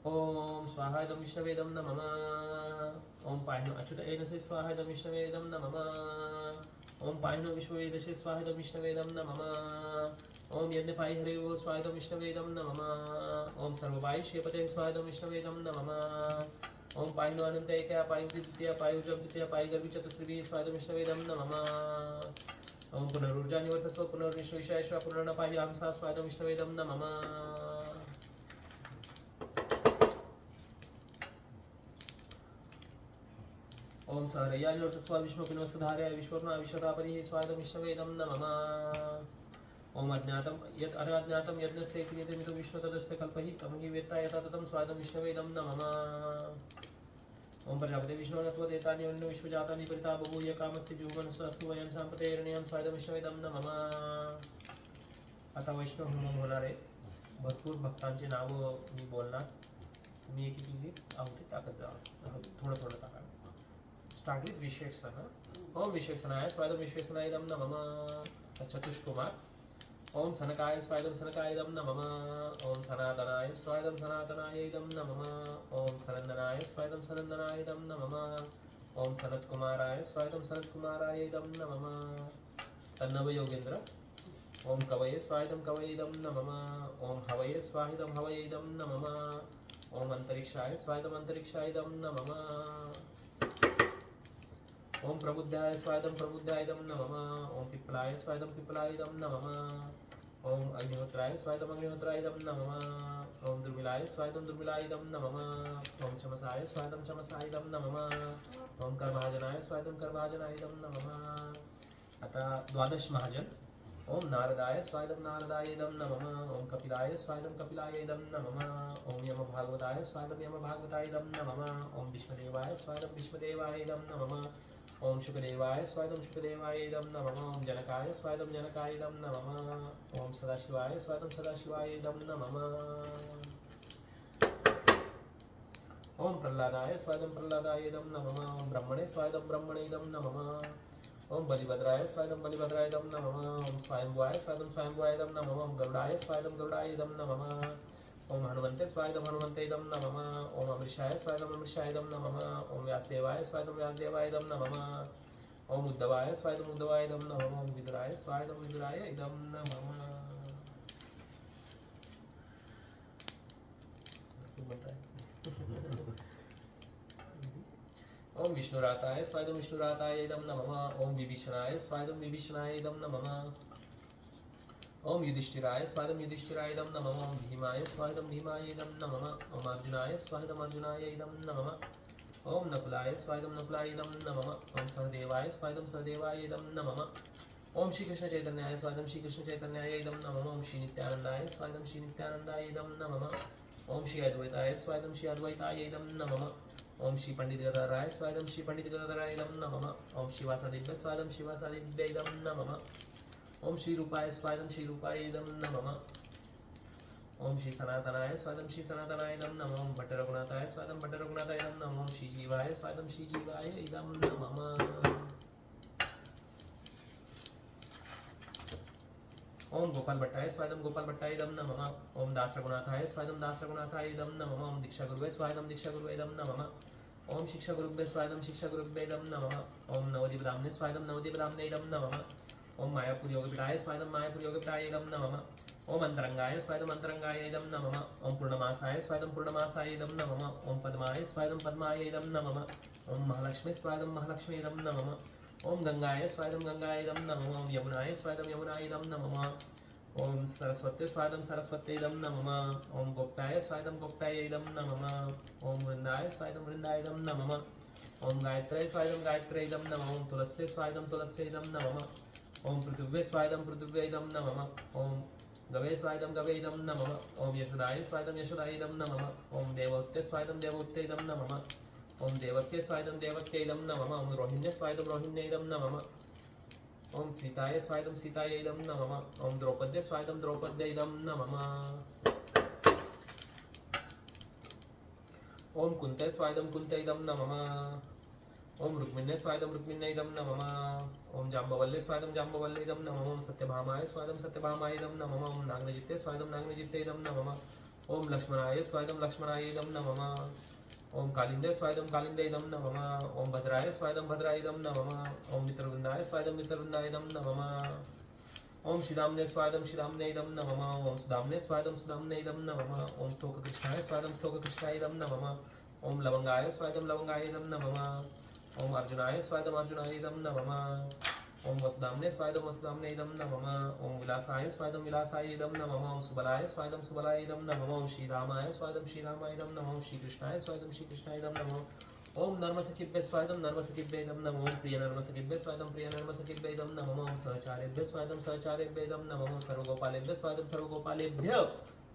Speaker 1: ओम स्वाहा इदं विष्णवे इदं नमः ओम पाहिनो अच्युत एनसे स्वाहा इदं विष्णवे इदं नमः ओम पाहिनो विश्ववेदसे स्वाहा इदं विष्णवे इदं नमः ओम यज्ञपायि हरे वो स्वाहा इदं विष्णवे इदं नमः ओम सर्वपायुष्यपते स्वाहा इदं विष्णवे इदं नमः ओम पाहिनो अनंत एकया पायु द्वितीया पायु द्वितीया पायु गर्भी चतुस्री स्वाहा इदं विष्णवे इदं नमः ओम पुनरुर्जा निवर्तस्व पुनर्विश्वेश्व पुनर्नपाहि हंसा स्वाहा इदं विष्णवे इदं नमः ओम सहरया निवर्तस्व विष्णु पिनवसधारया विश्वरना विश्वरापरिः स्वाहा इदं विष्णवे इदं नमः ओम अज्ञातं यत् अनाज्ञातं यज्ञस्य क्रियते मितो विष्णु तदस्य कल्पहि तं हि वेत्ता यथा ततं स्वाहा इदं विष्णवे इदं नमः ओम प्रजापते विष्णुनत्वदेतानि अन्य विश्वजातानि परिता बभूय कामस्ति जुगनस्य अस्तु वयं सांप्रतेरणीयं स्वाहा इदं विष्णवे इदं नमः आता वैष्णव होम होणार आहे भरपूर भक्तांची नावं मी बोलणार तुम्ही एक एक आवडते टाकत जा थोडं थोडं टाका स्टार्ट विथ विशेषण ओम विशेषणाय स्वाहा इदं विशेषणाय इदं नमः चतुष्कुमार ओम सनकाय स्वाहा इदं सनकाय इदं नमः ओम सनातनाय स्वाहा इदं सनातनाय इदं नमः ओम सनंदनाय स्वाहा इदं सनंदनाय इदं नमः ओम सनत्कुमाराय स्वाहा इदं सनत्कुमाराय इदं नमः तन्नव योगेंद्र ओम कवये स्वाहा इदं कवये इदं नमः ओम हवये स्वाहा इदं हवये इदं नमः ओम अंतरिक्षाय स्वाहा इदं अंतरिक्षाय इदं नमः ओम प्रबुद्धाय स्वाहा इदं प्रबुद्धाय इदं नमः ओम पिप्पलाय स्वाहा इदं पिप्पलाय इदं नमः ओम अग्निहोत्राय स्वाहा इदं अग्निहोत्राय इदं नमः ओम दुर्मिलाय स्वाहा इदं दुर्मिलाय इदं नमः ओम चमसाय स्वाहा इदं चमसाय इदं नमः ओम करभाजनाय स्वाहा इदं करभाजनाय इदं नमः आता द्वादश महाजन ओम नारदाय स्वाहा इदं नारदाय इदं नमः ओम कपिलाय स्वाहा इदं कपिलाय इदं नमः ओम यमभागवताय स्वाहा इदं यमभागवताय इदं नमः ओम विष्णुदेवाय स्वाहा इदं विष्णुदेवाय इदं नमः ओम शुकदेवाय स्वाहा इदं शुकदेवाय इदं नमः ओम जनकाय स्वाहा इदं जनकाय इदं नमः ओम सदाशिवाय स्वाहा इदं सदाशिवाय इदं नमः ओम प्रह्लादाय स्वाहा इदं प्रह्लादाय इदं नमः ओम ब्रह्मणे स्वाहा इदं ब्रह्मणे इदं नमः ओम बलिभद्राय स्वाहा इदं बलिभद्राय इदं नमः ओम स्वायंभुवाय स्वाहा इदं स्वायंभुवाय इदं नमः ओम गरुडाय स्वाहा इदं गरुडाय इदं नमः ओम हनुमन्ते स्वाहा इदं हनुमन्ते इदं नमः ओम अमृषाय स्वाहा इदं अमृषाय इदं नमः ओम व्यासदेवाय स्वाहा इदं व्यासदेवाय इदं नमः ओम उद्धवाय स्वाहा इदं उद्धवाय इदं नमः ओम विदुराय स्वाहा इदं विदुराय इदं नमः ओम विष्णुराताय स्वाहा इदं विष्णुराताय इदं नमः ओम विभीषणाय स्वाहा इदं विभीषणाय इदं नमः ओम युधिष्ठिराय स्वाहा इदं युधिष्ठिराय इदं नमः ओम भीमाय स्वाहा इदं भीमाय इदं नमः ओम अर्जुनाय स्वाहा इदं अर्जुनाय इदं नमः ओम नकुलाय स्वाहा इदं नकुलाय इदं नमः ओम सहदेवाय स्वाहा इदं सहदेवाय इदं नमः ओम श्री कृष्ण चैतन्याय स्वाहा इदं श्री कृष्ण चैतन्याय इदं नमः ओम श्री नित्यानंदाय स्वाहा इदं श्री नित्यानंदाय इदं नमः ओम श्री अद्वैताय स्वाहा इदं श्री अद्वैताय इदं नमः ओम श्री पंडित गदाधराय स्वाहा इदं श्री पंडित गदाधराय इदं नमः ओम श्रीवासादिभ्य स्वाहा इदं श्रीवासादिभ्य इदं नमः ओम श्री रूपाय स्वाहा इदं श्री रूपाय इदं नमः ओम श्री सनातनाय स्वाहा इदं श्री सनातनाय इदं नमः ओम भट्ट रघुनाथाय स्वाहा इदं भट्ट रघुनाथाय इदं नमः ओम श्री जीवाय स्वाहा इदं श्री जीवाय इदं नमः ओम गोपाल भट्टाय स्वाहा इदं गोपाल भट्टाय इदं नमः ओम दास रघुनाथाय स्वाहा इदं दास रघुनाथाय इदं नमः ओम दीक्षा गुरुवे स्वाहा इदं दीक्षा गुरुवे इदं नमः ओम शिक्षा गुरुभ्य स्वाहा इदं शिक्षा गुरुभ्य इदं नमः ओम नवदीप ब्राह्मणे स्वाहा इदं नवदीप ब्राह्मणे इदं नमः ओम मायापुर योगपीठाय स्वायदम मायापुर योगपीठाय इदं नमः ओम अंतरंगाय स्वायदम अंतरंगाय इदं नमः ओम पूर्णमासाय स्वायदम पूर्णमासाय इदं नमः ओम पद्माय स्वायदम पद्माय इदं नमः ओम महालक्ष्मी स्वायदम महालक्ष्मी इदं नमः ओम गंगाय स्वायदम गंगाय इदं नमः ओम यमुनाय स्वायदम यमुनाय इदं नमः ओम सरस्वती स्वायदम सरस्वती इदं नमः ओम गोप्ताय स्वायदम गोप्ताय इदं नमः ओम वृंदाय स्वायदम वृंदाय इदं नमः ओम गायत्र्यै स्वायदम गायत्र्यै इदं नमः ओम तुलस्यै स्वायदम तुलस्यै इदं नमः ओम पृथिव्यै स्वायदम पृथिव्यै इदं नमः ओम गवे स्वायदम गवे इदं नमः ओम यशोदाय स्वायदम यशोदाय इदं नमः ओम देवोत्ते स्वायदम देवोत्ते इदं नमः ओम देवक्ये स्वायदम देवक्ये इदं नमः ओम रोहिण्ये स्वायदम रोहिण्ये इदं नमः ओम सीताय स्वायदम सीताय इदं नमः ओम द्रौपद्ये स्वायदम द्रौपद्ये इदं नमः ओम कुन्ते स्वायदम कुन्ते इदं नमः ओम रुक्मिण्ये स्वायदम रुक्मिण्ये इदं नमः ओम जाम्बवल्ये स्वायदम जाम्बवल्ये इदं नमः ओम सत्यभामाय स्वायदम सत्यभामाय इदं नमः ओम नागनजित्ते स्वायदम नागनजित्ते इदं नमः ओम लक्ष्मणाय स्वायदम लक्ष्मणाय इदं नमः ओम कालिन्दे स्वायदम कालिन्दे इदं नमः ओम भद्राय स्वायदम भद्राय इदं नमः ओम मित्रवृन्दाय स्वायदम मित्रवृन्दाय इदं नमः ओम श्रीदाम्ने स्वायदम श्रीदाम्ने इदं नमः ओम सुदाम्ने स्वायदम सुदाम्ने इदं नमः ओम स्तोककृष्णाय स्वायदम स्तोककृष्णाय इदं नमः ओम लवंगाय स्वायदम लवंगाय इदं नमः ओम अर्जुनाय स्वायदम अर्जुनाय इदं नमः ओम वसुदाम्ने स्वायदम वसुदाम्ने इदं नमः ओम विलासाय स्वायदम विलासाय इदं नमः ओम सुबलाय स्वायदम सुबलाय इदं नमः ओम श्रीरामाय स्वायदम श्रीरामाय इदं नमः ओम श्रीकृष्णाय स्वायदम श्रीकृष्णाय इदं नमः ओम नर्मसखिभ्ये स्वायदम नर्मसखिभ्ये इदं नमः ओम प्रिय नर्मसखिभ्ये स्वायदम प्रिय नर्मसखिभ्ये इदं नमः ओम सहचारेभ्ये स्वायदम सहचारेभ्ये इदं नमः ओम सर्वगोपालेभ्ये स्वायदम सर्वगोपालेभ्य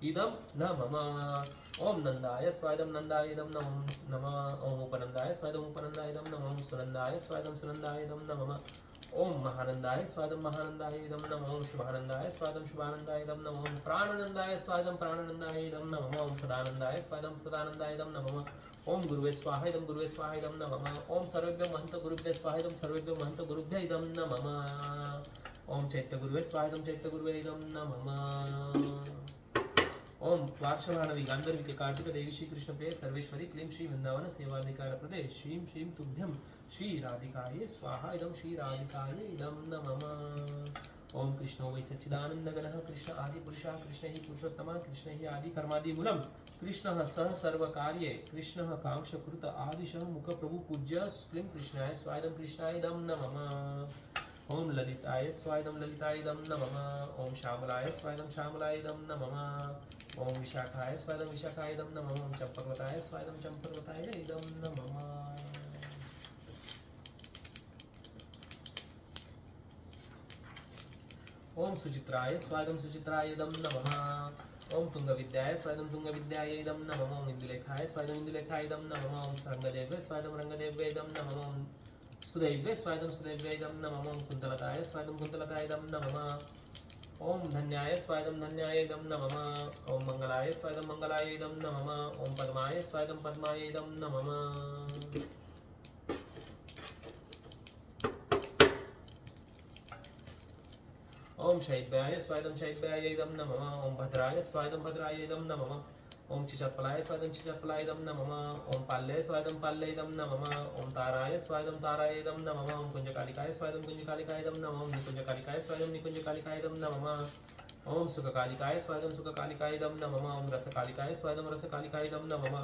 Speaker 1: इदं नमः ओम नंदाय स्वायदम नंदाय इदं नमः ओम उपनंदाय स्वायदम उपनंदाय इदं नमः ओम सुनंदाय स्वायदम सुनंदाय इदं नमः ओम महानंदाय स्वायदम महानंदाय इदं नमः ओम शुभानंदाय स्वायदम शुभानंदाय इदं नमः ओम प्राणनंदाय स्वायदम प्राणनंदाय इदं नमः ओम सदानंदाय स्वायदम सदानंदाय इदं नमः ओम गुरुवे स्वाहा इदं गुरुवे स्वाहा इदं नमः ओम सर्वेभ्यो महन्त गुरुभ्यो स्वाहा इदं सर्वेभ्यो महन्त गुरुभ्यो इदं नमः ओम चैत्य गुरुवे स्वाहा इदं चैत्य गुरुवे इदं नमः ओम वाक्षभानवी गांधर्विके कार्तिक देवी श्री कृष्ण प्रिय सर्वेश्वरी क्लीं श्री वृंदावन सेवाधिकार प्रदे श्रीं श्रीं तुभ्यं श्री राधिकाये स्वाहा इदं श्री राधिकाये इदं नमः ओम कृष्णो वै सच्चिदानंद गणः कृष्ण आदि पुरुषः कृष्ण हि पुरुषोत्तमः कृष्ण हि आदि कर्मादि मूलम् कृष्णः सह सर्वकार्ये कृष्णः कांक्षकृत आदिशः मुख प्रभु पूज्य क्लीं कृष्णाय स्वायदं कृष्णाय इदं नमः ओम ललिताय स्वायदं ललिताय इदं नमः ओम श्यामलाय स्वायदं श्यामलाय इदं नमः ओम विशाखाय स्वायदं विशाखाय इदं नमः ओम चंपकवताय स्वायदं चंपकवताय इदं नमः ओम सुचित्राय स्वायदं सुचित्राय इदं नमः ओम तुंगविद्याय स्वायदं तुंगविद्याय इदं नमः ओम इंदुलेखाय स्वायदं इंदुलेखाय इदं नमः ओम रंगदेवे स्वायदं रंगदेवे इदं नमः ओम सुदैव्ये स्वायदं सुदैव्ये इदं नमः ओम कुन्तलताय स्वायदं कुन्तलताय इदं नमः ओम धन्याय स्वायदं धन्याय इदं नमः ओम मंगलाय स्वायदं मंगलाय इदं नमः ओम पद्माय स्वायदं पद्माय इदं नमः ओम शैब्याय स्वायदं शैब्याय इदं नमः ओम भद्राय स्वायदं भद्राय इदं नमः ओम चिचत्पलाय स्वायदं चिचत्पलाय इदं नमः ओम पाल्ये स्वायदं पाल्ये इदं नमः ओम ताराय स्वायदं ताराय इदं नमः ओम कुंजकालिकाय स्वायदं कुंजकालिकाय इदं नमः ओम निकुंजकालिकाय स्वायदं निकुंजकालिकाय इदं नमः ओम सुखकालिकाय स्वायदं सुखकालिकाय इदं नमः ओम रसकालिकाय स्वायदं रसकालिकाय इदं नमः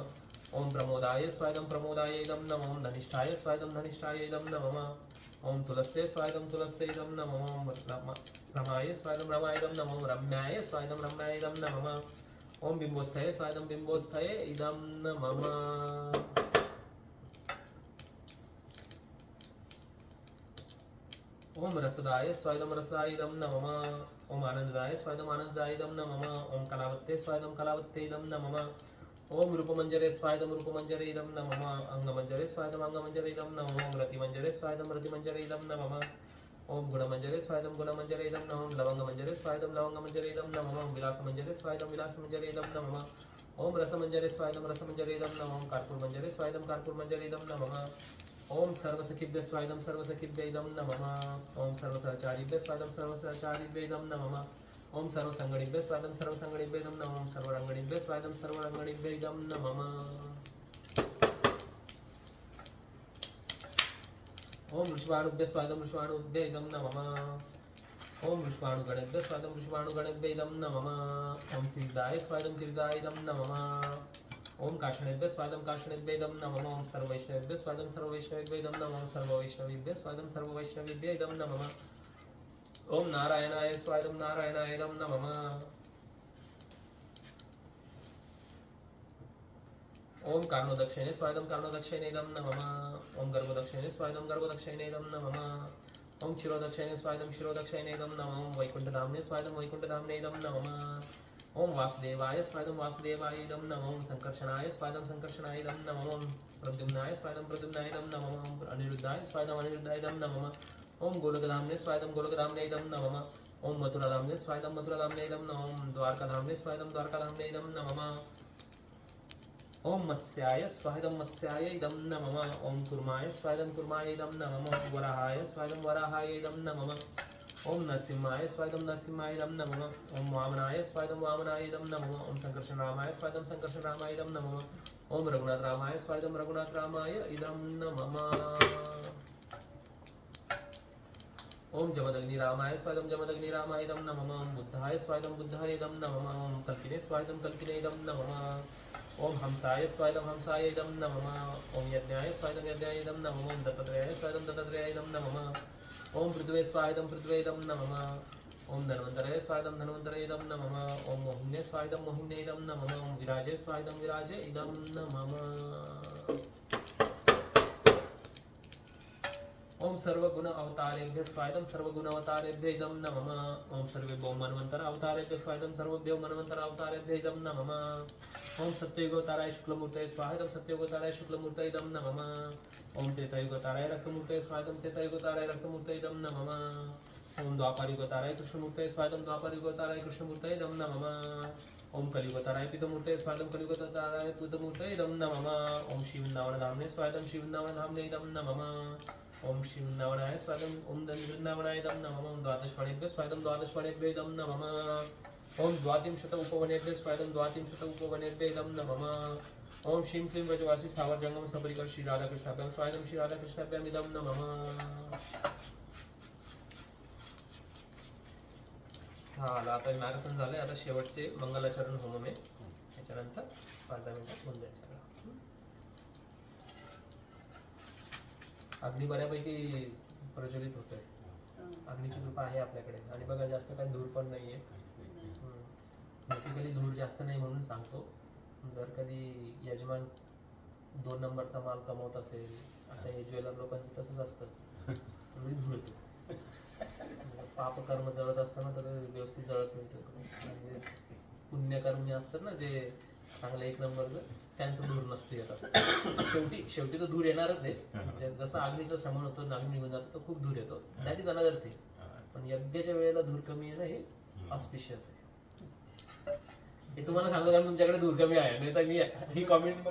Speaker 1: ओम प्रमोदाय स्वायदं प्रमोदाय इदं नमः ओम धनिष्ठाय स्वायदं धनिष्ठाय इदं नमः ओम तुलस्ये स्वायदं तुलस्ये इदं नमः ओम रमाय स्वायदं रमाय इदं नमः ओम रम्याय स्वायदं रम्याय इदं नमः ओम बिंबोस्थये स्वायदं बिंबोस्थये इदं नमः ओम रसदाय स्वायदं रसदाय इदं नमः ओम आनंददाय स्वायदं आनंददाय इदं नमः ओम कलावत्ते स्वायदं कलावत्ते इदं नमः ओम रूपमंजरे स्वायदं रूपमंजरे इदं नमः अंगमंजरे स्वायदं अंगमंजरे इदं नमः ओम रतिमंजरे स्वायदं रतिमंजरे इदं नमः ओम गुणमंजरे स्वायदं गुणमंजरे इदं नमः ओम लवंगमंजरे स्वायदं लवंगमंजरे इदं नमः ओम विलासमंजरे स्वायदं विलासमंजरे इदं नमः ओम रसमंजरे स्वायदं रसमंजरे इदं नमः ओम कर्पूरमंजरे स्वायदं कर्पूरमंजरे इदं नमः ओम सर्वसखिभ्ये स्वायदं सर्वसखिभ्ये इदं नमः ओम सर्वसहचारिभ्ये स्वायदं सर्वसहचारिभ्ये इदं नमः ओम सर्वसंगणिभ्ये स्वायदं सर्वसंगणिभ्ये इदं नमः ओम सर्वरंगणिभ्ये स्वायदं सर्वरंगणिभ्ये इदं नमः ओम वृषभानुभ्ये स्वायदं वृषभानुभ्ये इदं नमः ओम वृषभानुगणेभ्यः स्वादं वृषभानुगणेभ्यः इदं नमः ओम तीर्थाय स्वादं तीर्थाय इदं नमः ओम काषणेभ्यः स्वादं काषणेभ्यः इदं नमः ओम सर्ववैष्णवेभ्यः स्वादं सर्ववैष्णवेभ्यः इदं नमः सर्ववैष्णवेभ्यः स्वादं सर्ववैष्णवेभ्यः इदं नमः ओम नारायणाय स्वादं नारायणाय इदं नमः ओम कर्णोदक्षिणे स्वादं कर्णोदक्षिणे इदं नमः ओम गर्भोदक्षिणे स्वादं गर्भोदक्षिणे इदं नमः ओम क्षीरोदक्षिणे स्वादं क्षीरोदक्षिणे इदं नमः ओम वैकुण्ठधाम्ने स्वादं वैकुण्ठधाम्ने इदं नमः ओम वासुदेवाय स्वादं वासुदेवाय इदं नमः ओम संकर्षणाय स्वादं संकर्षणाय इदं नमः ओम प्रद्युम्नाय स्वादं प्रद्युम्नाय इदं नमः ओम अनिरुद्धाय स्वादं अनिरुद्धाय इदं नमः ओम गोलकधाम्ने स्वादं गोलकधाम्ने इदं नमः ओम मथुराधाम्ने स्वादं मथुराधाम्ने इदं नमः ओम द्वारकाधाम्ने स्वादं द्वारकाधाम्ने इदं नमः ओम मत्स्याय स्वादं मत्स्याय इदं नमः ओम कुर्माय स्वादं कुर्माय इदं नमः वराहाय स्वादं वराहाय इदं नमः ओम नरसिंहाय स्वादं नरसिंहाय इदं नमः ओम वामनाय स्वादं वामनाय इदं नमः ओम संकर्षणरामाय स्वादं संकर्षणरामाय इदं नमः ओम रघुनाथरामाय स्वादं रघुनाथरामाय इदं नमः ओम जमदग्निरामाय स्वादं जमदग्निरामाय इदं नमः ओम बुद्धाय स्वादं बुद्धाय इदं नमः ओम कल्पिने स्वादं कल्पिने इदं नमः ओम हंसाय स्वादं हंसाय इदं नमः ओम यज्ञाय स्वादं यज्ञाय इदं नमः ओम दत्तात्रेयाय स्वादं दत्तात्रेयाय इदं नमः ओम पृथ्वे स्वादं पृथ्वे इदं नमः ओम धन्वन्तराय स्वादं धन्वन्तराय इदं नमः ओम मोहिन्ये स्वादं मोहिन्ये इदं नमः ओम विराजे स्वादं विराजे इदं नमः ओम सर्वगुण अवतारेभ्यः स्वादं सर्वगुण अवतारेभ्यः इदं नमः ओम सर्वेभ्यो मन्वन्तर अवतारेभ्यः स्वादं सर्वेभ्यो मन्वन्तर अवतारेभ्यः इदं नमः ओम सत्ययुगोत्तराय शुक्लमूर्तये स्वाहा सत्ययुगोत्तराय शुक्लमूर्तये इदं नमः ओम त्रेतायुगोत्तराय रक्तमूर्तये स्वाहा त्रेतायुगोत्तराय रक्तमूर्तये इदं नमः ओम द्वापरयुगोत्तराय कृष्णमूर्तये स्वाहा द्वापरयुगोत्तराय कृष्णमूर्तये इदं नमः ओम कलियुगोत्तराय पितमूर्तये स्वाहा कलियुगोत्तराय पितमूर्तये इदं नमः ओम श्रीवृन्दावनधाम्ने स्वाहा श्रीवृन्दावनधाम्ने इदं नमः ओम श्रीवृन्दावनाय स्वागतम् ओम वृन्दावनाय इदं नमः ओम द्वादशफणेभ्यः स्वागतं द्वादशफणेभ्यः इदं नमः ओम द्वात्रिंशत उपवनेभ्यः स्वागतं द्वात्रिंशत उपवनेभ्यः इदं नमः ओम श्रीं क्लीं व्रजवासी स्थावर जंगम सपरिकर श्री राधाकृष्णाभ्यां स्वागतं श्री राधाकृष्णाभ्याम् इदं नमः हा आता मॅरेथॉन झालंय आता शेवटचे मंगलाचरण होम आहे त्याच्यानंतर 5-10 मिनिटात होऊन जाईल सगळं अग्नी बऱ्यापैकी प्रज्वलित होतोय अग्नीची कृपा आहे आपल्याकडे आणि बघा जास्त काही धूर पण नाहीये बेसिकली धूर जास्त नाही म्हणून सांगतो जर कधी यजमान 2 नंबरचा माल कमवत असेल आता हे ज्वेलर लोकांचं तसंच असतं थोडी धूर येतो पाप कर्म जळत असताना तर व्यवस्थित जळत नाही म्हणजे पुण्यकर्मी असतात ना जे चांगलं 1 नंबरचं त्यांचं धूर नसते येतात शेवटी तो धूर येणारच आहे जसं अग्नीचं श्रमण होतं अग्नी निघून जातो तो खूप धूर येतो दॅट इज अनदर थिंग पण यज्ञाच्या वेळेला धूर कमी येणं हे ऑस्पिशियस आहे हे तुम्हाला सांगतो कारण तुमच्याकडे धूर कमी आहे नाही तर मी ही कॉमेंट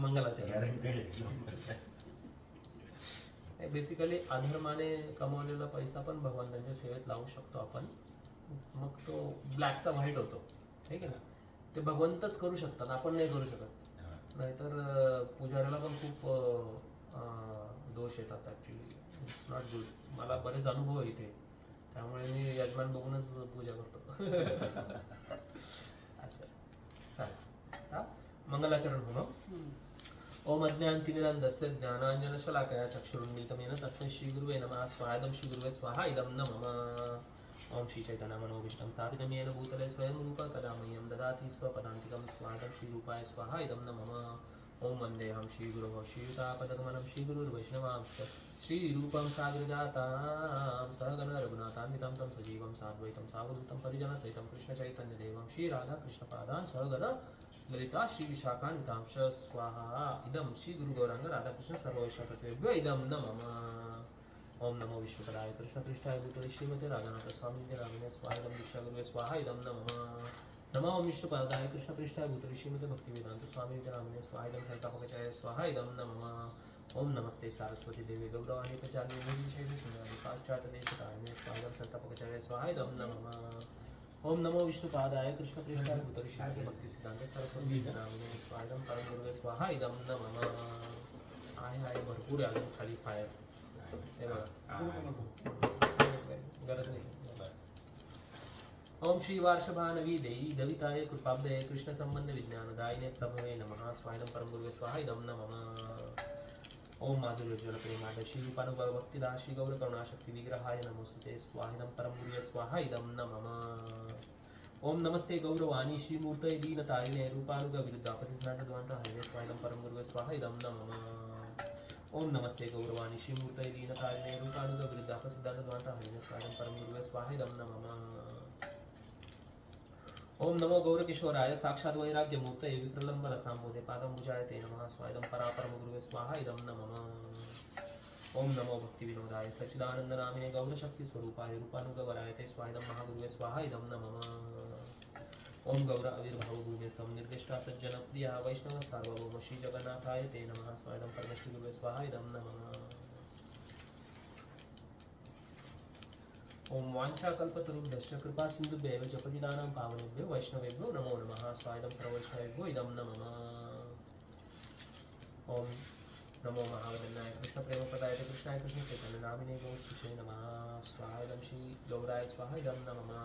Speaker 1: मंगलाच्या बेसिकली अधर्माने कमावलेला पैसा पण भगवंतांच्या सेवेत लावू शकतो आपण मग तो ब्लॅकचा व्हाईट होतो ठीक आहे ना ते भगवंतच करू शकतात आपण नाही करू शकत नाहीतर पुजाऱ्याला पण खूप दोष येतात ॲक्च्युली इट्स नॉट गुड मला बरेच अनुभव आहे इथे त्यामुळे मी यजमान बघूनच पूजा करतो असं चालेल हा मंगलाचरण होणं ओम अज्ञानतिमिरान्धस्य ज्ञानाञ्जनशलाकया चक्षुरुन्मीलितमेन तस्मै श्रीगुरुवे नमः स्वाहादं श्रीगुरुवे स्वाहा इदं नमः ओम श्री चैतन्य मनोभीष्टं स्थापितं येन भूतले स्वयं रूप कदा मह्यं ददाति स्वपदान्तिकं स्वाहादं श्रीरूपाय स्वाहा इदं नमः ओम वन्देऽहं श्रीगुरोः श्रीयुतापदकमलं श्रीगुरुर्वैष्णवांश्च श्रीरूपं साग्रजातां सहगण रघुनाथान्वितं तं सजीवं साद्वैतं सावधूतं परिजनसहितं कृष्णचैतन्यदेवं श्रीराधाकृष्णपादान् सहगण ललिता श्री विशाखान्वितांश स्वाहा इदं श्री गुरु गौरांग राधाकृष्ण सर्ववैष्णवतत्वेभ्यो इदं नमः ओम नमो विष्णुपदाय कृष्णपृष्ठाय भूतले श्रीमते राधानाथ स्वामी नामिने स्वाहा इदं दीक्षागुरुवे स्वाहा इदं नमः नमो विष्णुपदाय कृष्णपृष्ठाय भूतले श्रीमते भक्तिवेदांत स्वामी नामिने स्वाहा इदं संस्थापकाचार्य स्वाहा इदं नमः ओम नमस्ते सारस्वती देवी गौरवाणी प्रचारिणे विशेष शून्यादि पाश्चात्य देशकारिणे स्वाहा इदं संस्थापकाचार्य स्वाहा इदं नमः ओम नमो विष्णुपादाय कृष्णपृष्ठाय भूतले श्रीमते भक्तिसिद्धांत सरस्वती नामिने स्वाहा इदं परमगुरुवे स्वाहा इदं नमः आहे भरपूर आहे अजून खाली फायर. हे बघा, गरज नाही. ओम श्री वार्षभानवी देई दविताय कृपाब्दये कृष्ण संबंध विज्ञानदायिने प्रभवे नमः. स्वायदं परम गुरुवे स्वाहा इदं नमः. ओम माधुर्योज्वल प्रेमादशी रूपानुभव भक्तिदाशी गौर करुणाशक्ति विग्रहाय नमोस्तुते. स्वाहिदं परम गुरुवे स्वाहा इदं नमः. ओम नमस्ते गौरवाणी श्रीमूर्तये दीनतारिणे रूपानुग विरुद्धापतिनाथद्वान्त हरिणे. स्वाहिदं परम गुरुवे स्वाहा इदं नमः. ओम नमस्ते गौरवाणी श्रीमूर्तये दीनतारिणे रूपानुग विरुद्धापतिनाथद्वान्त हरिणे. स्वाहिदं परम गुरुवे स्वाहा इदं नमः. ओम नमो गौरकिशोराय साक्षात् वैराग्यमूर्तये विप्रलम्बर साम्बोधे पादमुजायते नमः. स्वायदं परापरम गुरुवे स्वाहा इदं नमः. ओम नमो भक्ति विनोदाय सच्चिदानंद नामिने गौरशक्ति स्वरूपाय रूपानुगवरायते. स्वायदं महागुरुवे स्वाहा इदं नमः. ओम गौर आविर्भाव भूमेस्तं निर्दिष्टा सज्जन प्रिया वैष्णव सार्वभौम श्री जगन्नाथाय ते नमः. स्वायदं परमेश्वर गुरुवे स्वाहा इदं नमः. ओम वांछा कल्पतरुभ्यश्च कृपा सिन्धुभ्यैव च पतितानां पावनेभ्यो वैष्णवेभ्यो नमो नमः. स्वायदं सर्ववैष्णवेभ्यो इदं नमः. ओम नमो महावदन्नाय कृष्ण प्रेमप्रदाय कृष्णाय कृष्ण चैतन्य नामिने गौरक्षे नमः. स्वायदं श्री गौराय स्वाहा इदं नमः.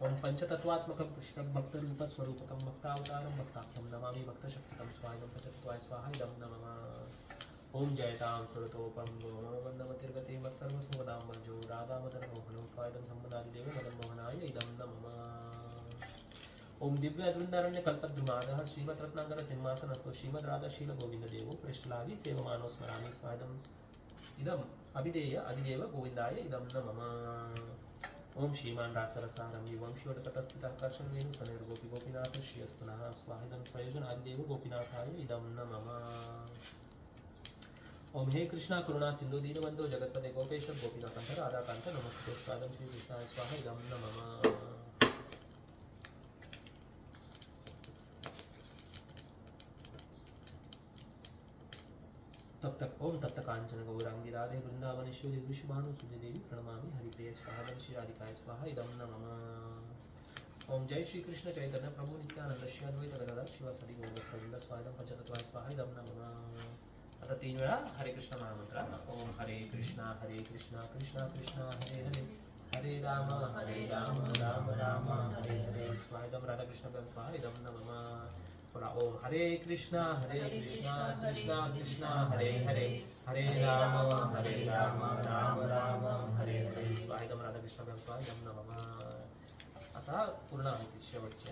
Speaker 1: ओम पंचतत्वात्मकं कृष्ण भक्तरूपस्वरूपकं भक्तावतारं भक्ताख्यं नमामि भक्तशक्तिकं. स्वायदं पंचतत्वाय स्वाहा इदं नमः. ओम जयतां सुरतोपम गोमवन्दमतिर्गते मत्सर्वसुमदां मज्जो राधामदन मोहनो. स्वायदं सम्मदादिदेव मदन मोहनाय इदं नमः. ओम दिव्य वृंदारण्य कल्पद्रुमादः श्रीमद् रत्नाकर सिंहासनस्थो श्रीमद् राधाशील गोविंददेवो पृष्ठलाभि सेवमानो स्मरामि. स्वायदं इदम् अभिधेय अधिदेव गोविंदाय इदं नमः. ओम श्रीमान रासरसारं युवं शिवतटस्थितः कर्षणवेणु सनैर्गोपी गोपीनाथ श्रियस्तुनः. स्वाहिदं प्रयोजन अधिदेव गोपीनाथाय इदं नमः. ओम हे कृष्णा करुणा सिंधु दीनबंधो जगत्पते गोपेश गोपीनाथ राधाकांत नमस्ते. स्वागतम श्री कृष्णाय स्वाहा इदं नमः. ओम तप्त कांचन गौरांगी राधे वृंदावनेश्वरी वृषभानु सुधे देवी प्रणमामि हरिप्रिय. स्वागतम श्री राधिकाय स्वाहा इदं नमः. ओम जय श्री कृष्ण चैतन्य प्रभु नित्यानंद श्री अद्वैत गदाधर शिवासादि गौरवृंद. स्वागतम पंचतत्वाय स्वाहा इदं नमः. आता 3 वेळा हरे कृष्ण महामंत्र. ओम हरे कृष्णा कृष्णा कृष्णा हरे हरे हरे राम राम राम हरे हरे. स्वायदं राधा कृष्ण स्वाहा इदं नमः. ओम हरे कृष्णा कृष्णा कृष्णा हरे हरे हरे राम राम राम हरे हरे. स्वायदं राधा कृष्ण स्वाहा इदं नमः. आता पूर्ण आरती शेवटची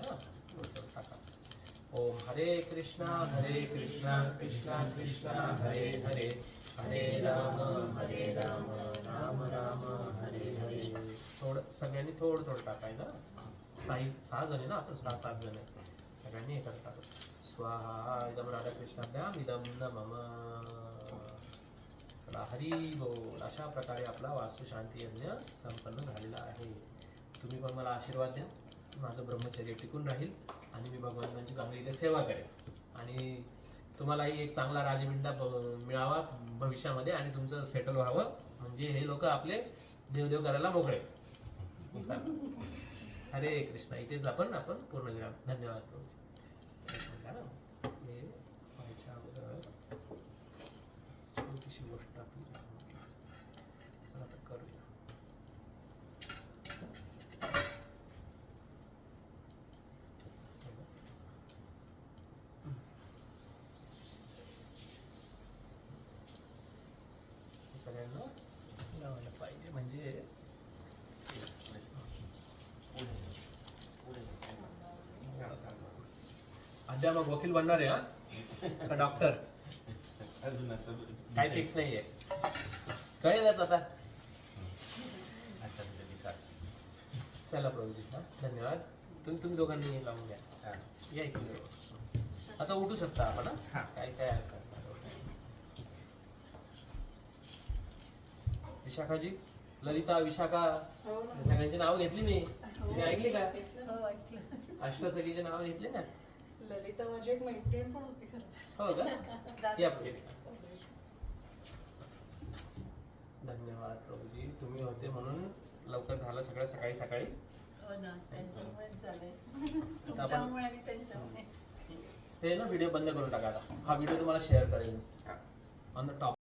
Speaker 1: टाका. ओम हरे कृष्णा कृष्णा कृष्णा हरे हरे हरे राम राम राम हरे हरे. थोडं सगळ्यांनी थोडं टाकाय ना. 6 जण आहे ना आपण, 6-7 जण आहे. सगळ्यांनी हे करतात. स्वाहा इदं राधाकृष्णाभ्याम इदं नमः. चला हरी बोल. अशा प्रकारे आपला वास्तुशांती यज्ञ संपन्न झालेला आहे. तुम्ही पण मला आशीर्वाद द्या. माझं ब्रह्मचर्य टिकून राहील आणि मी भगवंतांची चांगली इथे सेवा करेन आणि तुम्हालाही एक चांगला राजबिंडा मिळावा भविष्यामध्ये आणि तुमचं सेटल व्हावं. म्हणजे हे लोक आपले देवदेव करायला मोकळे. हरे कृष्ण. इथेच आपण पूर्णविराम. धन्यवाद. हे व्हायच्या अगोदर छोटीशी गोष्ट आपण आता करूया. सगळ्यांना लावायला पाहिजे म्हणजे अध्यापक वकील बनणार आहे. का डॉक्टर
Speaker 3: अजून आता
Speaker 1: काय फिक्स नाहीये. कळेलच आता. चला प्रभूजी. धन्यवाद. तुम्ही दोघांनी लावून घ्या. या इकडे. आता उठू शकता आपण. काय विशाखाजी, ललिता, विशाखा सगळ्यांची नाव घेतली मी. तुम्ही ऐकली का? अष्टसखीचे नाव घेतले ना.
Speaker 2: ललिता माझी एक मैत्रीण पण होती खरं.
Speaker 1: हो का? या पुढे. धन्यवाद प्रभूजी. तुम्ही होते म्हणून लवकर झालं सगळं सकाळी.
Speaker 2: हो ना, त्यांच्यामुळेच झालंय. तुमच्यामुळे आणि त्यांच्यामुळे.
Speaker 1: ते ना व्हिडिओ बंद करून टाका आता. हा व्हिडिओ तुम्हाला शेअर करेन. On the top